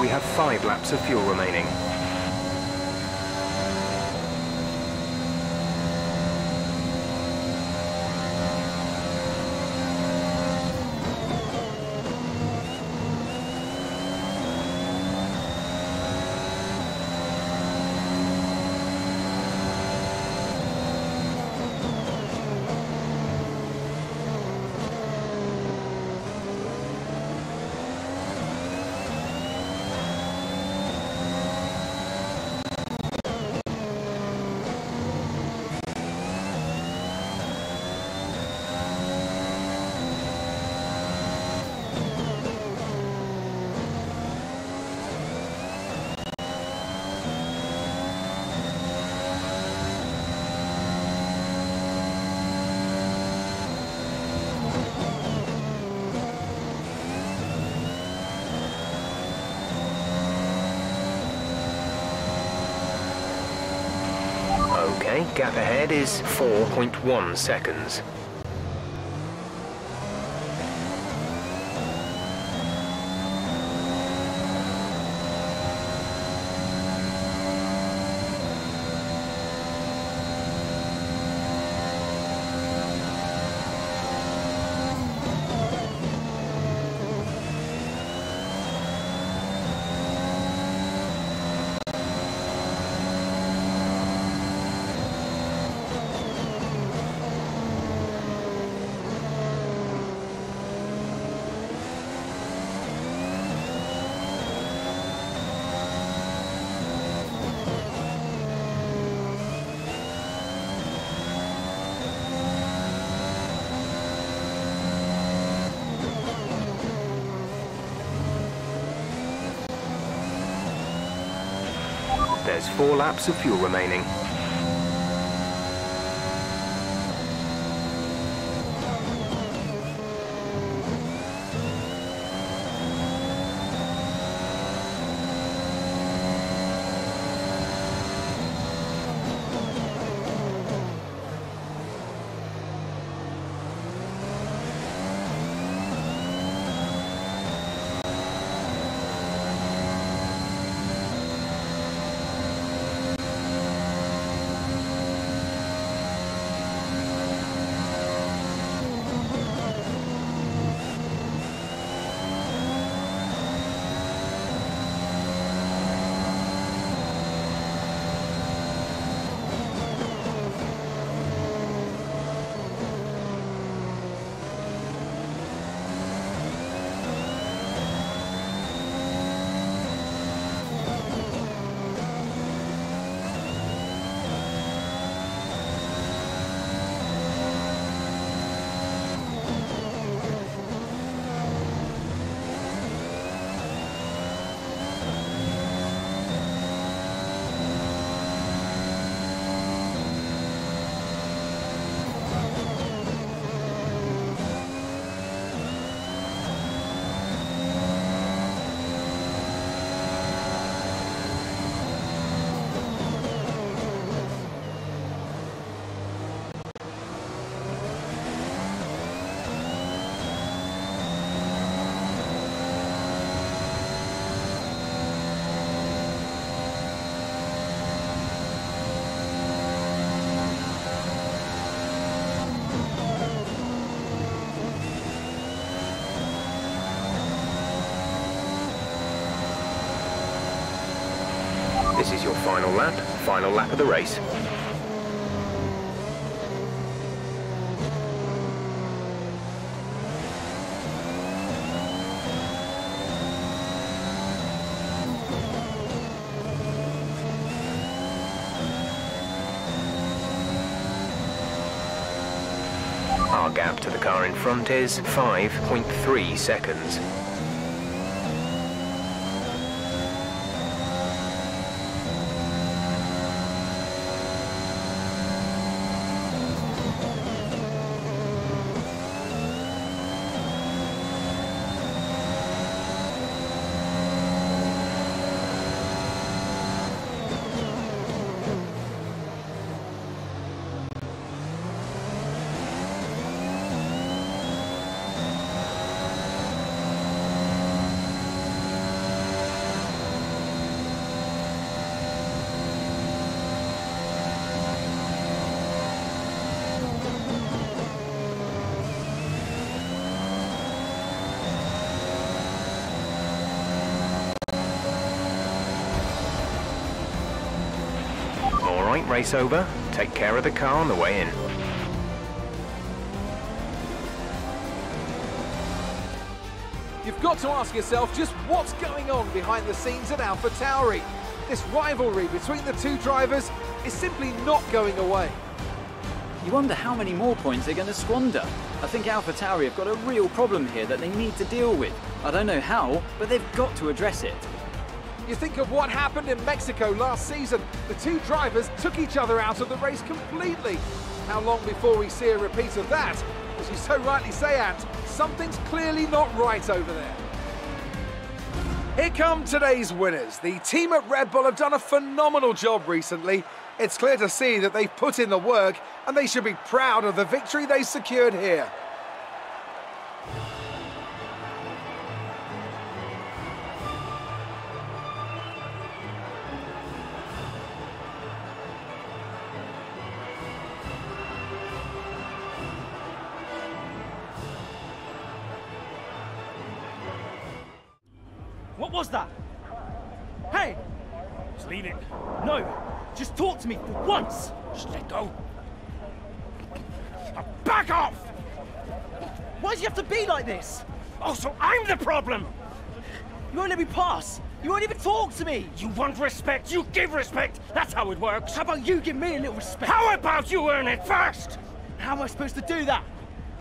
We have 5 laps of fuel remaining. Okay, gap ahead is 4.1 seconds. There's 4 laps of fuel remaining. Final lap of the race. Our gap to the car in front is 5.3 seconds. Alright, race over. Take care of the car on the way in. You've got to ask yourself just what's going on behind the scenes at AlphaTauri. This rivalry between the two drivers is simply not going away. You wonder how many more points they're going to squander. I think AlphaTauri have got a real problem here that they need to deal with. I don't know how, but they've got to address it. You think of what happened in Mexico last season. The two drivers took each other out of the race completely. How long before we see a repeat of that? As you so rightly say, Ant, something's clearly not right over there. Here come today's winners. The team at Red Bull have done a phenomenal job recently. It's clear to see that they've put in the work and they should be proud of the victory they secured here. What was that? Hey! Just leave it. No! Just talk to me for once! Just let go. Back off! Why do you have to be like this? Oh, so I'm the problem! You won't let me pass! You won't even talk to me! You want respect, you give respect! That's how it works! How about you give me a little respect? How about you earn it first? How am I supposed to do that?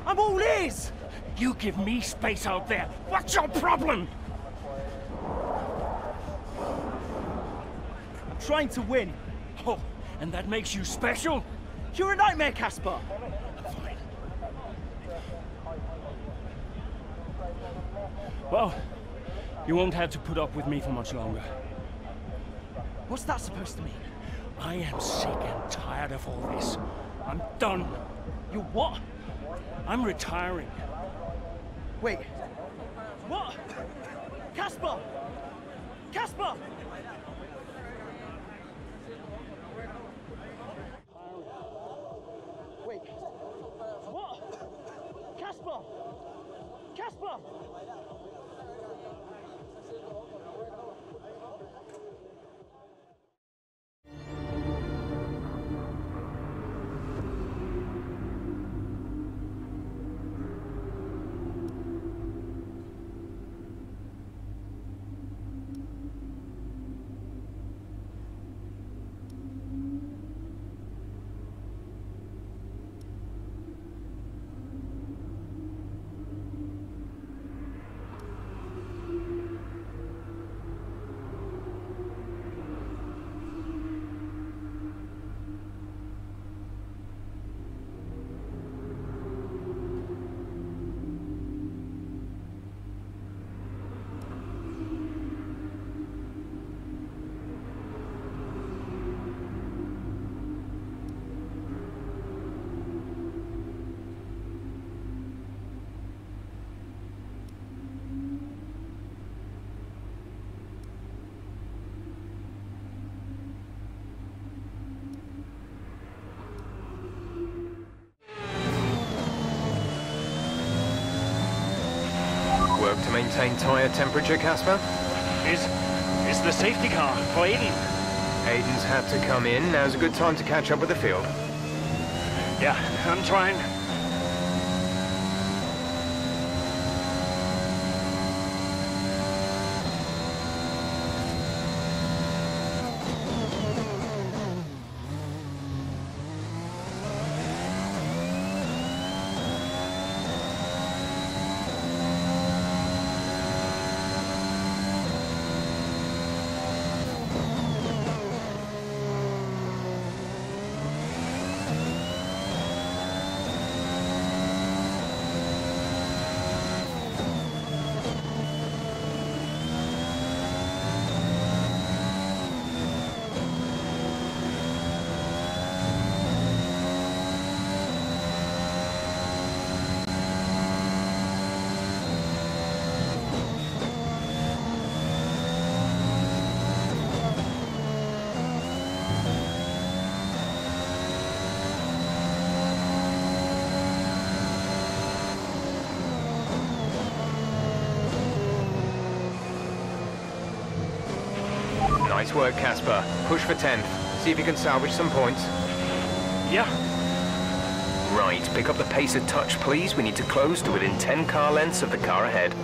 I'm all ears! You give me space out there! What's your problem? I'm trying to win. Oh, and that makes you special? You're a nightmare, Casper! Fine. Well, you won't have to put up with me for much longer. What's that supposed to mean? I am sick and tired of all this. I'm done. You what? I'm retiring. Wait. What? Casper! Casper! Wait. What? Casper! Casper! Work to maintain tyre temperature, Casper? Is the safety car for Aiden? Aiden's had to come in. Now's a good time to catch up with the field. Yeah, I'm trying. Nice work, Casper. Push for 10th. See if you can salvage some points. Yeah. Right, pick up the pace a touch, please. We need to close to within 10 car lengths of the car ahead.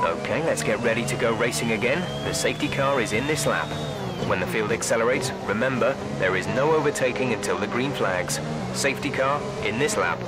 Okay, let's get ready to go racing again. The safety car is in this lap. When the field accelerates, remember, there is no overtaking until the green flags. Safety car in this lap.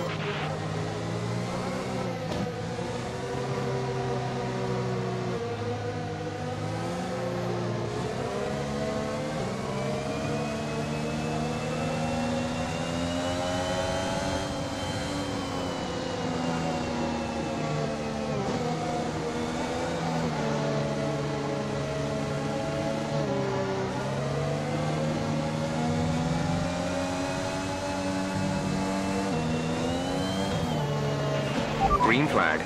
Green flag.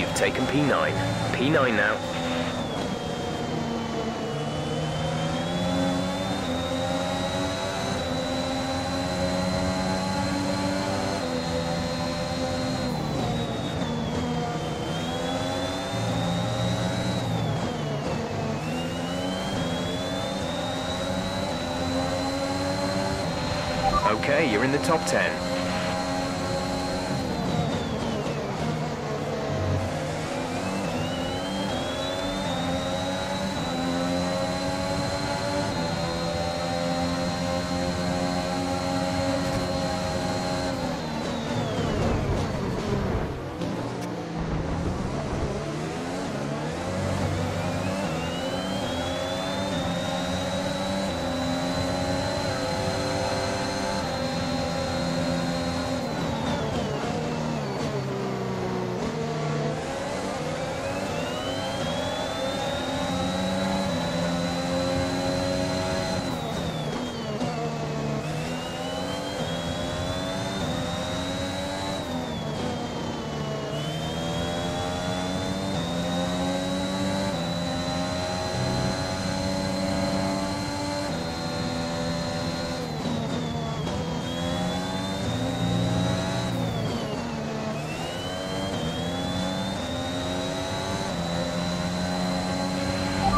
You've taken P9. P9 now. Okay, you're in the top 10.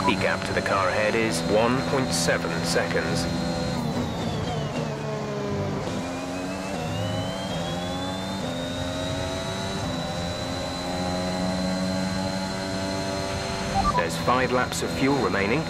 The gap to the car ahead is 1.7 seconds. There's 5 laps of fuel remaining.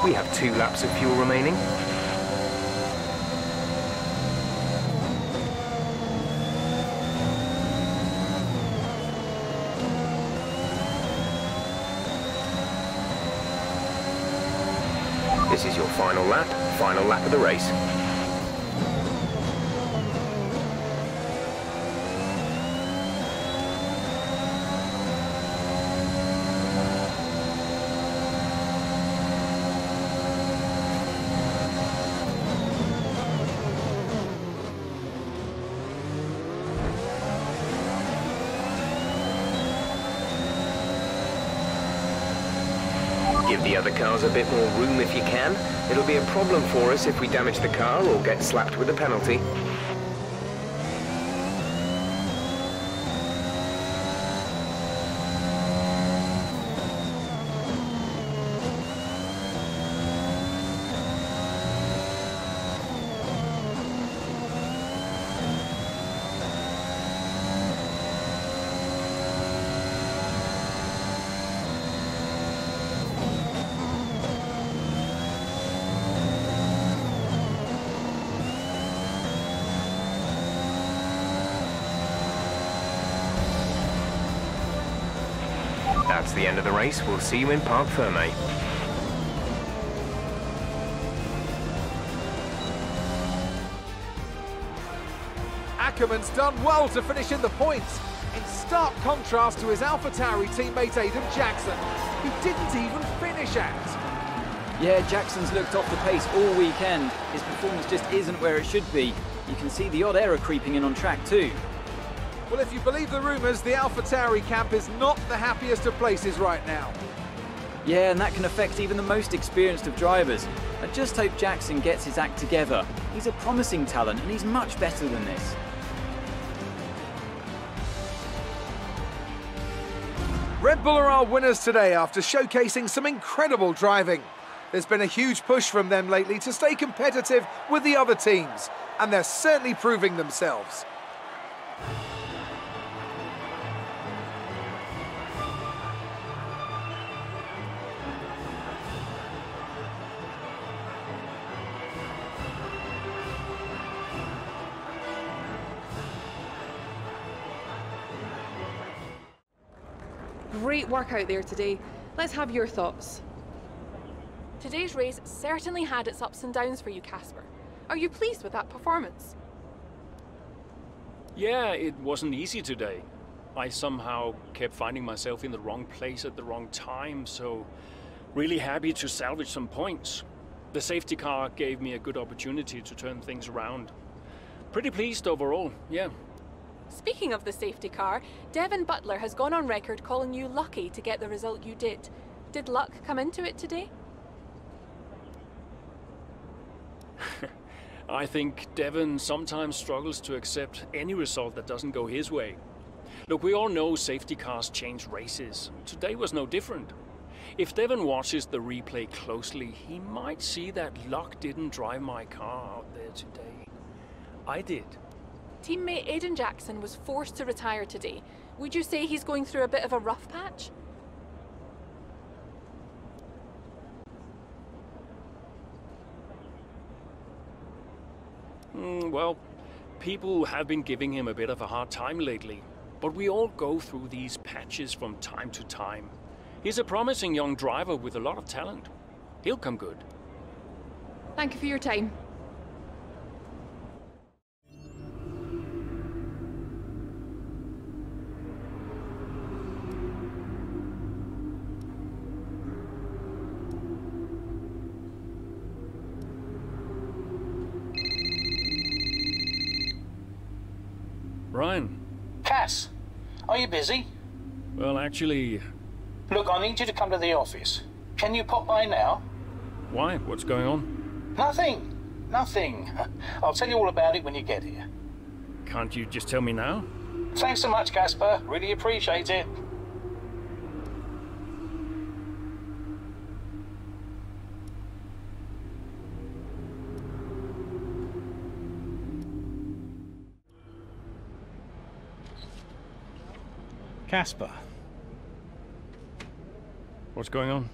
We have 2 laps of fuel remaining. This is your final lap. final lap of the race. Give the other cars a bit more room if you can. It'll be a problem for us if we damage the car or get slapped with a penalty. That's the end of the race. We'll see you in Parc Fermé. Ackerman's done well to finish in the points, in stark contrast to his AlphaTauri teammate Aiden Jackson, who didn't even finish out. Yeah, Jackson's looked off the pace all weekend. His performance just isn't where it should be. You can see the odd error creeping in on track too. Well, if you believe the rumours, the AlphaTauri camp is not the happiest of places right now. Yeah, and that can affect even the most experienced of drivers. I just hope Jackson gets his act together. He's a promising talent, and he's much better than this. Red Bull are our winners today after showcasing some incredible driving. There's been a huge push from them lately to stay competitive with the other teams, and they're certainly proving themselves. Great work out there today. Let's have your thoughts. Today's race certainly had its ups and downs for you, Casper. Are you pleased with that performance? Yeah, it wasn't easy today. I somehow kept finding myself in the wrong place at the wrong time, so really happy to salvage some points. The safety car gave me a good opportunity to turn things around. Pretty pleased overall, yeah. Speaking of the safety car, Devin Butler has gone on record calling you lucky to get the result you did. Did luck come into it today? I think Devin sometimes struggles to accept any result that doesn't go his way. Look, we all know safety cars change races. Today was no different. If Devin watches the replay closely, he might see that luck didn't drive my car out there today. I did. Teammate Aiden Jackson was forced to retire today. Would you say he's going through a bit of a rough patch? Well, people have been giving him a bit of a hard time lately, but we all go through these patches from time to time. He's a promising young driver with a lot of talent. He'll come good. Thank you for your time. Brian. Cass, are you busy? Well, actually... Look, I need you to come to the office. Can you pop by now? Why? What's going on? Nothing. Nothing. I'll tell you all about it when you get here. Can't you just tell me now? Thanks so much, Casper. Really appreciate it. Casper. What's going on?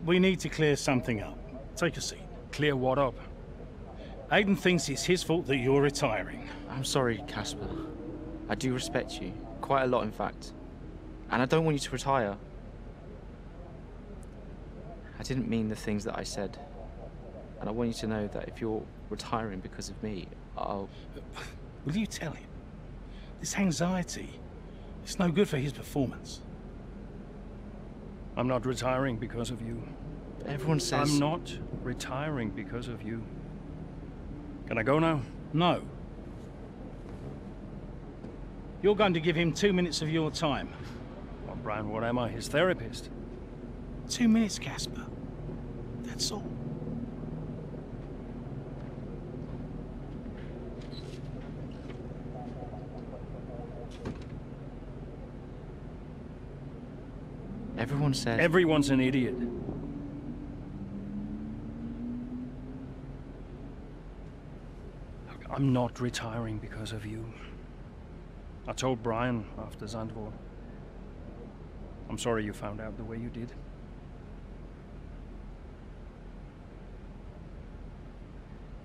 We need to clear something up. Take a seat. Clear what up? Aiden thinks it's his fault that you're retiring. I'm sorry, Casper. I do respect you. Quite a lot, in fact. And I don't want you to retire. I didn't mean the things that I said. And I want you to know that if you're retiring because of me, I'll... Will you tell him? This anxiety, it's no good for his performance. I'm not retiring because of you. Everyone says... I'm not retiring because of you. Can I go now? No. You're going to give him 2 minutes of your time. Well, Brian, what am I, his therapist? 2 minutes, Casper. That's all. Everyone says... Everyone's an idiot. Look, I'm not retiring because of you. I told Brian after Zandvoort. I'm sorry you found out the way you did.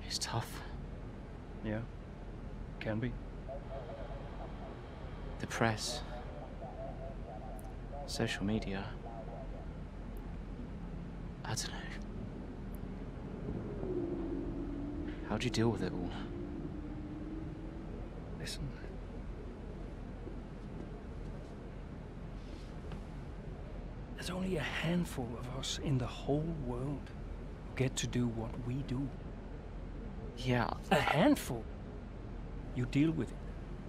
It's tough. Yeah, can be. The press. Social media. I don't know. How do you deal with it all? Listen. There's only a handful of us in the whole world who get to do what we do. Yeah. A handful. You deal with it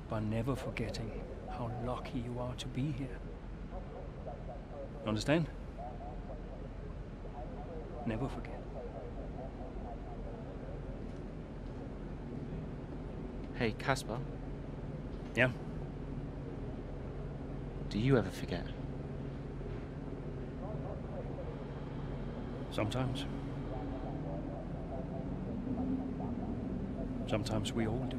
by never forgetting how lucky you are to be here. Understand? Never forget. Hey, Casper. Yeah? Do you ever forget? Sometimes. Sometimes we all do.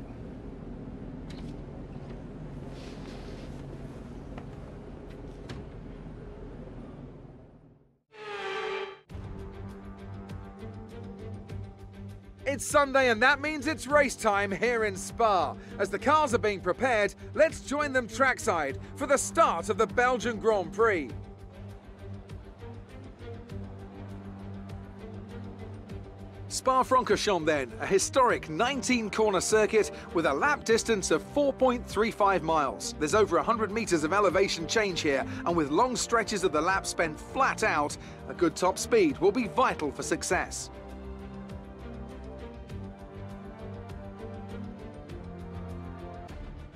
It's Sunday and that means it's race time here in Spa. As the cars are being prepared, let's join them trackside for the start of the Belgian Grand Prix. Spa-Francorchamps then, a historic 19-corner circuit with a lap distance of 4.35 miles. There's over 100 metres of elevation change here, and with long stretches of the lap spent flat out, a good top speed will be vital for success.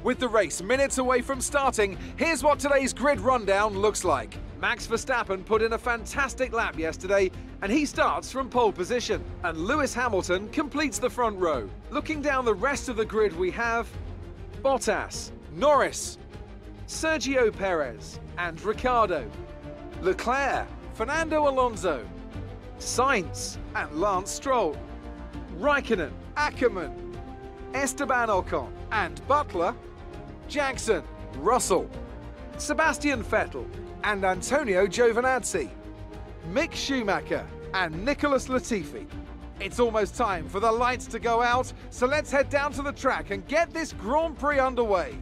With the race minutes away from starting, here's what today's grid rundown looks like. Max Verstappen put in a fantastic lap yesterday, and he starts from pole position. And Lewis Hamilton completes the front row. Looking down the rest of the grid, we have Bottas, Norris, Sergio Perez, and Ricciardo, Leclerc, Fernando Alonso, Sainz, and Lance Stroll, Raikkonen, Ackerman, Esteban Ocon, and Butler, Jackson, Russell, Sebastian Vettel, and Antonio Giovinazzi, Mick Schumacher, and Nicholas Latifi. It's almost time for the lights to go out, so let's head down to the track and get this Grand Prix underway.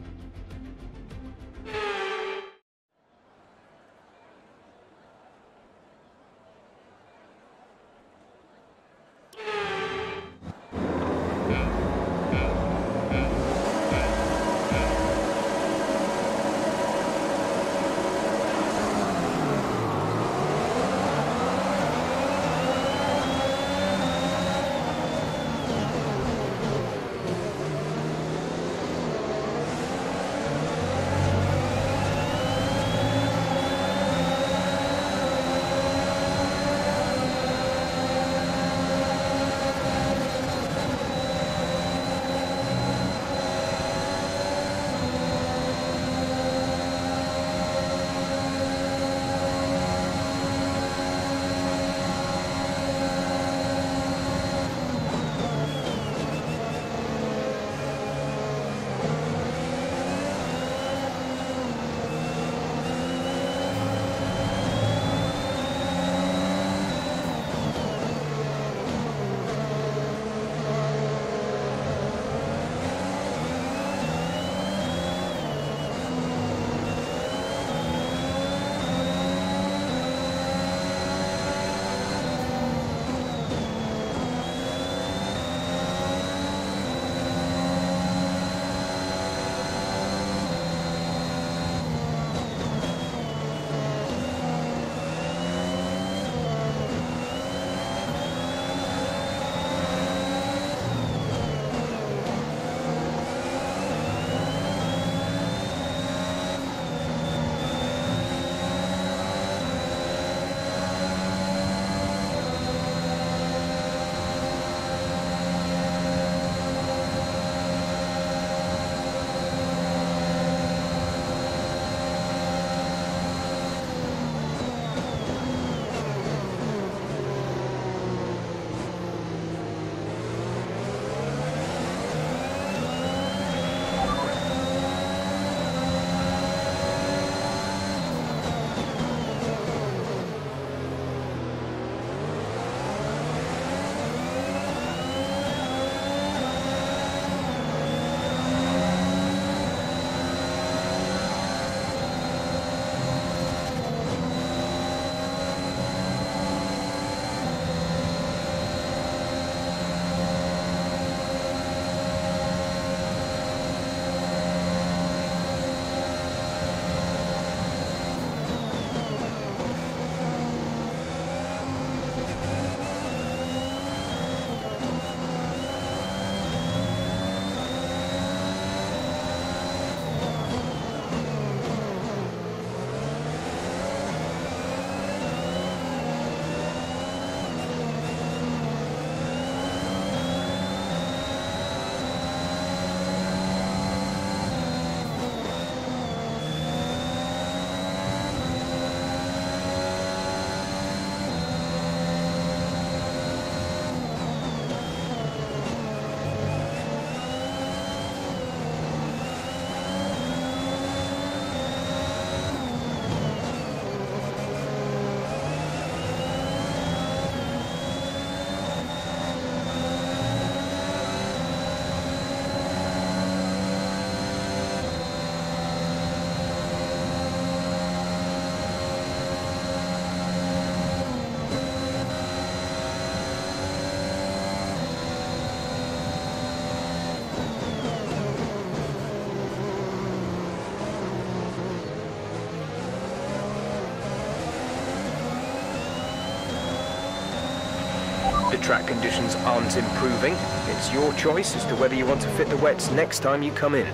The track conditions aren't improving. It's your choice as to whether you want to fit the wets next time you come in.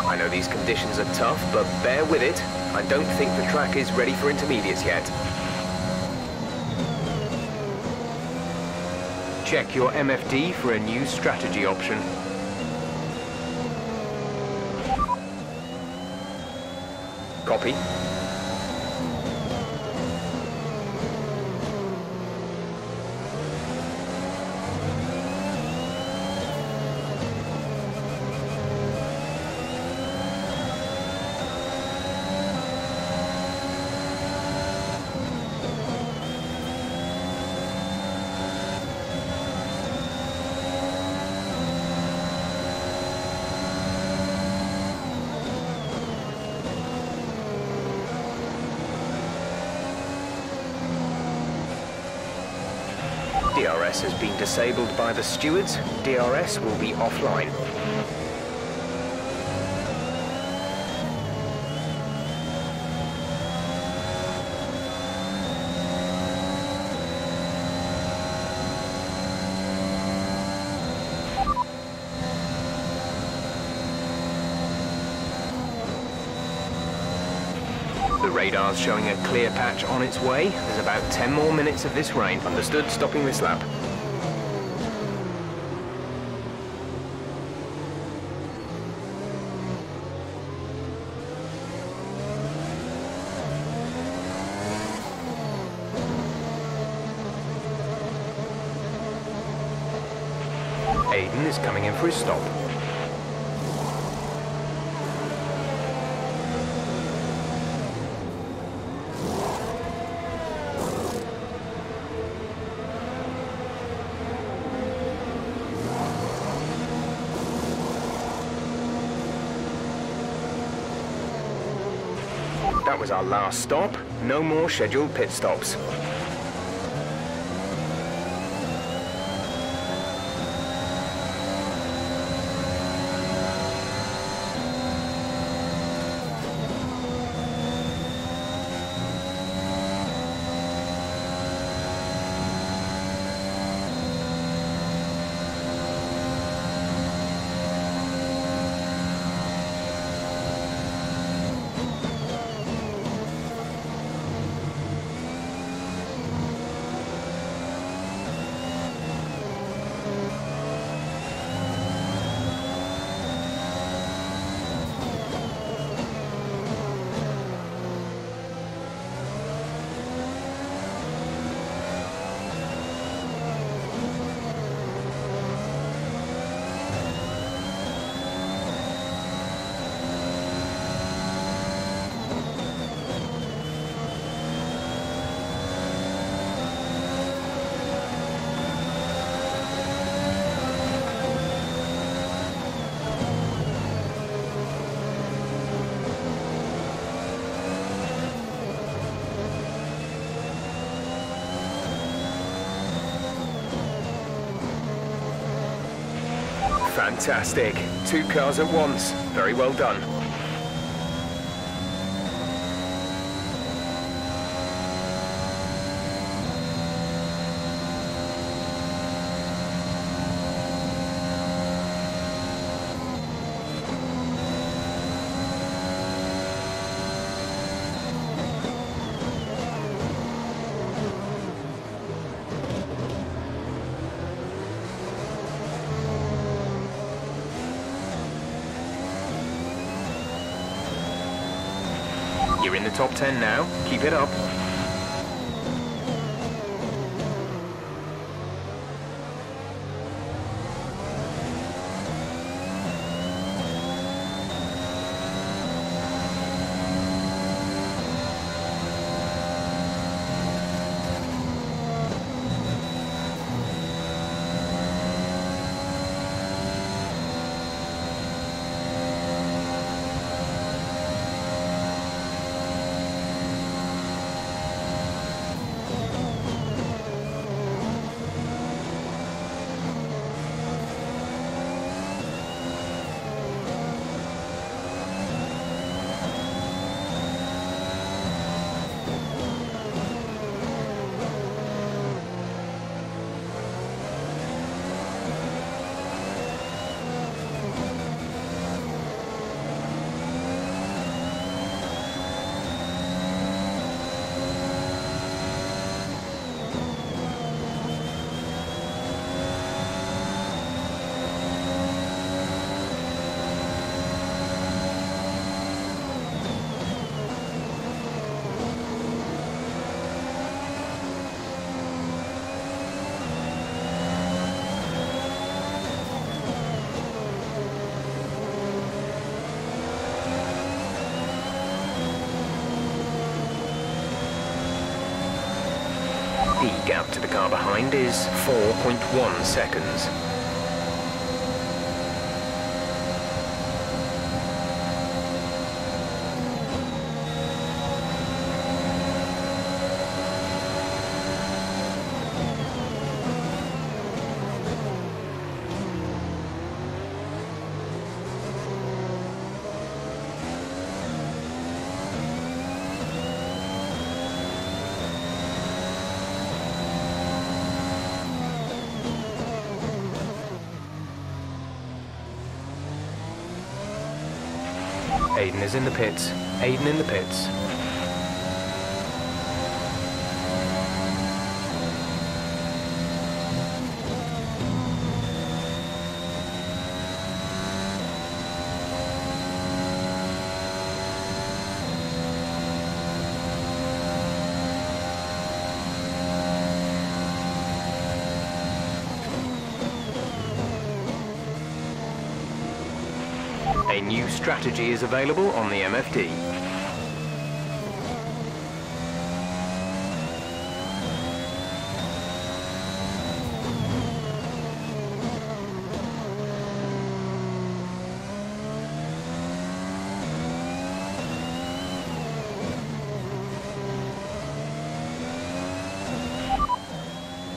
I know these conditions are tough, but bear with it. I don't think the track is ready for intermediates yet. Check your MFD for a new strategy option. Copy. DRS has been disabled by the stewards. DRS will be offline. The radar's showing a clear patch on its way. There's about 10 more minutes of this rain. Understood, stopping this lap. Aiden is coming in for his stop. That was our last stop. No more scheduled pit stops. Fantastic. 2 cars at once. Very well done. You're in the top 10 now. Keep it up. gap to the car behind is 4.1 seconds. Aiden is in the pits. Aiden in the pits. A new strategy is available on the MFD.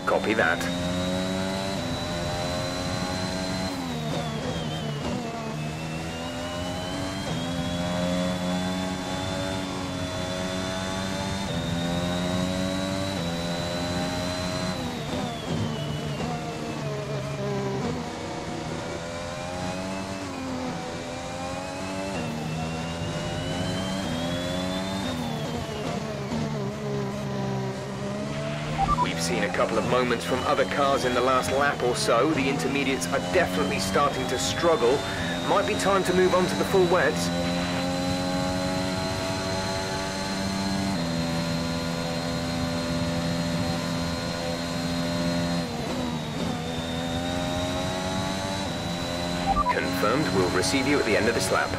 Copy that. Seen a couple of moments from other cars in the last lap or so. The intermediates are definitely starting to struggle. Might be time to move on to the full wets. Confirmed. We'll receive you at the end of this lap.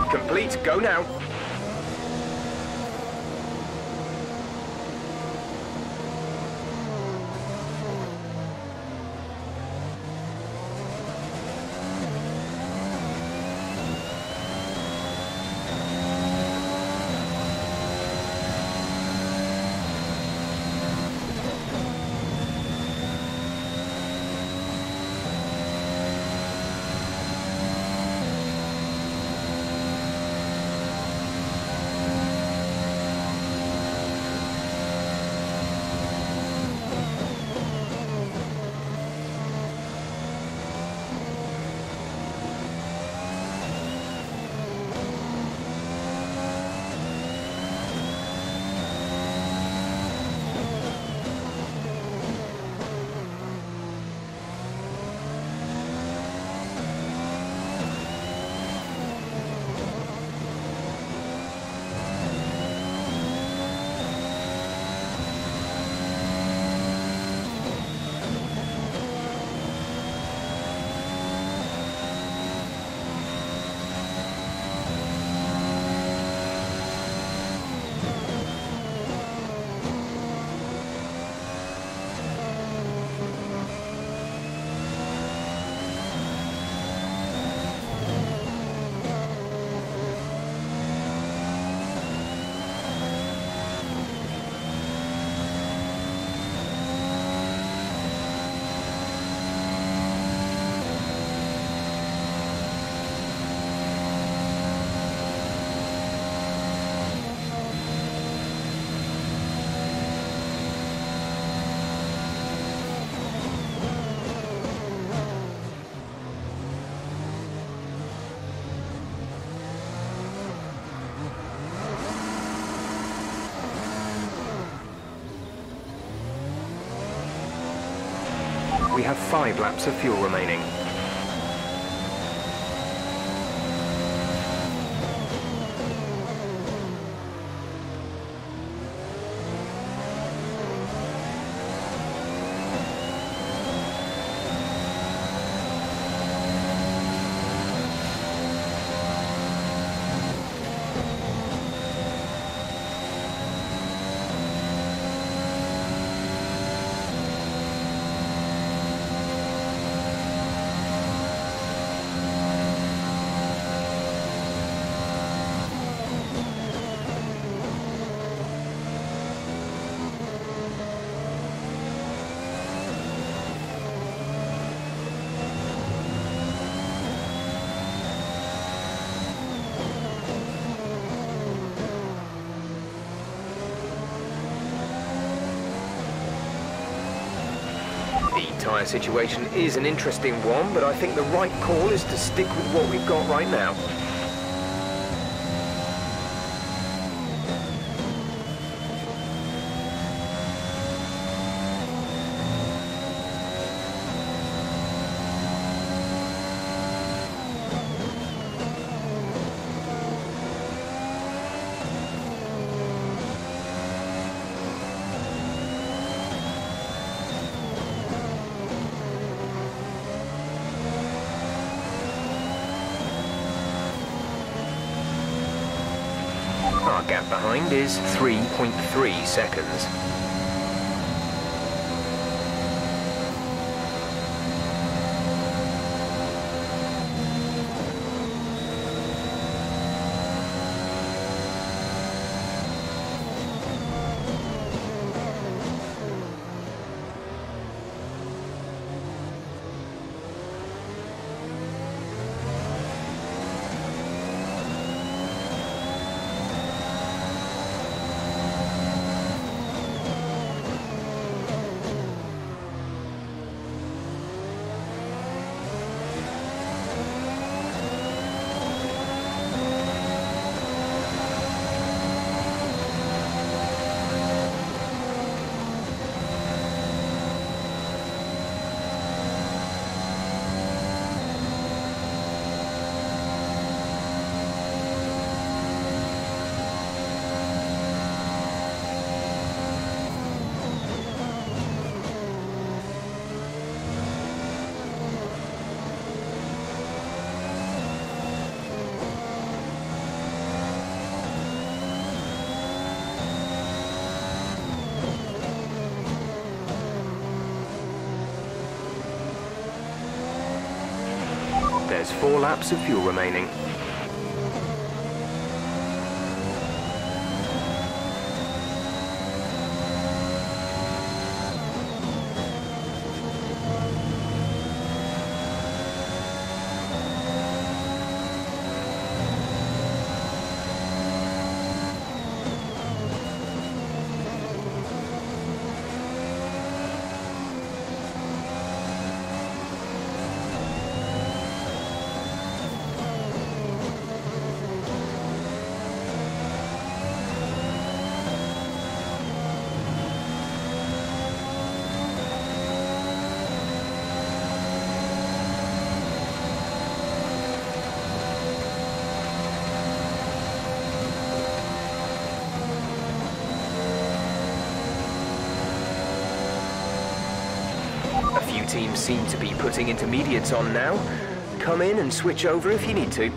Complete, go now. We have 5 laps of fuel remaining. The tyre situation is an interesting one, but I think the right call is to stick with what we've got right now. Our gap behind is 3.3 seconds. There's 4 laps of fuel remaining. A few teams seem to be putting intermediates on now. Come in and switch over if you need to.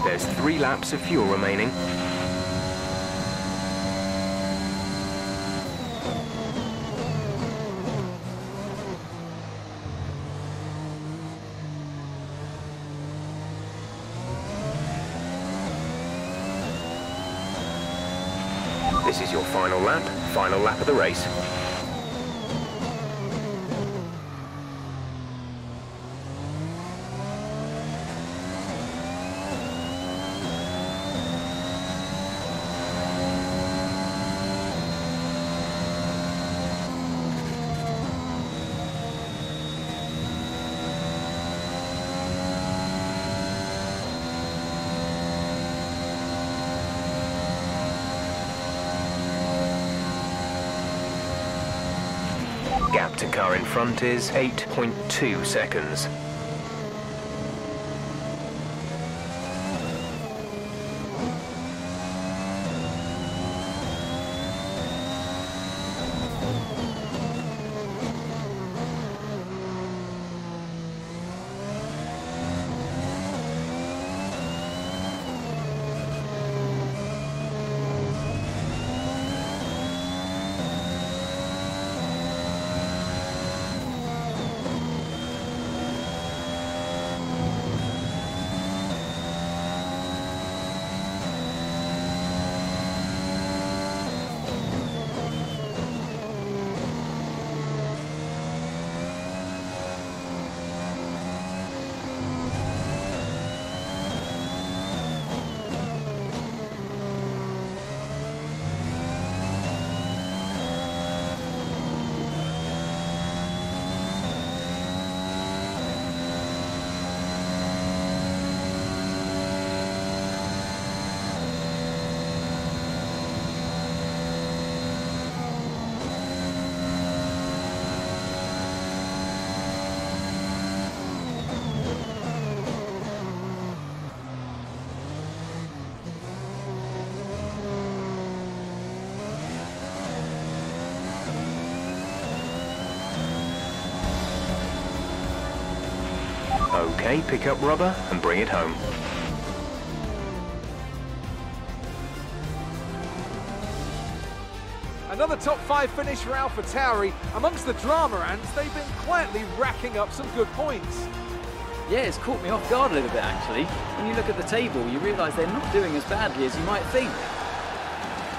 There's 3 laps of fuel remaining. This is your final lap of the race. Gap to car in front is 8.2 seconds. Okay, pick up rubber and bring it home. Another top 5 finish for AlphaTauri. Amongst the drama ants, they've been quietly racking up some good points. Yeah, it's caught me off guard a little bit, actually. When you look at the table, you realise they're not doing as badly as you might think.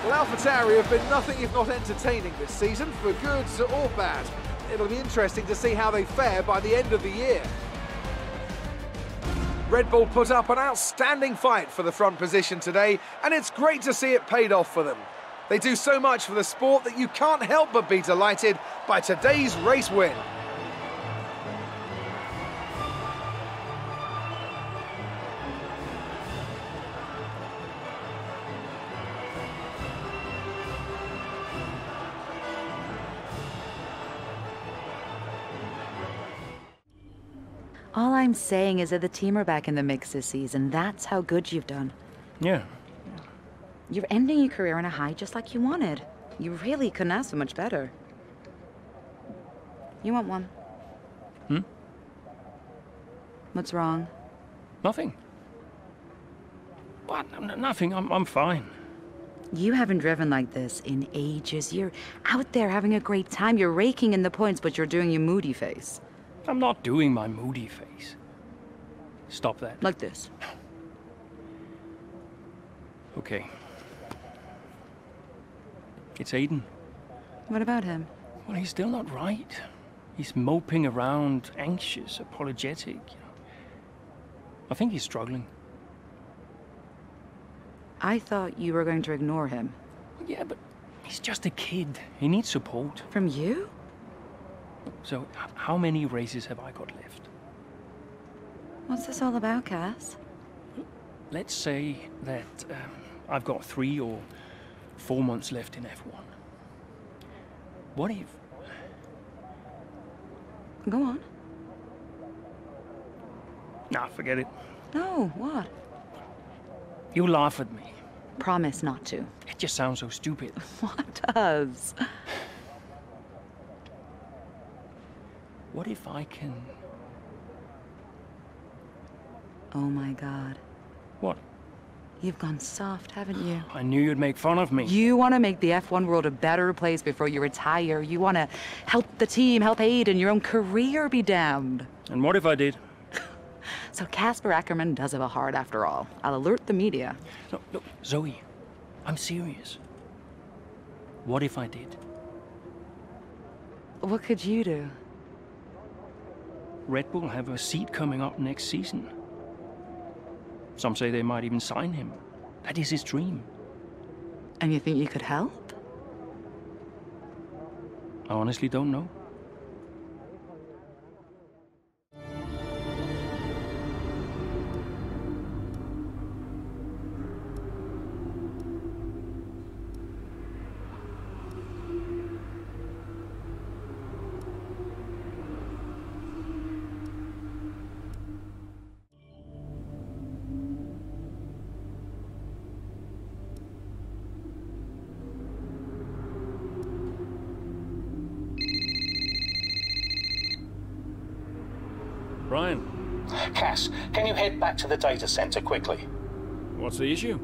Well, AlphaTauri have been nothing if not entertaining this season, for good or bad. It'll be interesting to see how they fare by the end of the year. Red Bull put up an outstanding fight for the front position today, and it's great to see it paid off for them. They do so much for the sport that you can't help but be delighted by today's race win. All I'm saying is that the team are back in the mix this season. That's how good you've done. Yeah. You're ending your career on a high just like you wanted. You really couldn't ask for much better. You want one? Hmm? What's wrong? Nothing. What? Nothing. I'm fine. You haven't driven like this in ages. You're out there having a great time. You're raking in the points, but you're doing your moody face. I'm not doing my moody face. Stop that. Like this. Okay. It's Aiden. What about him? Well, he's still not right. He's moping around, anxious, apologetic. I think he's struggling. I thought you were going to ignore him. Yeah, but he's just a kid. He needs support. From you? So, how many races have I got left? What's this all about, Cass? Let's say that I've got 3 or 4 months left in F1. What if... Go on. Nah, forget it. No, what? You laugh at me. Promise not to. It just sounds so stupid. What does? What if I can... Oh my God. What? You've gone soft, haven't you? I knew you'd make fun of me. You want to make the F1 world a better place before you retire. You want to help the team, help Aiden, your own career be damned. And what if I did? So Casper Ackerman does have a heart after all. I'll alert the media. No, look, Zoe, I'm serious. What if I did? What could you do? Red Bull have a seat coming up next season. Some say they might even sign him. That is his dream. And you think you could help? I honestly don't know. Brian. Cass, can you head back to the data center quickly? What's the issue?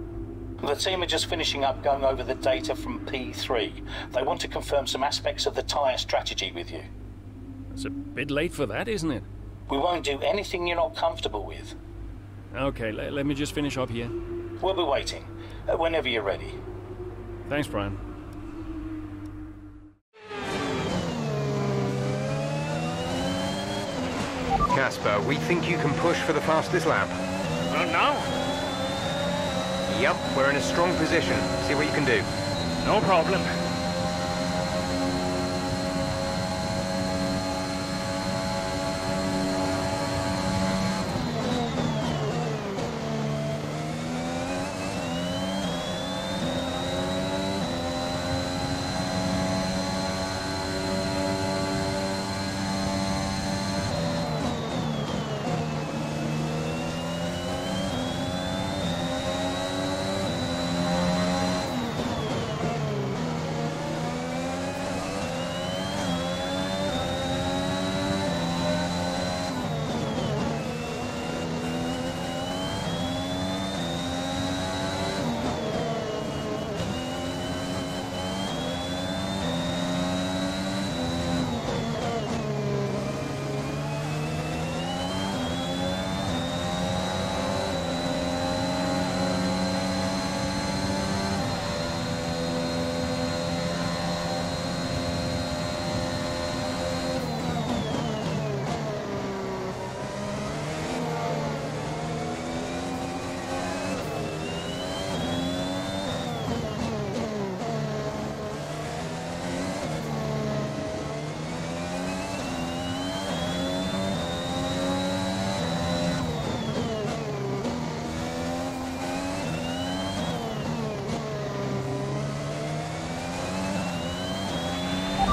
The team are just finishing up going over the data from P3. They want to confirm some aspects of the tyre strategy with you. It's a bit late for that, isn't it? We won't do anything you're not comfortable with. Okay, let me just finish up here. We'll be waiting, whenever you're ready. Thanks, Brian. Casper, we think you can push for the fastest lap. Now? Yep, we're in a strong position. See what you can do. No problem.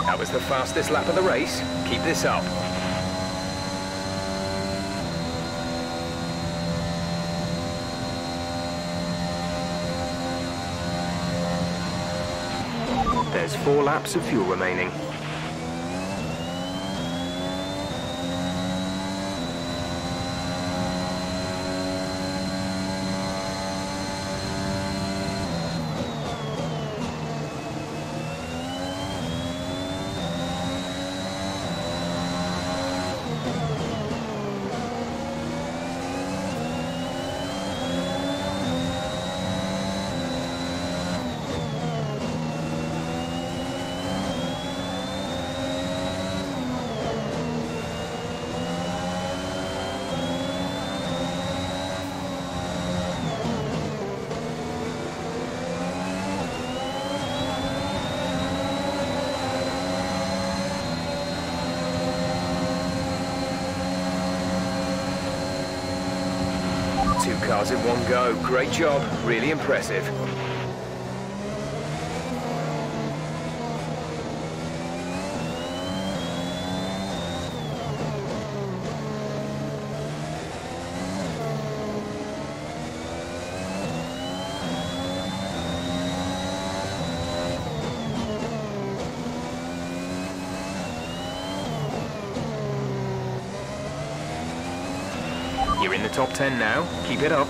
That was the fastest lap of the race. Keep this up. There's 4 laps of fuel remaining. Cars in one go. Great job. Really impressive. You're in the top 10 now. Keep it up.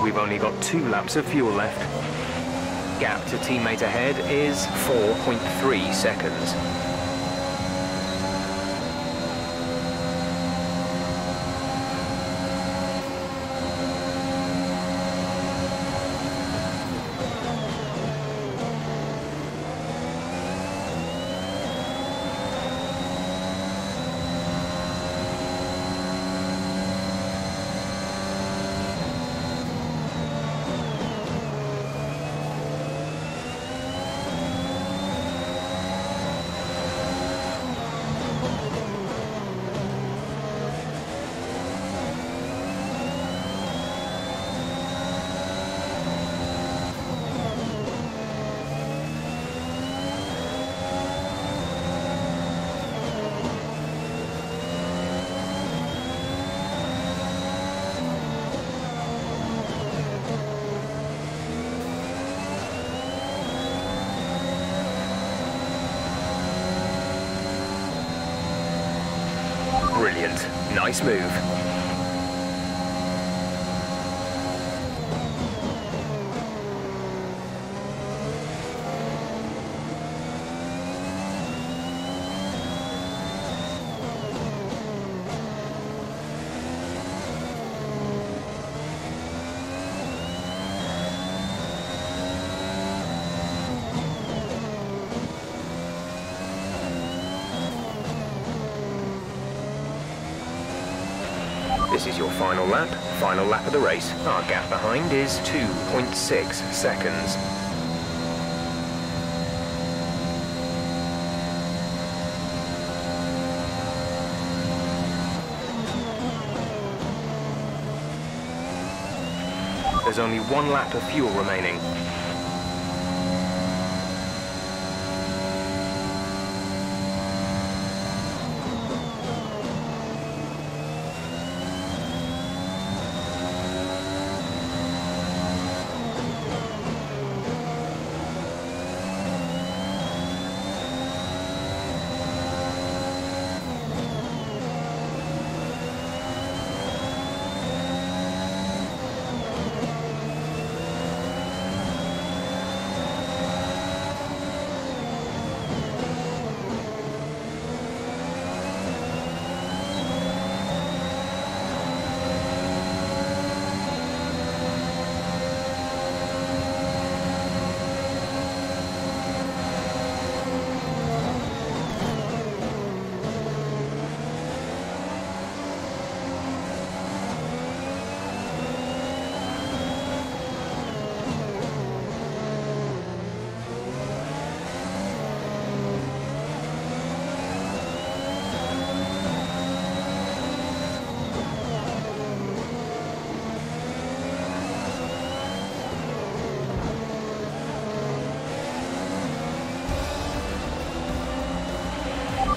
We've only got 2 laps of fuel left. Gap to teammate ahead is 4.3 seconds. Brilliant. Nice move. This is your final lap of the race. Our gap behind is 2.6 seconds. There's only 1 lap of fuel remaining.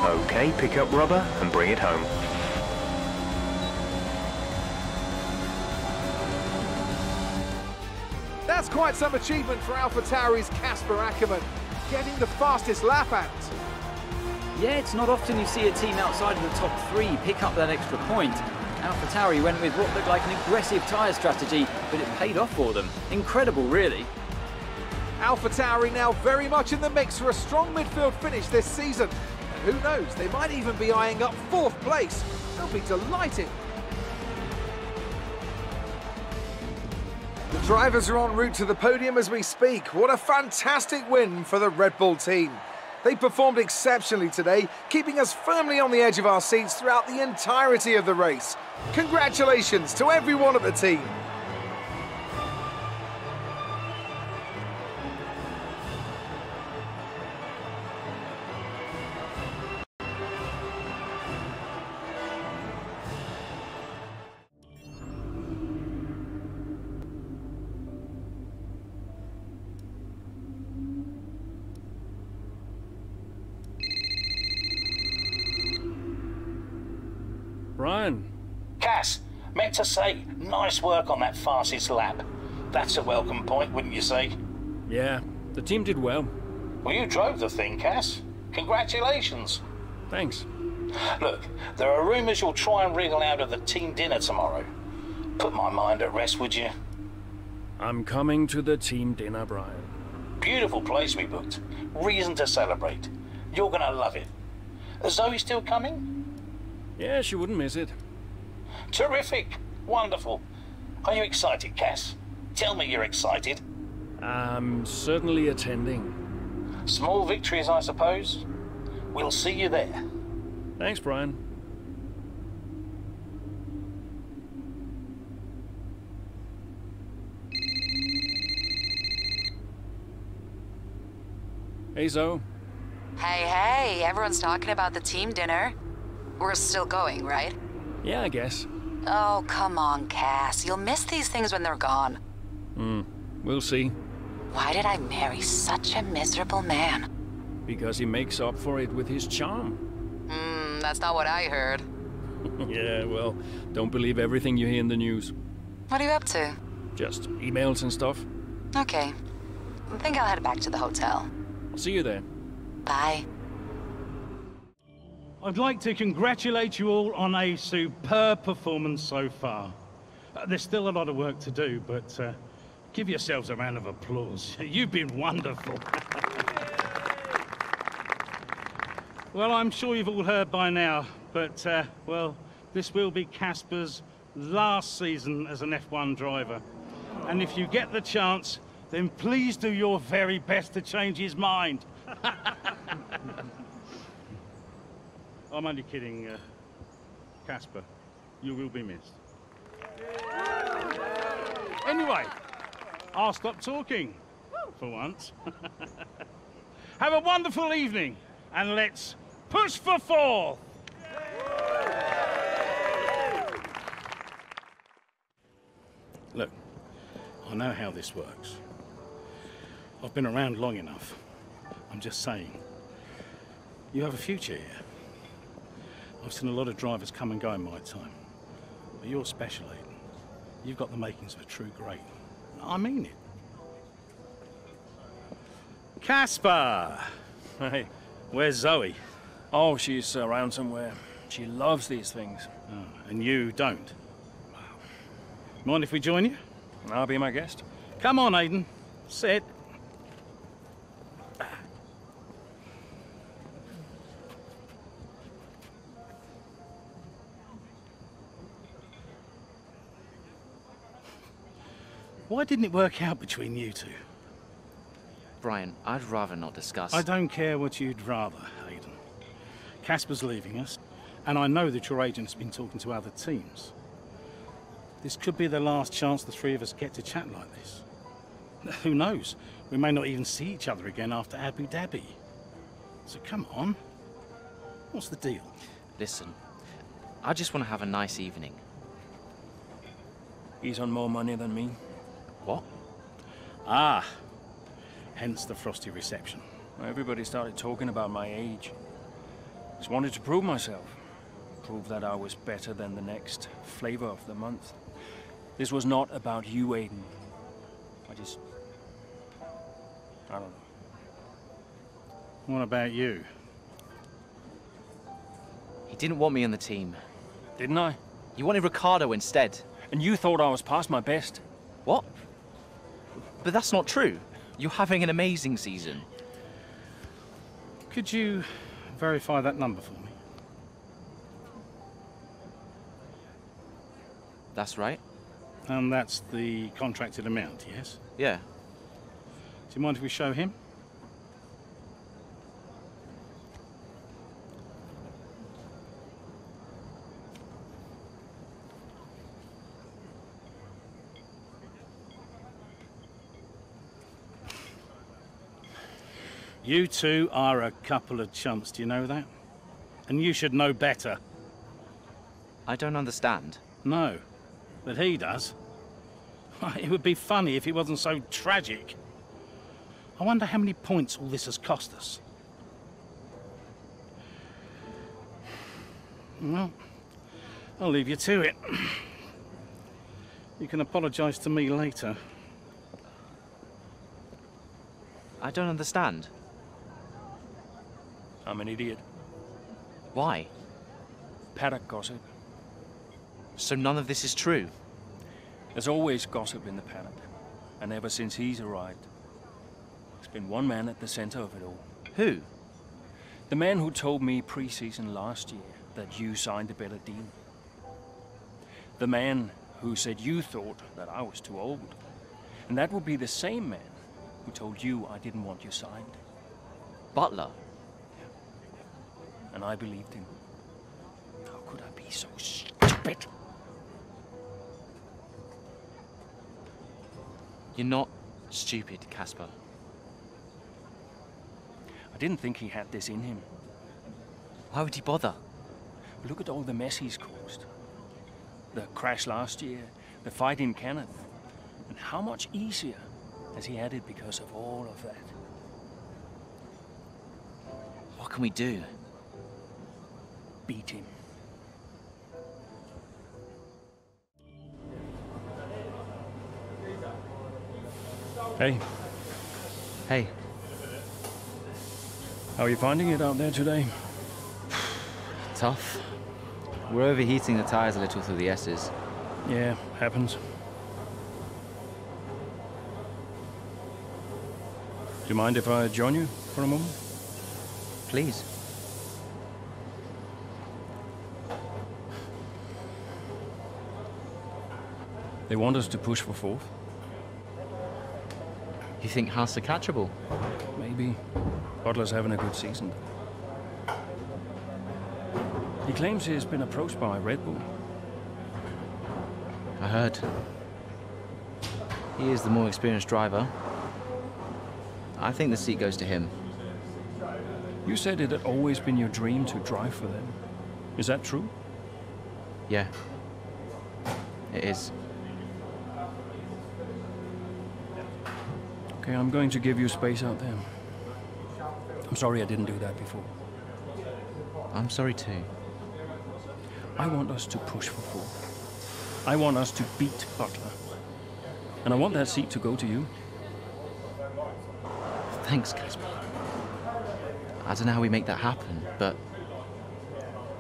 Okay, pick up rubber and bring it home. That's quite some achievement for AlphaTauri's Casper Ackerman, getting the fastest lap out. Yeah, it's not often you see a team outside of the top 3 pick up that extra point. AlphaTauri went with what looked like an aggressive tyre strategy, but it paid off for them. Incredible, really. AlphaTauri now very much in the mix for a strong midfield finish this season. And who knows, they might even be eyeing up 4th place. They'll be delighted. The drivers are en route to the podium as we speak. What a fantastic win for the Red Bull team. They performed exceptionally today, keeping us firmly on the edge of our seats throughout the entirety of the race. Congratulations to everyone at the team. Brian. Cass, meant to say, nice work on that fastest lap. That's a welcome point, wouldn't you say? Yeah, the team did well. Well, you drove the thing, Cass. Congratulations. Thanks. Look, there are rumours you'll try and wriggle out of the team dinner tomorrow. Put my mind at rest, would you? I'm coming to the team dinner, Brian. Beautiful place we booked. Reason to celebrate. You're gonna love it. Is Zoe still coming? Yeah, she wouldn't miss it. Terrific. Wonderful. Are you excited, Cass? Tell me you're excited. I'm certainly attending. Small victories, I suppose. We'll see you there. Thanks, Brian. Hey, Zoe. Hey, everyone's talking about the team dinner. We're still going, right? Yeah, I guess. Oh, come on, Cass. You'll miss these things when they're gone. We'll see. Why did I marry such a miserable man? Because he makes up for it with his charm. That's not what I heard. Yeah, well, don't believe everything you hear in the news. What are you up to? Just emails and stuff. Okay. I think I'll head back to the hotel. I'll see you there. Bye. I'd like to congratulate you all on a superb performance so far. There's still a lot of work to do, but give yourselves a round of applause. You've been wonderful. Well, I'm sure you've all heard by now, but, well, this will be Casper's last season as an F1 driver. And if you get the chance, then please do your very best to change his mind. I'm only kidding, Casper. You will be missed. Anyway, I'll stop talking, for once. Have a wonderful evening, and let's push for fourth! Look, I know how this works. I've been around long enough. I'm just saying, you have a future here. I've seen a lot of drivers come and go in my time. But you're special, Aiden. You've got the makings of a true great. I mean it. Casper! Hey. Where's Zoe? Oh, she's around somewhere. She loves these things. Oh, and you don't? Mind if we join you? I'll be my guest. Come on, Aiden. Sit. Why didn't it work out between you two? Brian, I'd rather not discuss. I don't care what you'd rather, Aiden. Casper's leaving us, and I know that your agent's been talking to other teams. This could be the last chance the three of us get to chat like this. Who knows? We may not even see each other again after Abu Dhabi. So come on. What's the deal? Listen, I just want to have a nice evening. He's on more money than me. What? Ah, hence the frosty reception. Everybody started talking about my age. Just wanted to prove myself. Prove that I was better than the next flavor of the month. This was not about you, Aiden. I don't know. What about you? He didn't want me on the team. Didn't I? You wanted Ricardo instead. And you thought I was past my best. What? But that's not true. You're having an amazing season. Could you verify that number for me? That's right. And that's the contracted amount, yes? Yeah. Do you mind if we show him? You two are a couple of chumps, do you know that? And you should know better. I don't understand. No, but he does. It would be funny if he wasn't so tragic. I wonder how many points all this has cost us. Well, I'll leave you to it. You can apologise to me later. I don't understand. I'm an idiot. Why? Paddock gossip. So none of this is true? There's always gossip in the paddock. And ever since he's arrived, there's been one man at the center of it all. Who? The man who told me pre-season last year that you signed a better deal. The man who said you thought that I was too old. And that would be the same man who told you I didn't want you signed. Butler? And I believed him. How could I be so stupid? You're not stupid, Casper. I didn't think he had this in him. Why would he bother? Look at all the mess he's caused. The crash last year, the fight in Kenneth. And how much easier has he had it because of all of that? What can we do? Beat him. Hey. Hey. How are you finding it out there today? Tough. We're overheating the tires a little through the S's. Yeah, happens. Do you mind if I join you for a moment? Please. They want us to push for fourth. You think Haas are catchable? Maybe. Butler's having a good season. He claims he's been approached by Red Bull. I heard. He is the more experienced driver. I think the seat goes to him. You said it had always been your dream to drive for them. Is that true? Yeah. It is. Okay, I'm going to give you space out there. I'm sorry I didn't do that before. I'm sorry too. I want us to push for fourth. I want us to beat Butler. And I want that seat to go to you. Thanks, Casper. I don't know how we make that happen, but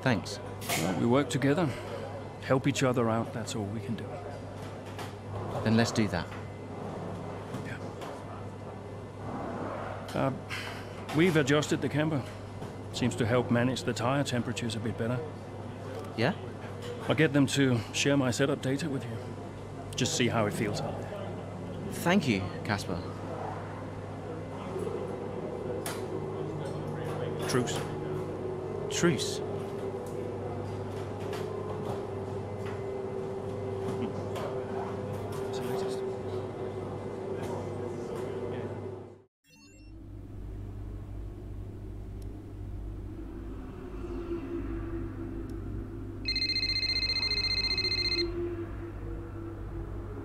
thanks. Well, we work together. Help each other out, that's all we can do. Then let's do that. We've adjusted the camber. Seems to help manage the tire temperatures a bit better. Yeah? I'll get them to share my setup data with you. Just see how it feels out there. Thank you, Casper. Truce. Truce?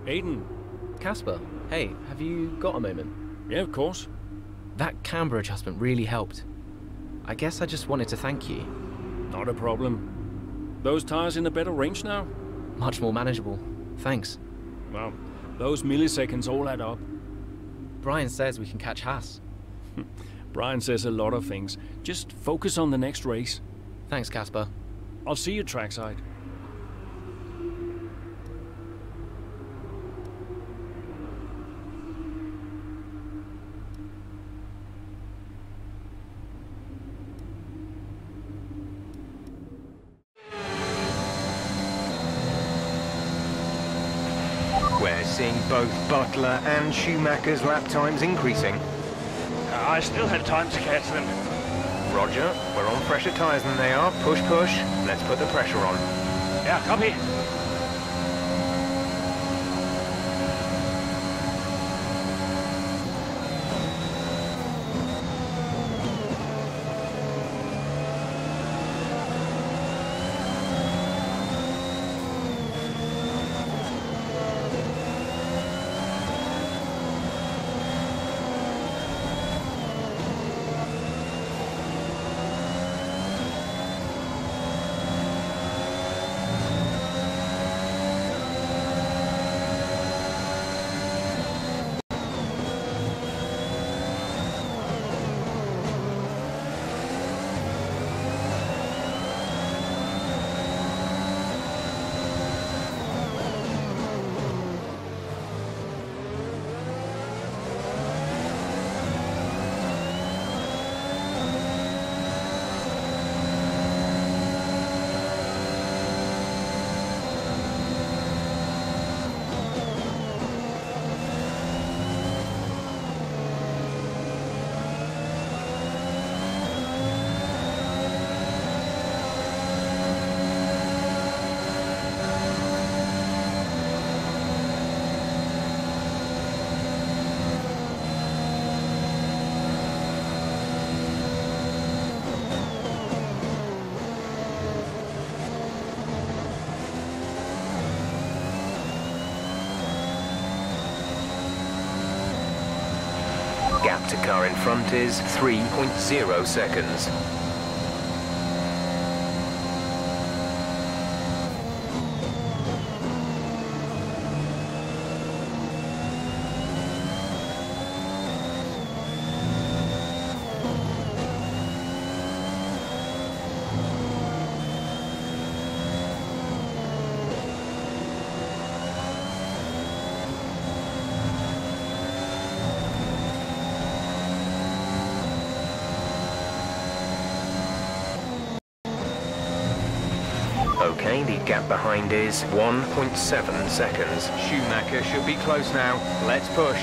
Aiden. Casper, hey, have you got a moment? Yeah, of course. That camber adjustment really helped. I guess I just wanted to thank you. Not a problem. Those tires in a better range now? Much more manageable. Thanks. Well, those milliseconds all add up. Brian says we can catch Haas. Brian says a lot of things. Just focus on the next race. Thanks, Casper. I'll see you trackside. We're seeing both Butler and Schumacher's lap times increasing. I still have time to catch them. Roger, we're on fresher tyres than they are. Push, push. Let's put the pressure on. Yeah, copy. Gap to car in front is 3.0 seconds. Okay, the gap behind is 1.7 seconds. Schumacher should be close now. Let's push.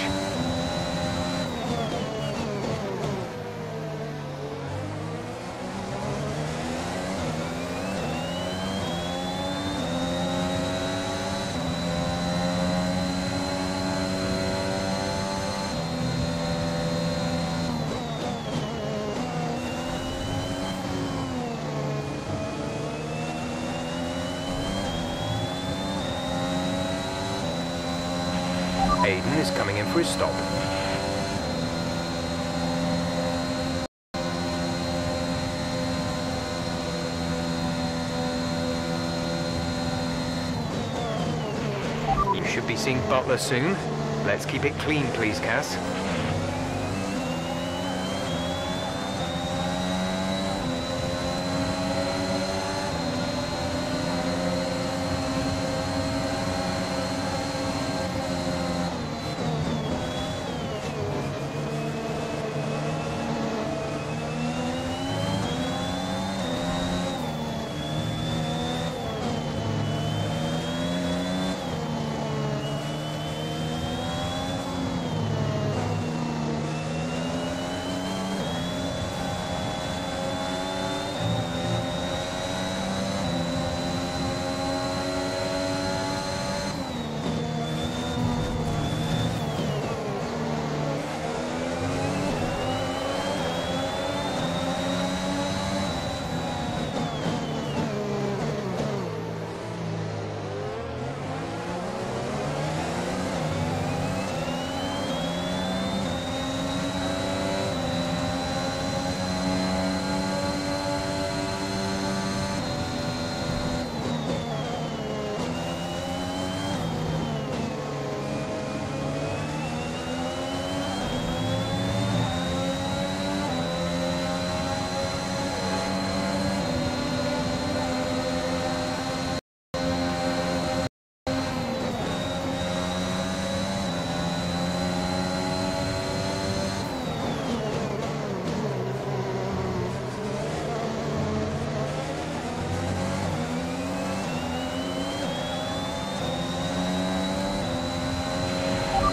Aiden is coming in for his stop. You should be seeing Butler soon. Let's keep it clean, please, Cass.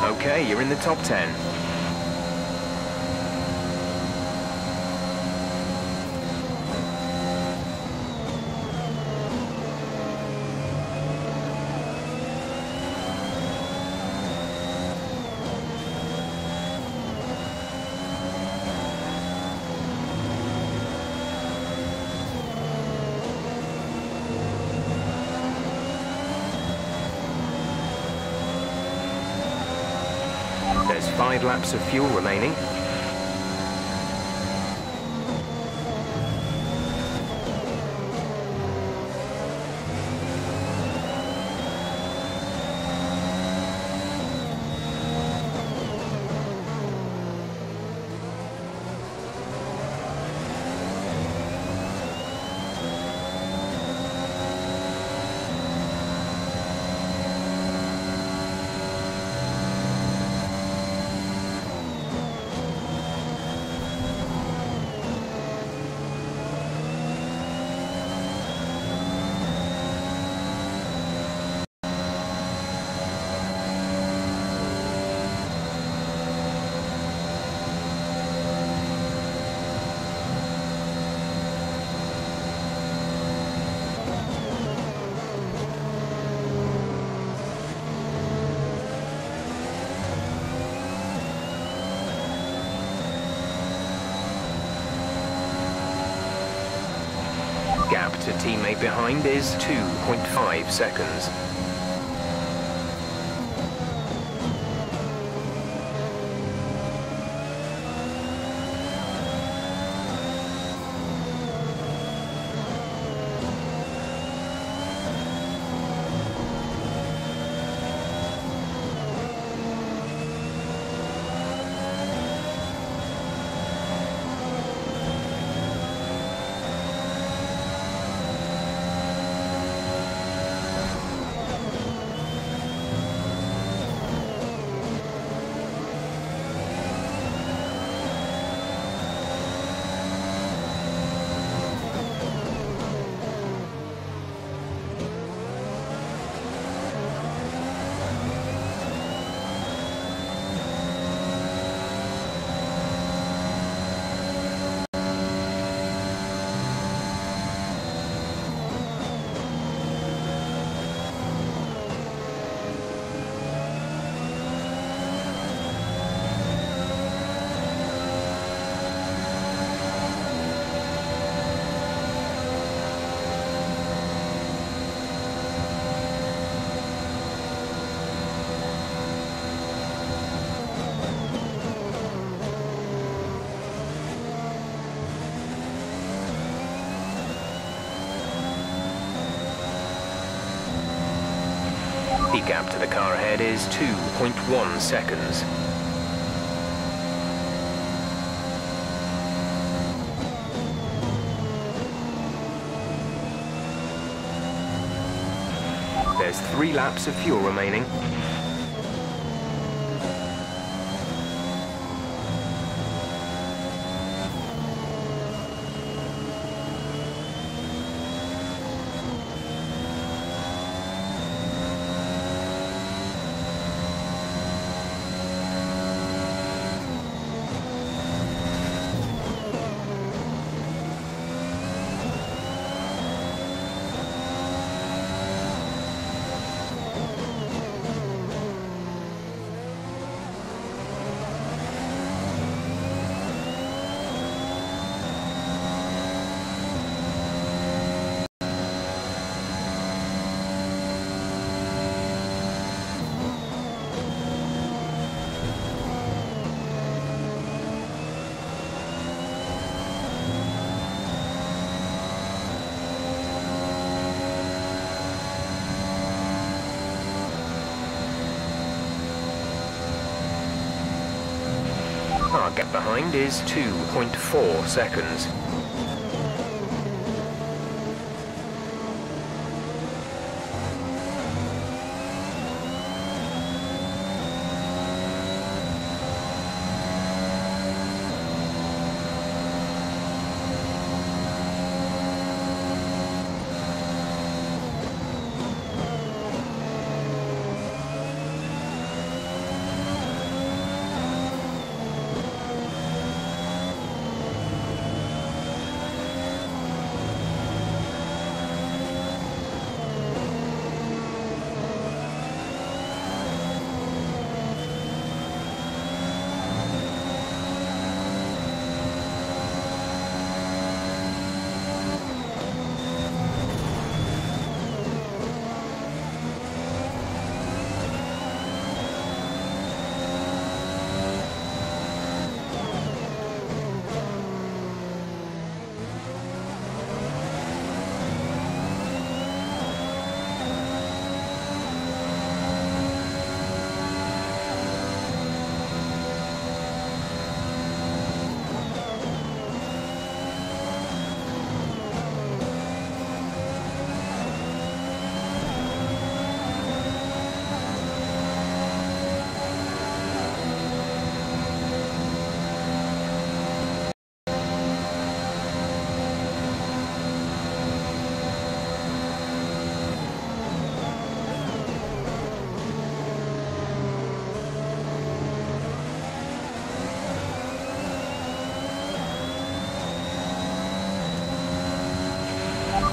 Okay, you're in the top 10. There's 5 laps of fuel remaining. Gap to teammate behind is 2.5 seconds. The gap to the car ahead is 2.1 seconds. There's 3 laps of fuel remaining. Our gap behind is 2.4 seconds.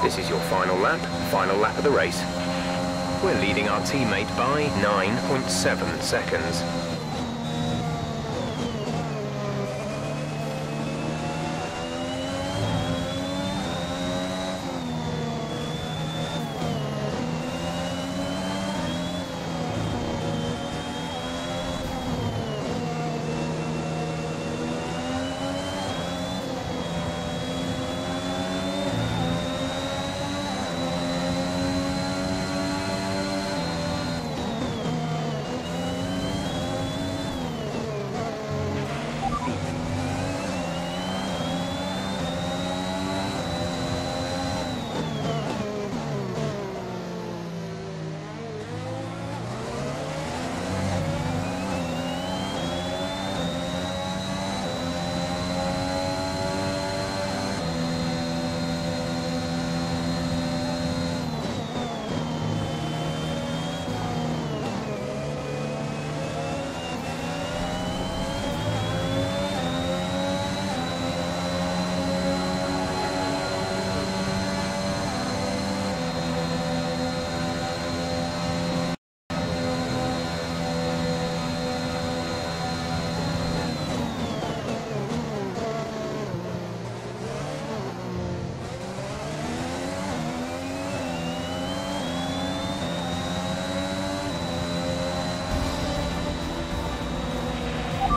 This is your final lap of the race. We're leading our teammate by 9.7 seconds.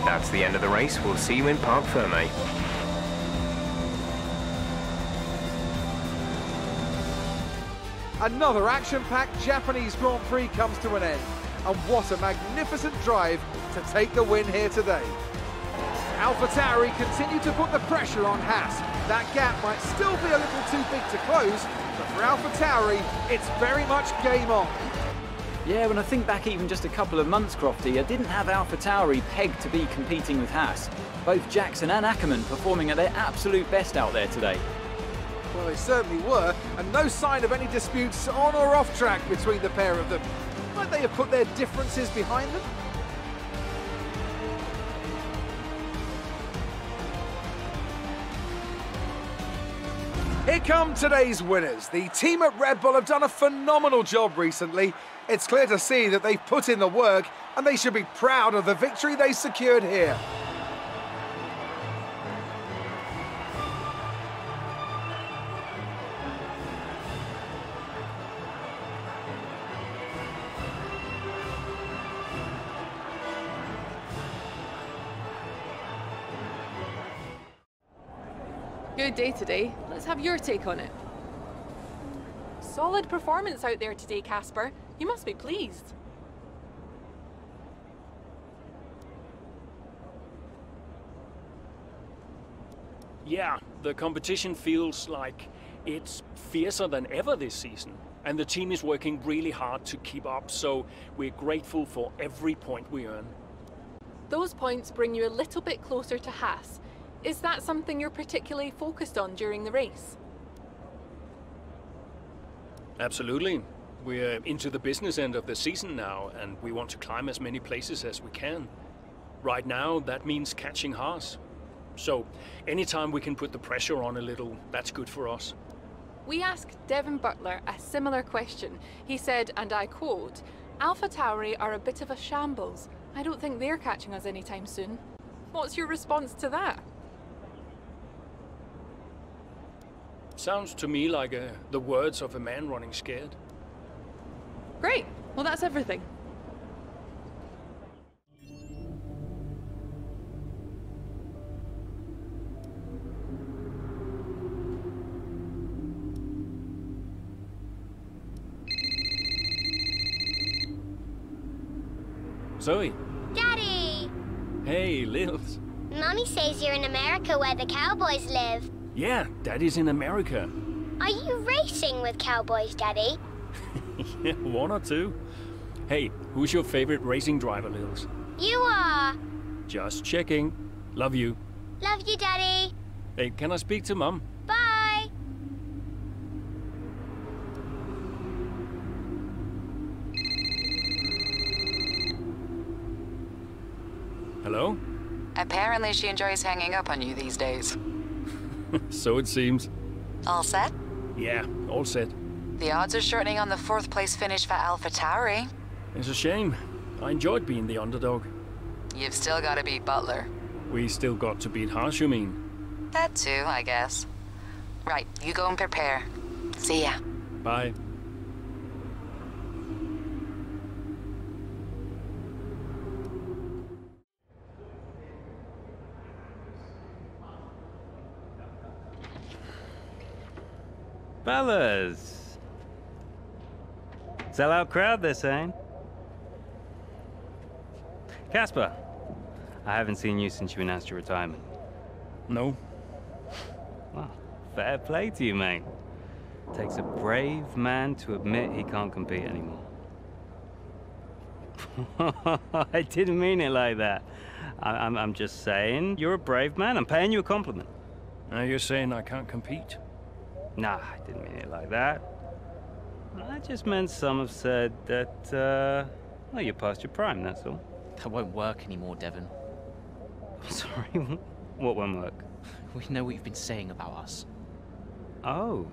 That's the end of the race. We'll see you in Parc Fermé. Another action-packed Japanese Grand Prix comes to an end. And what a magnificent drive to take the win here today. AlphaTauri continue to put the pressure on Haas. That gap might still be a little too big to close, but for AlphaTauri, it's very much game on. Yeah, when I think back even just a couple of months, Crofty, I didn't have AlphaTauri pegged to be competing with Haas. Both Jackson and Ackerman performing at their absolute best out there today. Well, they certainly were, and no sign of any disputes on or off track between the pair of them. Might they have put their differences behind them? Here come today's winners. The team at Red Bull have done a phenomenal job recently. It's clear to see that they've put in the work, and they should be proud of the victory they secured here. Good day today. Let's have your take on it. Solid performance out there today, Casper. You must be pleased. Yeah, the competition feels like it's fiercer than ever this season. And the team is working really hard to keep up, so we're grateful for every point we earn. Those points bring you a little bit closer to Haas. Is that something you're particularly focused on during the race? Absolutely. We're into the business end of the season now, and we want to climb as many places as we can. Right now, that means catching Haas. So, anytime we can put the pressure on a little, that's good for us. We asked Devin Butler a similar question. He said, and I quote, "AlphaTauri are a bit of a shambles. I don't think they're catching us anytime soon." What's your response to that? Sounds to me like the words of a man running scared. Great. Well, that's everything. Zoe. Daddy! Hey, Lils. Mummy says you're in America where the cowboys live. Yeah, Daddy's in America. Are you racing with cowboys, Daddy? Yeah, one or two. Hey, who's your favorite racing driver, Lils? You are. Just checking. Love you. Love you, Daddy. Hey, can I speak to Mum? Bye. Hello? Apparently she enjoys hanging up on you these days. So it seems. All set? Yeah, all set. The odds are shortening on the 4th place finish for AlphaTauri. It's a shame. I enjoyed being the underdog. You've still got to beat Butler. We still got to beat Haas, you mean? That too, I guess. Right, you go and prepare. See ya. Bye. Fellas! Sell-out crowd, they're saying. Casper, I haven't seen you since you announced your retirement. No. Well, fair play to you, mate. Takes a brave man to admit he can't compete anymore. I didn't mean it like that. I'm just saying you're a brave man. I'm paying you a compliment. Now you're saying I can't compete? Nah, I didn't mean it like that. I just meant some have said that, well, you're past your prime, that's all. That won't work anymore, Devin. Sorry, what won't work? We know what you've been saying about us. Oh,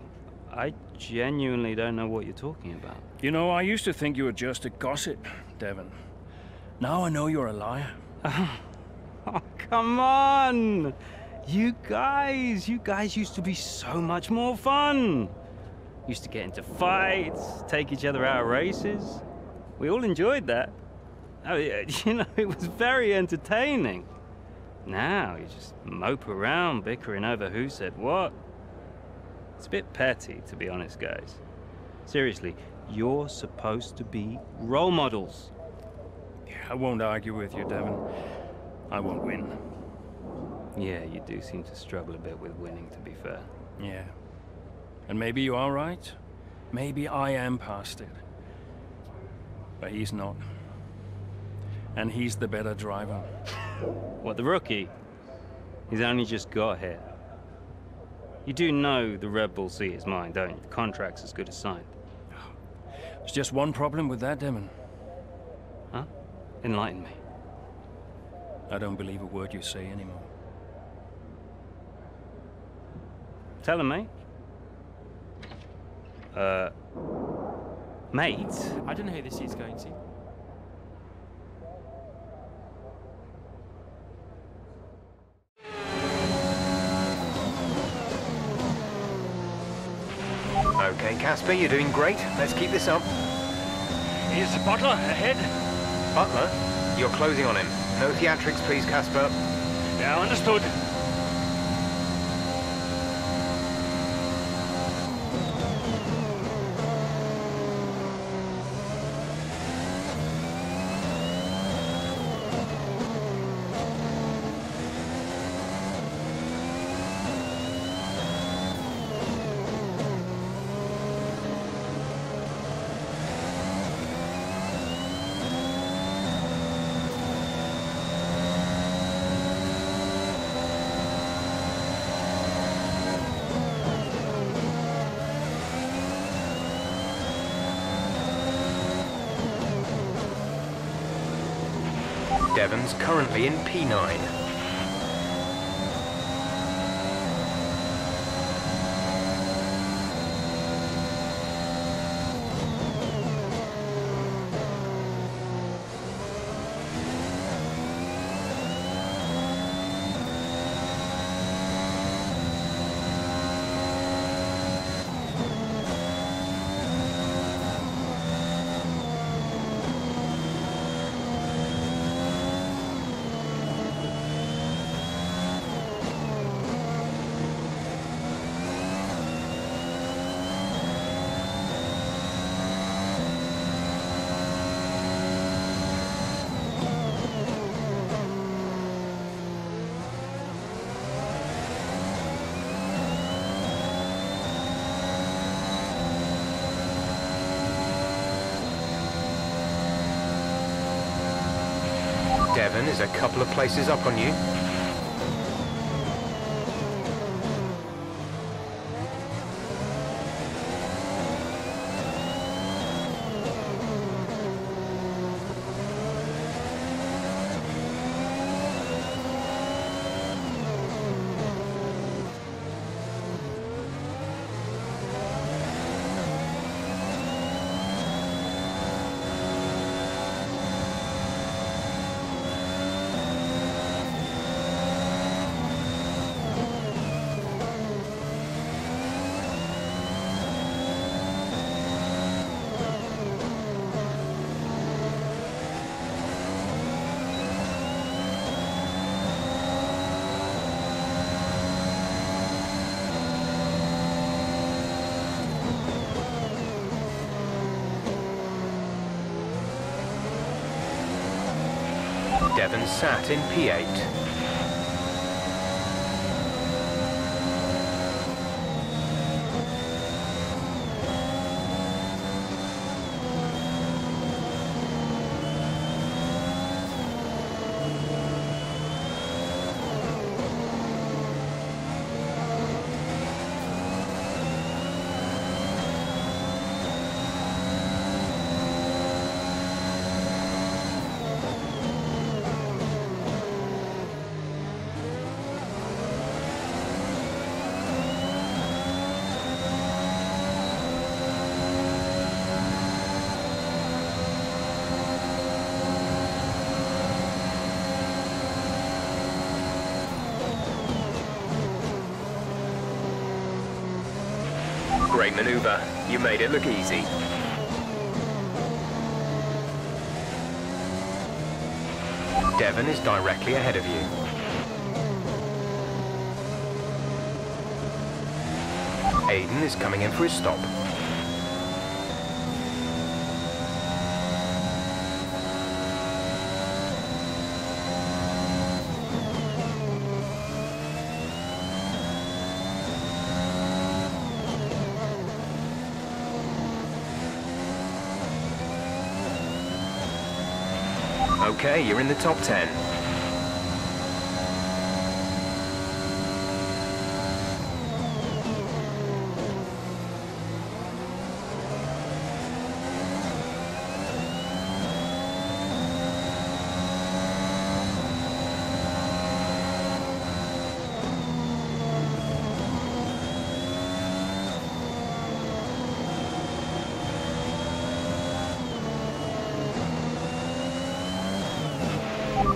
I genuinely don't know what you're talking about. You know, I used to think you were just a gossip, Devin. Now I know you're a liar. Oh, come on! You guys used to be so much more fun. Used to get into fights, take each other out of races. We all enjoyed that. Oh, you know, it was very entertaining. Now you just mope around bickering over who said what. It's a bit petty, to be honest, guys. Seriously, you're supposed to be role models. Yeah, I won't argue with you, Devon. I won't win. Yeah, you do seem to struggle a bit with winning, to be fair. Yeah. And maybe you are right. Maybe I am past it. But he's not. And he's the better driver. What, the rookie? He's only just got here. You do know the Red Bull seat is mine, don't you? The contract's as good as signed. There's just one problem with that, Devon. Huh? Enlighten me. I don't believe a word you say anymore. Tell him, mate. Mate? I don't know who this is going to. Okay, Casper, you're doing great. Let's keep this up. Is Butler ahead? Butler? You're closing on him. No theatrics, please, Casper. Yeah, understood. Devon's currently in P9. Devon is a couple of places up on you. Devon sat in P8. Great maneuver. You made it look easy. Devon is directly ahead of you. Aiden is coming in for his stop. Okay, you're in the top 10.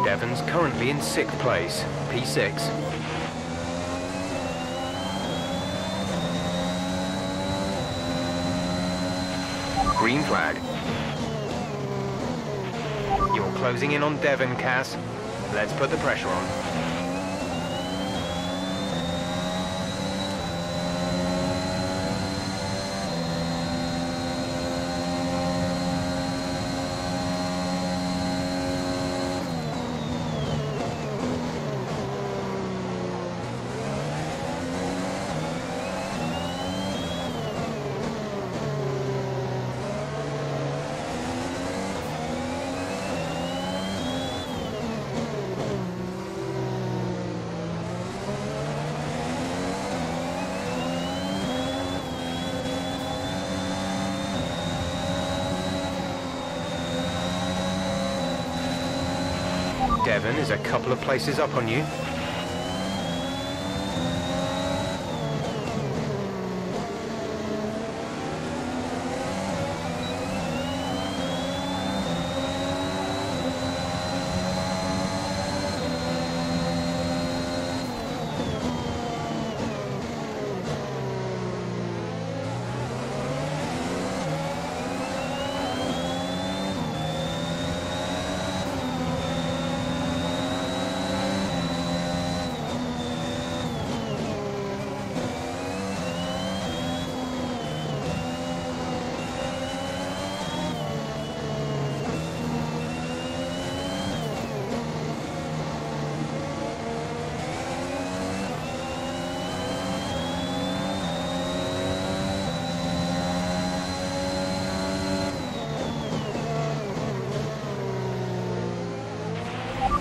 Devon's currently in 6th place, P6. Green flag. You're closing in on Devon, Cas. Let's put the pressure on. Devon is a couple of places up on you.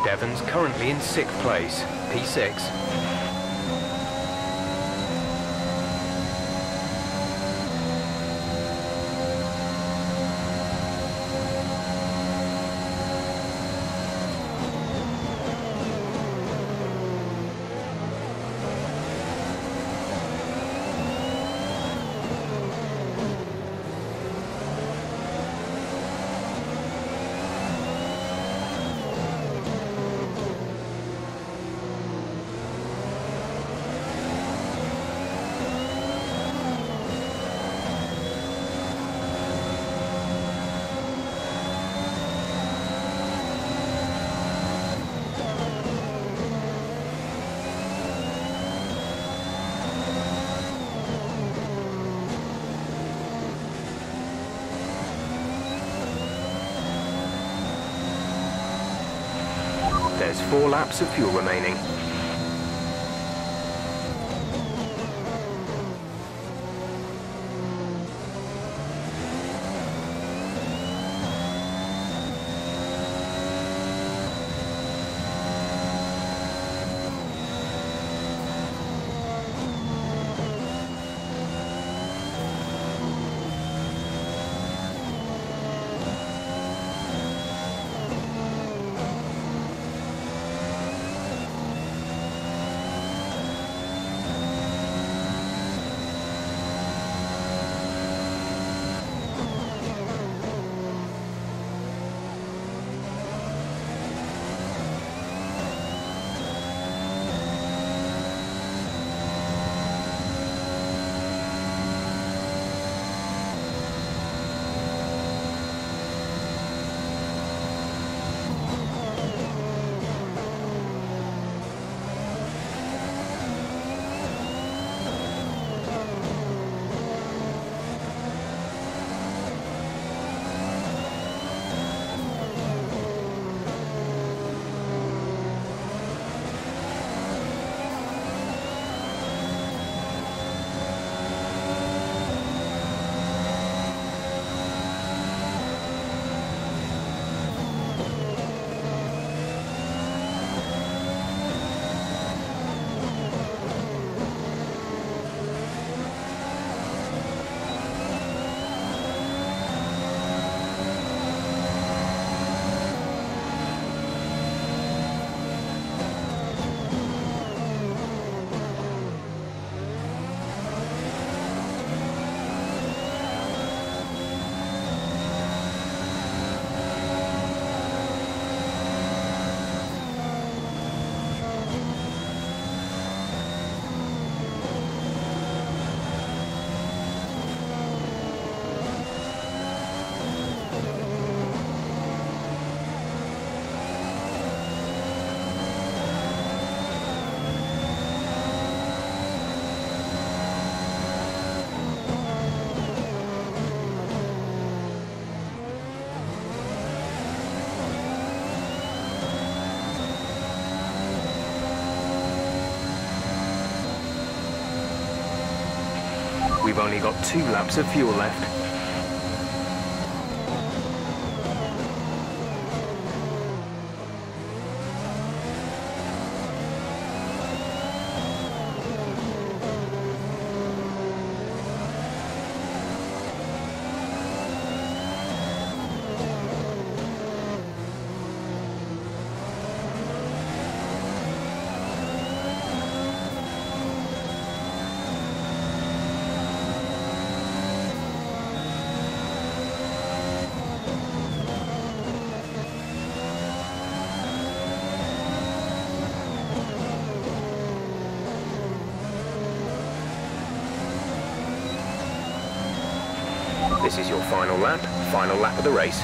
Devon's currently in 6th place, P6. There's 4 laps of fuel remaining. We've only got 2 laps of fuel left. This is your final lap of the race.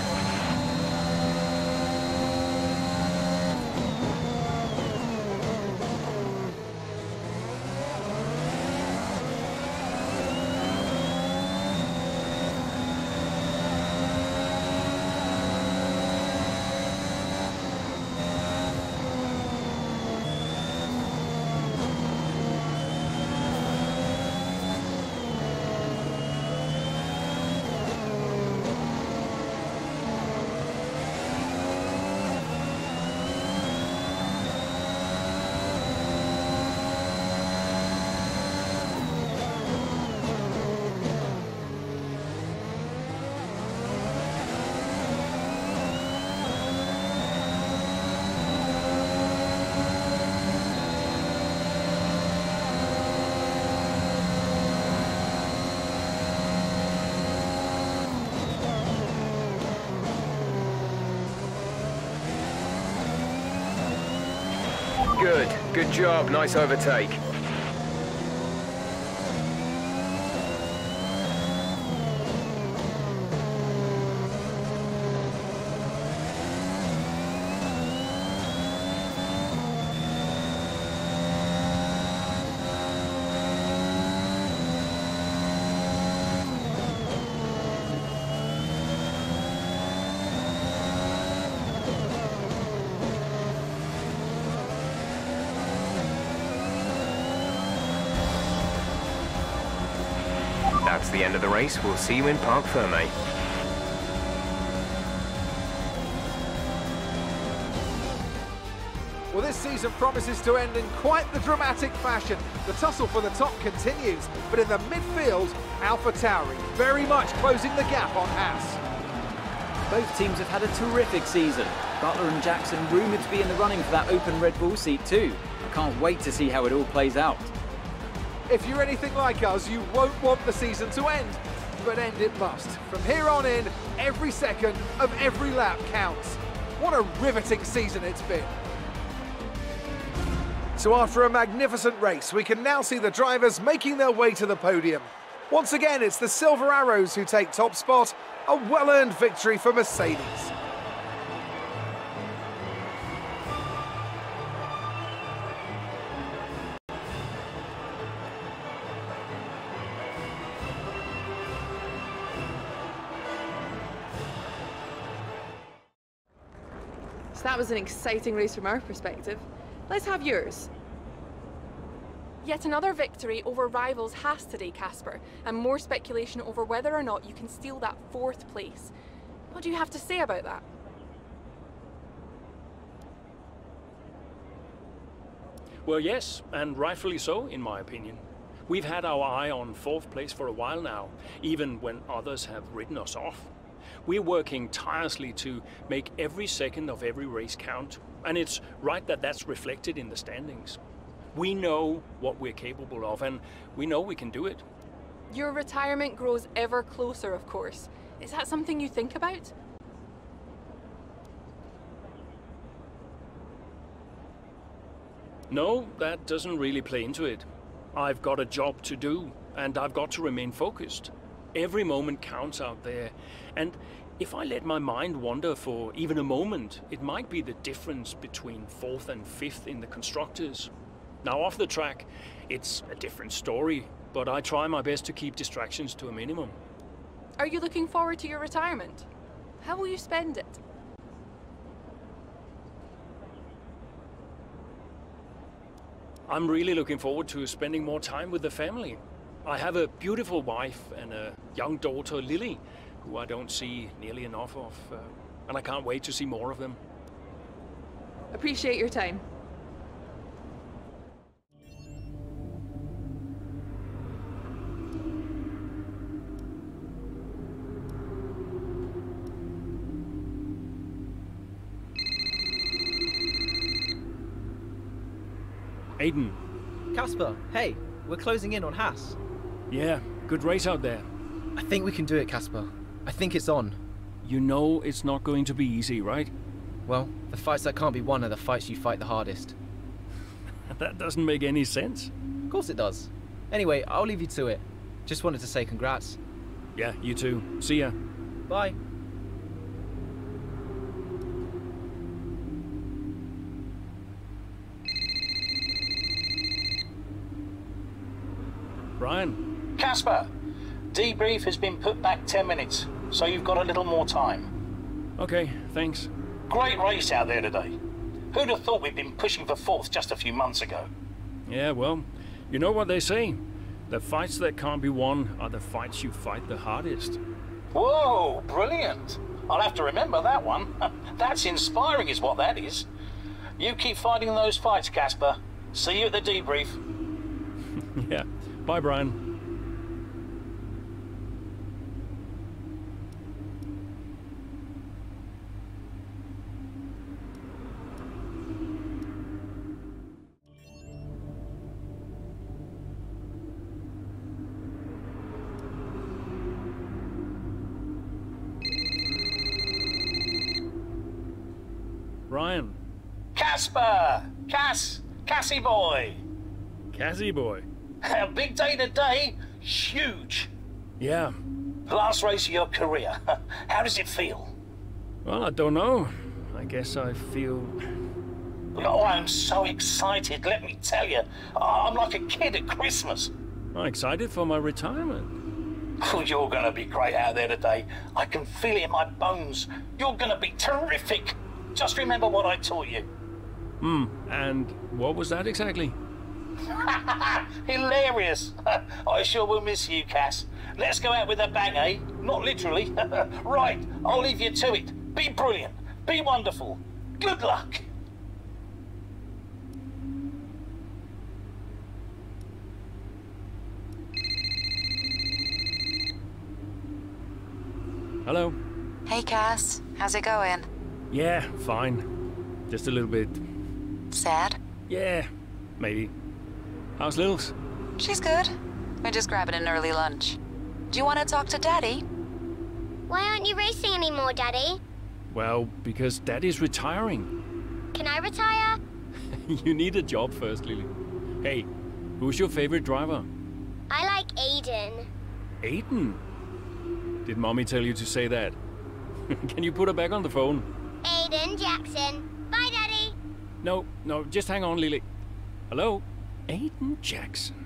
Good job, nice overtake. That's the end of the race. We'll see you in Parc Fermé. Well, this season promises to end in quite the dramatic fashion. The tussle for the top continues, but in the midfield, AlphaTauri very much closing the gap on Haas. Both teams have had a terrific season. Butler and Jackson rumoured to be in the running for that open Red Bull seat too. I can't wait to see how it all plays out. If you're anything like us, you won't want the season to end, but end it must. From here on in, every second of every lap counts. What a riveting season it's been. So after a magnificent race, we can now see the drivers making their way to the podium. Once again, it's the Silver Arrows who take top spot, a well-earned victory for Mercedes. So that was an exciting race from our perspective. Let's have yours. Yet another victory over rivals Haas today, Casper, and more speculation over whether or not you can steal that 4th place. What do you have to say about that? Well, yes, and rightfully so, in my opinion. We've had our eye on 4th place for a while now, even when others have ridden us off. We're working tirelessly to make every second of every race count, and it's right that that's reflected in the standings. We know what we're capable of, and we know we can do it. Your retirement grows ever closer, of course. Is that something you think about? No, that doesn't really play into it. I've got a job to do, and I've got to remain focused. Every moment counts out there, and if I let my mind wander for even a moment, it might be the difference between 4th and 5th in the Constructors. Now off the track, it's a different story, but I try my best to keep distractions to a minimum. Are you looking forward to your retirement? How will you spend it? I'm really looking forward to spending more time with the family. I have a beautiful wife and a young daughter, Lily, who I don't see nearly enough of, and I can't wait to see more of them. Appreciate your time. Aiden. Casper, hey, we're closing in on Haas. Yeah, good race out there. I think we can do it, Casper. I think it's on. You know it's not going to be easy, right? Well, the fights that can't be won are the fights you fight the hardest. That doesn't make any sense. Of course it does. Anyway, I'll leave you to it. Just wanted to say congrats. Yeah, you too. See ya. Bye. Brian. Casper, debrief has been put back 10 minutes, so you've got a little more time. Okay, thanks. Great race out there today. Who'd have thought we'd been pushing for fourth just a few months ago? Yeah, well, you know what they say. The fights that can't be won are the fights you fight the hardest. Whoa, brilliant. I'll have to remember that one. That's inspiring is what that is. You keep fighting those fights, Casper. See you at the debrief. Yeah. Bye, Brian. Brian. Casper! Cassie boy! Cassie boy. A big day today. Huge. Yeah. Last race of your career. How does it feel? Well, I don't know. I guess I feel... Oh, I'm so excited, let me tell you. I'm like a kid at Christmas. I'm excited for my retirement. Oh, you're going to be great out there today. I can feel it in my bones. You're going to be terrific. Just remember what I taught you. And what was that exactly? Hilarious. I sure will miss you, Cass. Let's go out with a bang, eh? Not literally. Right, I'll leave you to it. Be brilliant. Be wonderful. Good luck. Hello. Hey, Cass. How's it going? Yeah, fine. Just a little bit... Sad? Yeah, maybe. How's Lils? She's good. We're just grabbing an early lunch. Do you want to talk to Daddy? Why aren't you racing anymore, Daddy? Well, because Daddy's retiring. Can I retire? You need a job first, Lily. Hey, who's your favorite driver? I like Aiden. Aiden? Did Mommy tell you to say that? Can you put her back on the phone? Aiden Jackson. Bye, Daddy. No, just hang on, Lily. Hello? Aiden Jackson.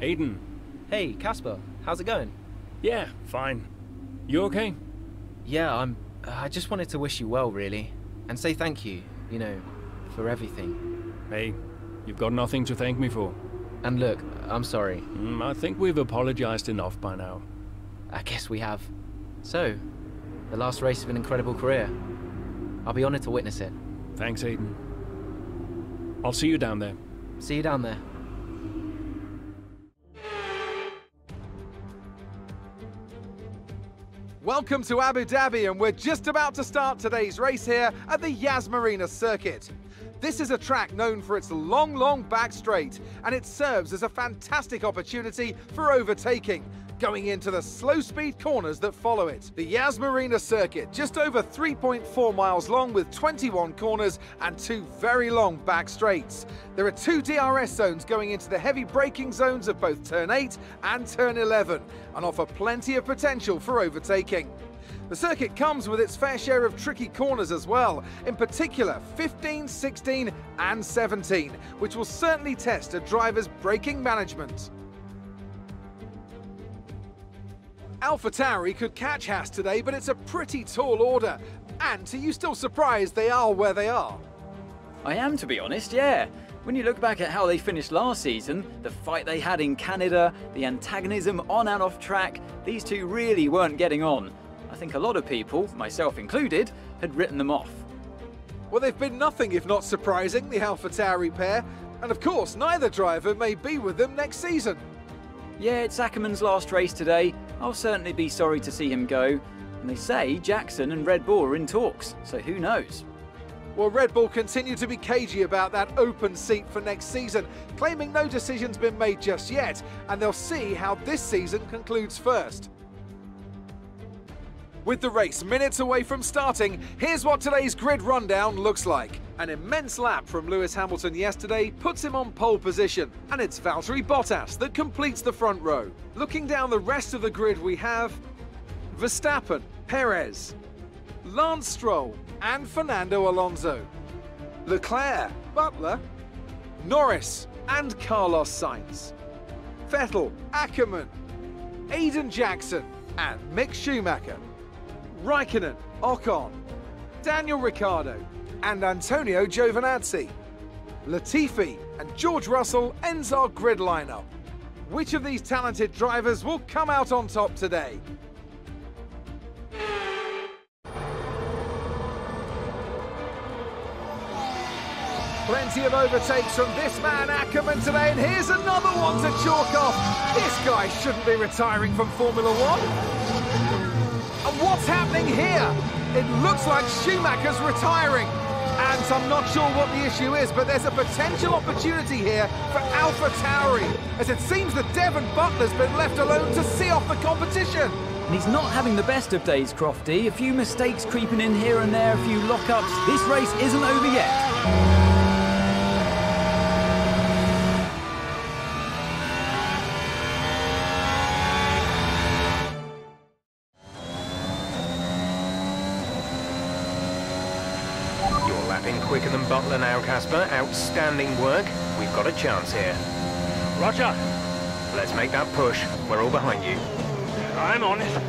Aiden. Hey, Casper. How's it going? Yeah, fine. You okay? Yeah, I just wanted to wish you well, really. And say thank you, you know, for everything. Hey, you've got nothing to thank me for. And look, I'm sorry. I think we've apologized enough by now. I guess we have. So, the last race of an incredible career. I'll be honored to witness it. Thanks, Aiden. I'll see you down there. See you down there. Welcome to Abu Dhabi, and we're just about to start today's race here at the Yas Marina circuit. This is a track known for its long back straight, and it serves as a fantastic opportunity for overtaking, going into the slow speed corners that follow it. The Yas Marina circuit, just over 3.4 miles long with 21 corners and 2 very long back straights. There are 2 DRS zones going into the heavy braking zones of both turn 8 and turn 11 and offer plenty of potential for overtaking. The circuit comes with its fair share of tricky corners as well, in particular 15, 16 and 17, which will certainly test a driver's braking management. AlphaTauri could catch Haas today, but it's a pretty tall order. And are you still surprised they are where they are? I am, to be honest, yeah. When you look back at how they finished last season, the fight they had in Canada, the antagonism on and off track, these two really weren't getting on. I think a lot of people, myself included, had written them off. Well, they've been nothing if not surprising, the AlphaTauri pair. And of course, neither driver may be with them next season. Yeah, it's Ackerman's last race today. I'll certainly be sorry to see him go. And they say Jackson and Red Bull are in talks, so who knows? Well, Red Bull continue to be cagey about that open seat for next season, claiming no decision's been made just yet, and they'll see how this season concludes first. With the race minutes away from starting, here's what today's grid rundown looks like. An immense lap from Lewis Hamilton yesterday puts him on pole position, and it's Valtteri Bottas that completes the front row. Looking down the rest of the grid, we have Verstappen, Perez, Lance Stroll and Fernando Alonso, Leclerc, Butler, Norris and Carlos Sainz, Vettel, Ackerman, Aiden Jackson and Mick Schumacher, Raikkonen, Ocon, Daniel Ricciardo and Antonio Giovinazzi, Latifi and George Russell ends our grid lineup. Which of these talented drivers will come out on top today? Plenty of overtakes from this man Ackerman today, and here's another one to chalk off. This guy shouldn't be retiring from Formula One. And what's happening here? It looks like Schumacher's retiring. And I'm not sure what the issue is, but there's a potential opportunity here for AlphaTauri, as it seems that Devon Butler's been left alone to see off the competition. And he's not having the best of days, Crofty. A few mistakes creeping in here and there, a few lockups. This race isn't over yet. Quicker than Butler now, Casper. Outstanding work. We've got a chance here. Roger. Let's make that push. We're all behind you. I'm on it.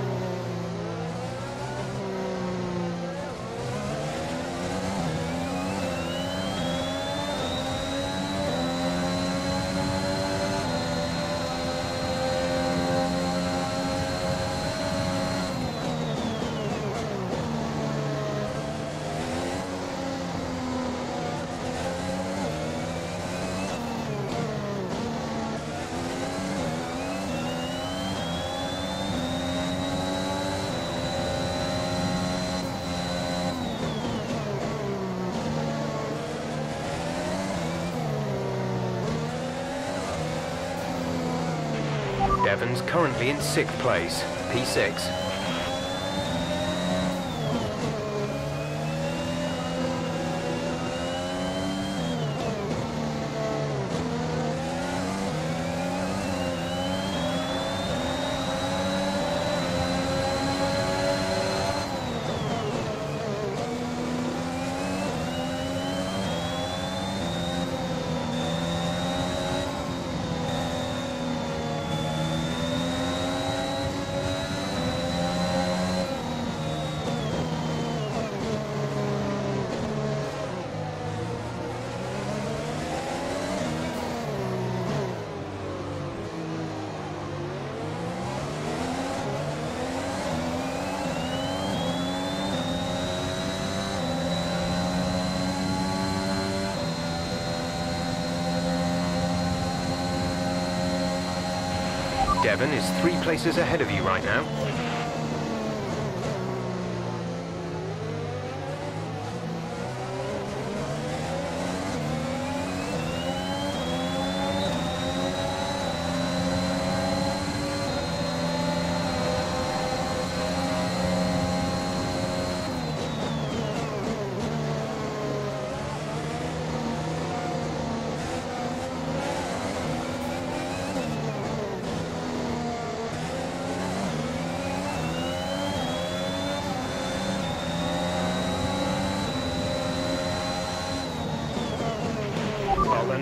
Devon's currently in 6th place, P6. Devon is 3 places ahead of you right now.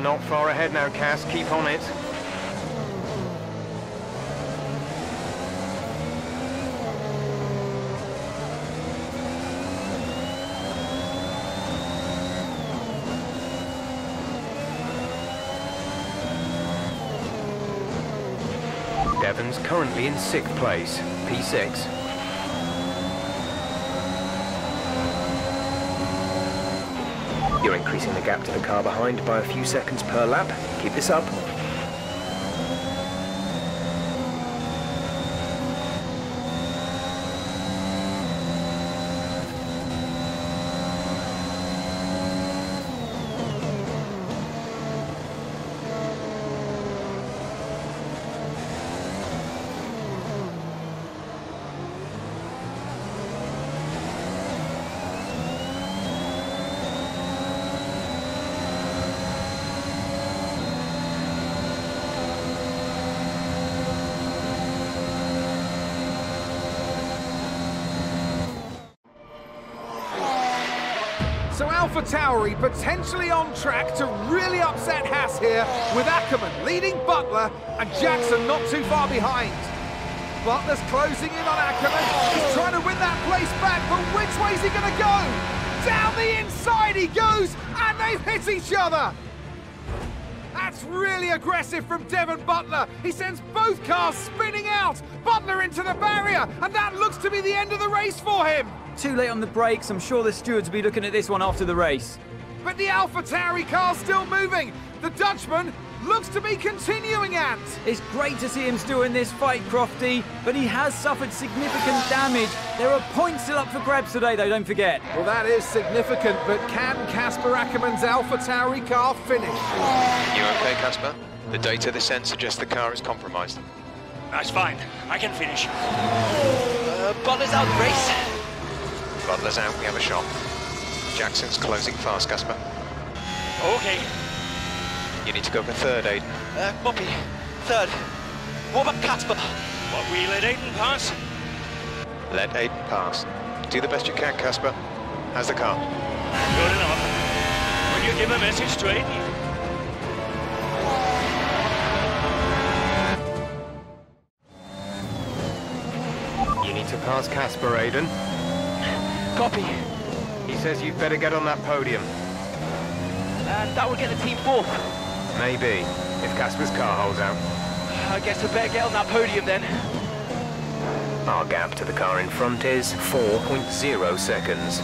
Not far ahead now, Cass. Keep on it. Devon's currently in 6th place, P6. You're increasing the gap to the car behind by a few seconds per lap. Keep this up. So AlphaTauri potentially on track to really upset Haas here, with Ackerman leading Butler and Jackson not too far behind. Butler's closing in on Ackerman. He's trying to win that place back, but which way's he going to go? Down the inside he goes, and they've hit each other. That's really aggressive from Devon Butler. He sends both cars spinning out. Butler into the barrier, and that looks to be the end of the race for him. Too late on the brakes. I'm sure the stewards will be looking at this one after the race. But the AlphaTauri car's still moving. The Dutchman looks to be continuing, Ant. It's great to see him still in this fight, Crofty, but he has suffered significant damage. There are points still up for grabs today, though, don't forget. Well, that is significant, but can Casper Ackerman's AlphaTauri car finish? You okay, Casper? The data this end suggests the car is compromised. That's fine. I can finish. Butler's out of the race. Butler's out, we have a shot. Jackson's closing fast, Casper. Okay. You need to go for 3rd, Aiden. Poppy, 3rd. What about Casper? What, we let Aiden pass? Let Aiden pass. Do the best you can, Casper. How's the car? Good enough. Will you give a message to Aiden? You need to pass Casper, Aiden. Copy. He says you'd better get on that podium. And that will get the team 4th. Maybe, if Casper's car holds out. I guess I better get on that podium then. Our gap to the car in front is 4.0 seconds.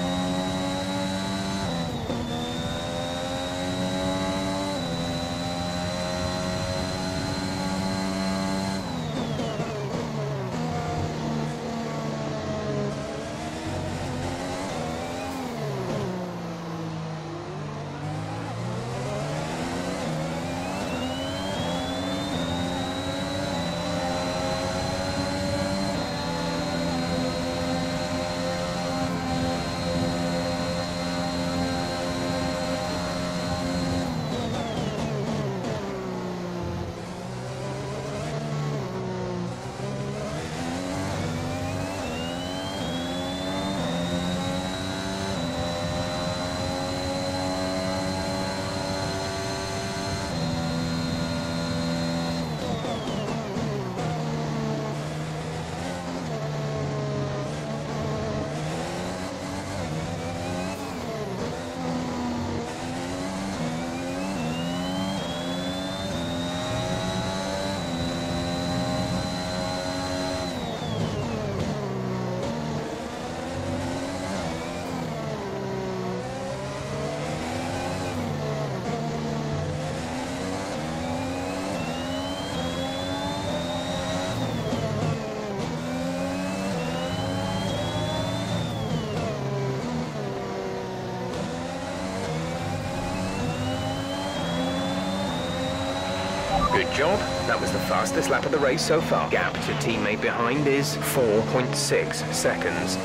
Good job. That was the fastest lap of the race so far. Gap to teammate behind is 4.6 seconds.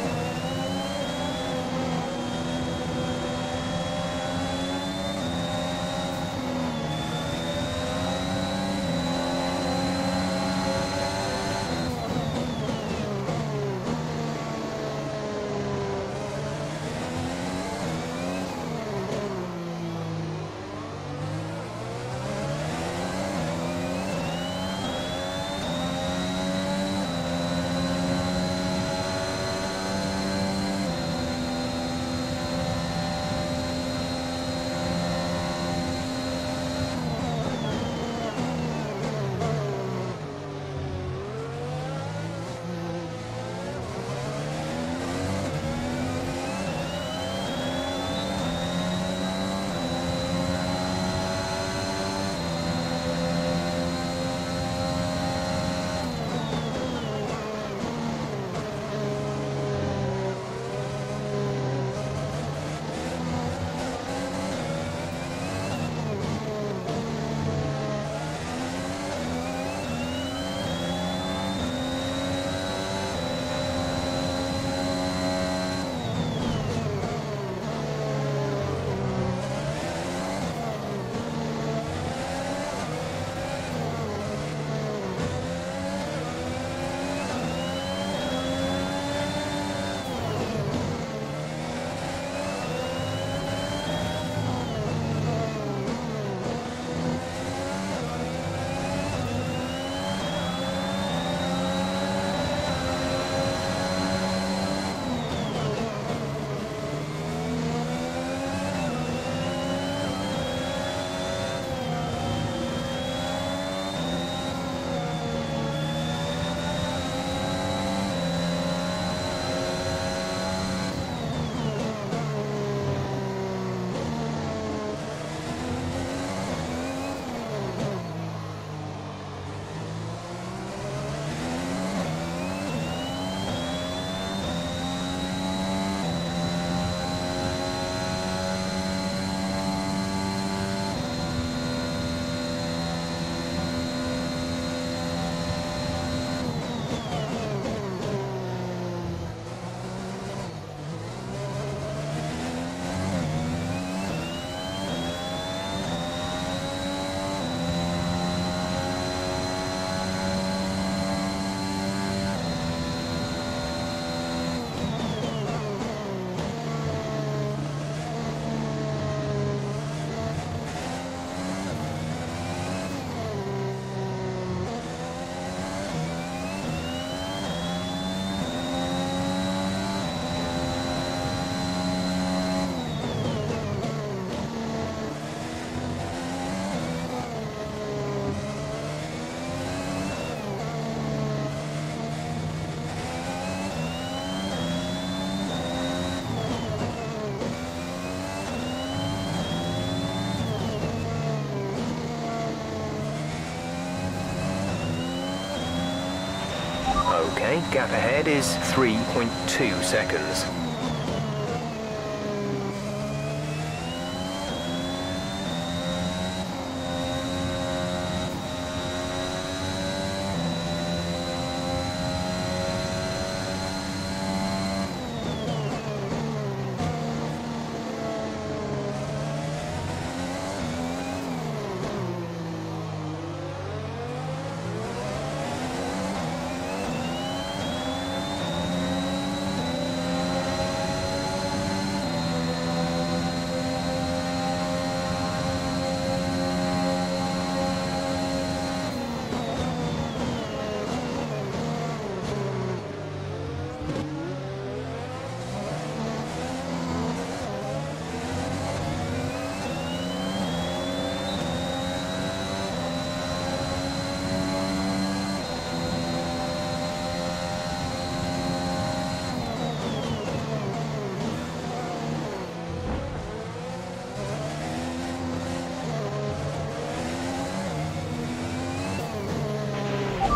Okay, gap ahead is 3.2 seconds.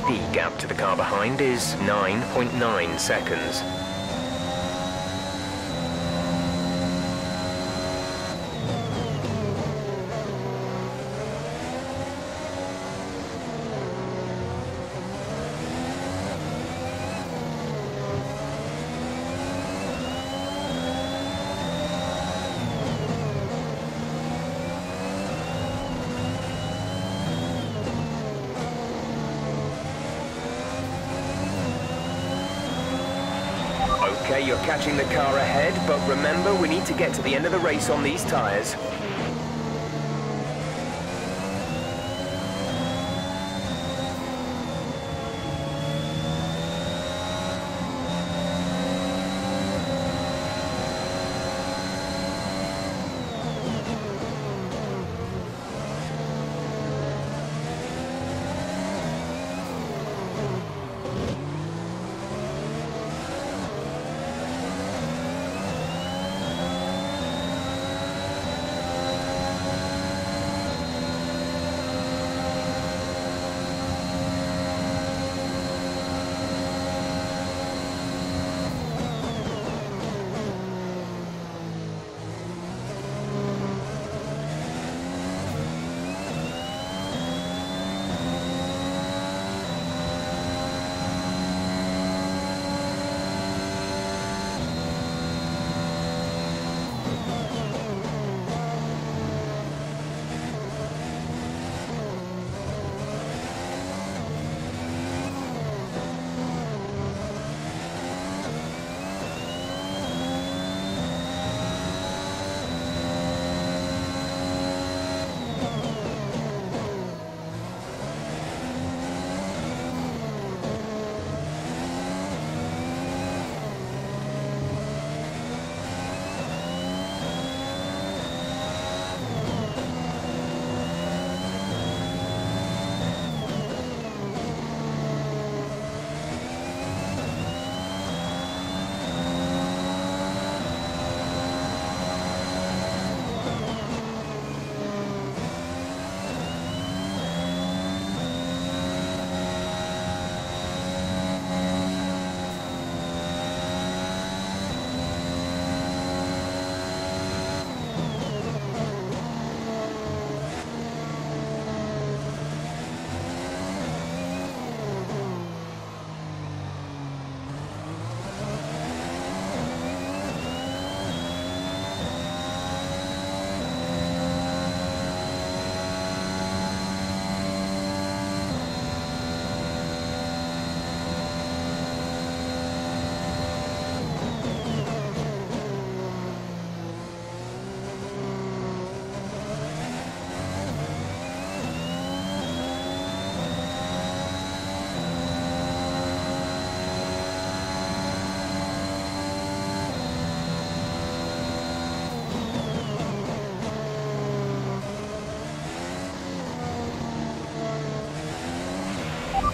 The gap to the car behind is 9.9 seconds. Okay, you're catching the car ahead, but remember, we need to get to the end of the race on these tyres.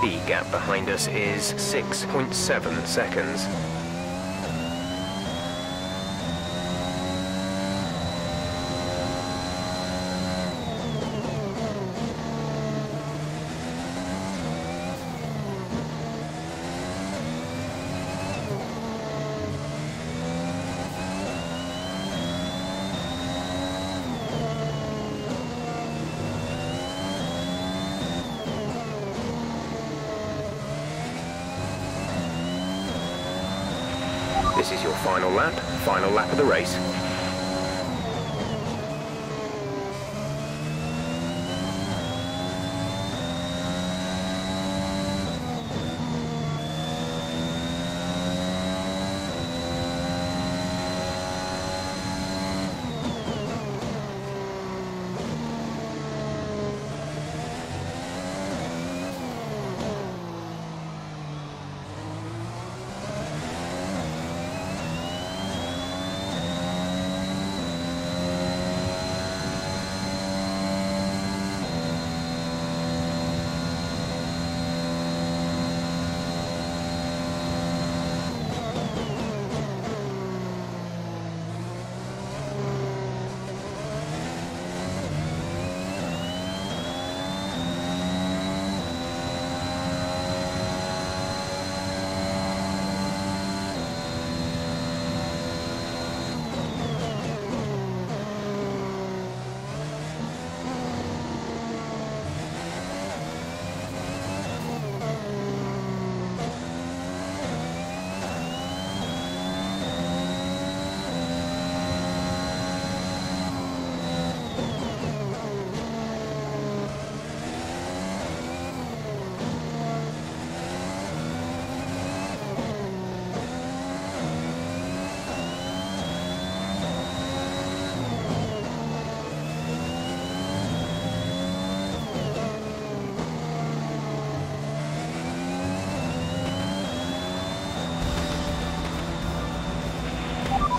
The gap behind us is 6.7 seconds. This is your final lap of the race.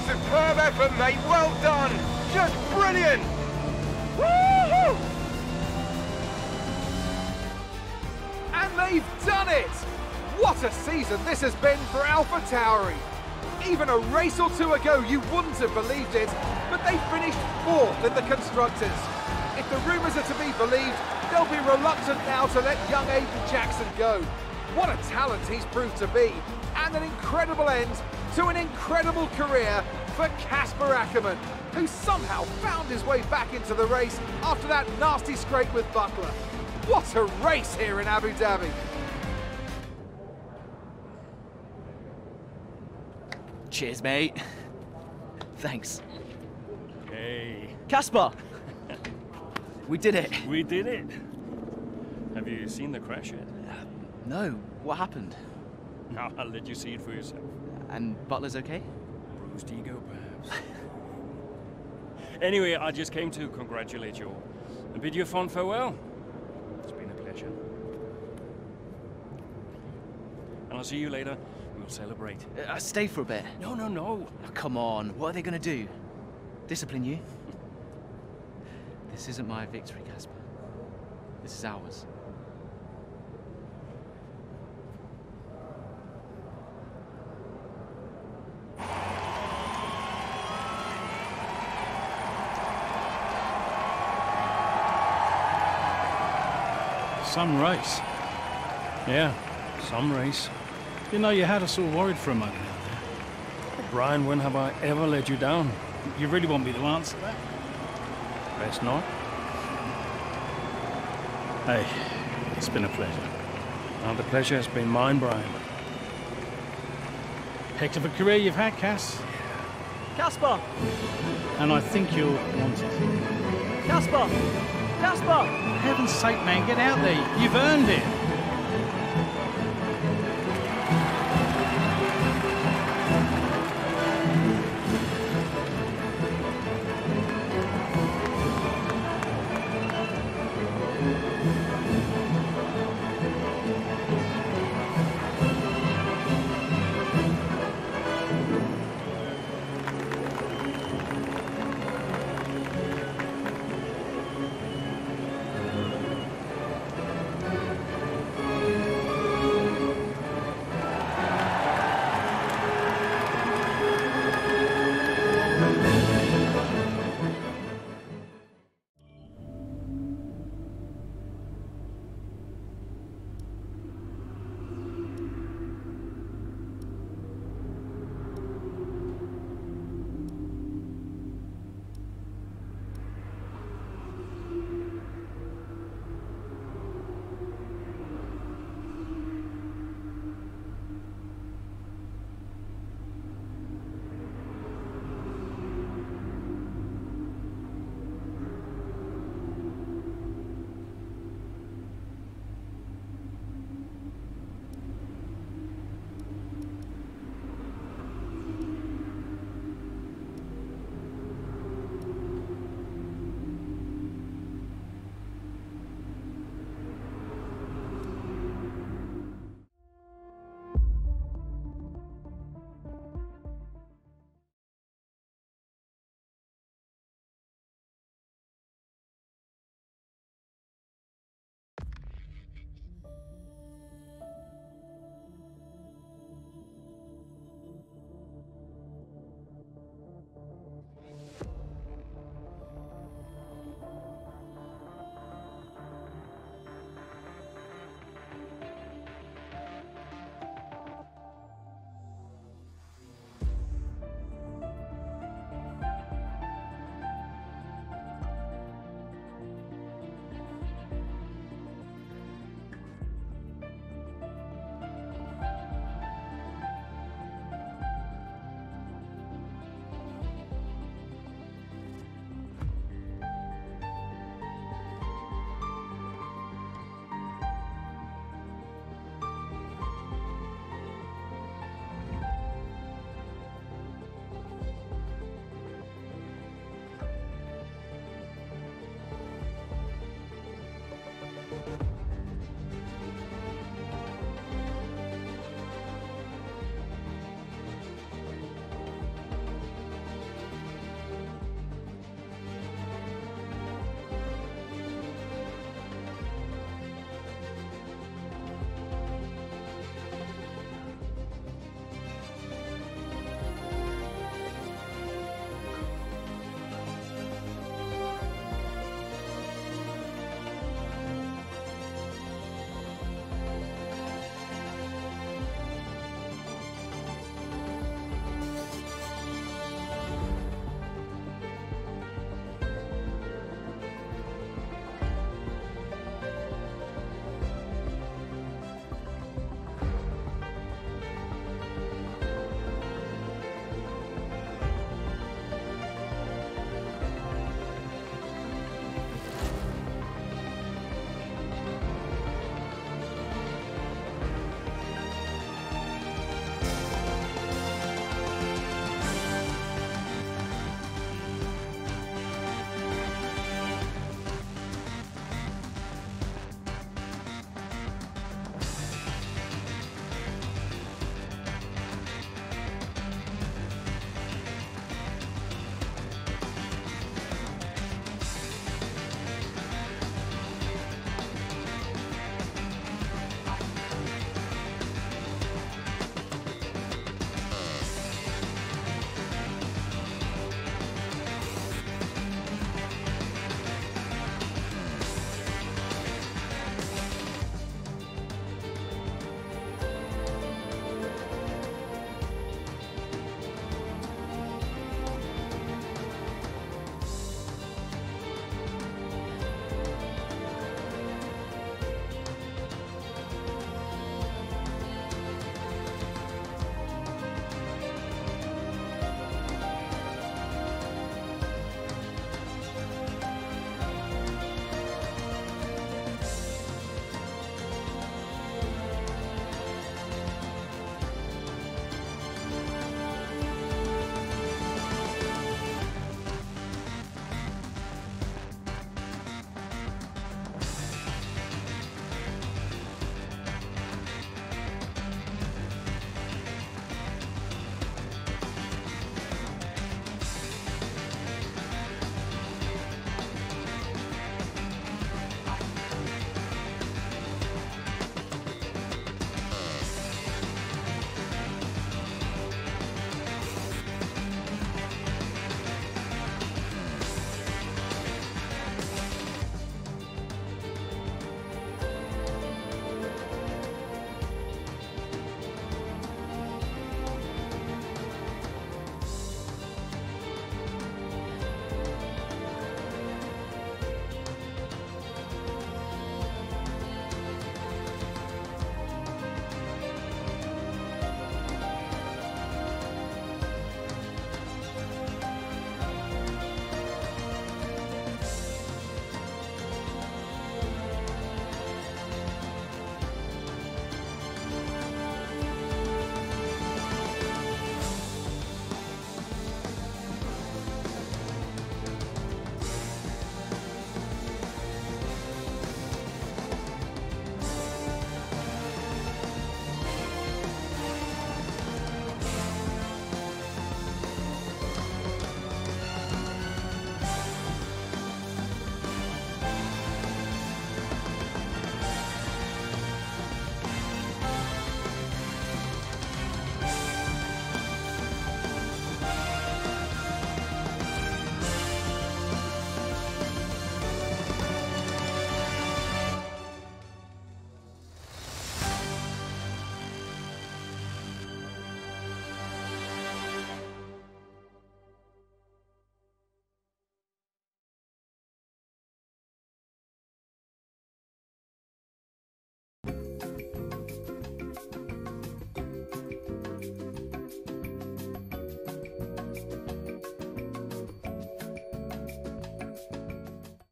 Superb effort, mate. Well done. Just brilliant. Woo-hoo! And they've done it! What a season this has been for AlphaTauri. Even a race or two ago, you wouldn't have believed it, but they finished 4th in the Constructors. If the rumours are to be believed, they'll be reluctant now to let young Aiden Jackson go. What a talent he's proved to be, and an incredible end to an incredible career for Casper Ackerman, who somehow found his way back into the race after that nasty scrape with Butler. What a race here in Abu Dhabi. Cheers, mate. Thanks. Hey. Casper! We did it. We did it. Have you seen the crash yet? No. What happened? No, I'll let you see it for yourself. And Butler's okay? Bruised ego, perhaps. Anyway, I just came to congratulate you all and bid you a fond farewell. It's been a pleasure. And I'll see you later. We'll celebrate. Stay for a bit. No, no, no. Oh, come on. What are they going to do? Discipline you? This isn't my victory, Casper. This is ours. Some race. Yeah, some race. You know, you had us all worried for a moment out there. Brian, when have I ever let you down? You really want me to answer that? Best not. Hey, it's been a pleasure. And the pleasure has been mine, Brian. Heck of a career you've had, Cass. Casper! And I think you'll want it. Casper! Casper! For heaven's sake, man, get out there. You've earned it.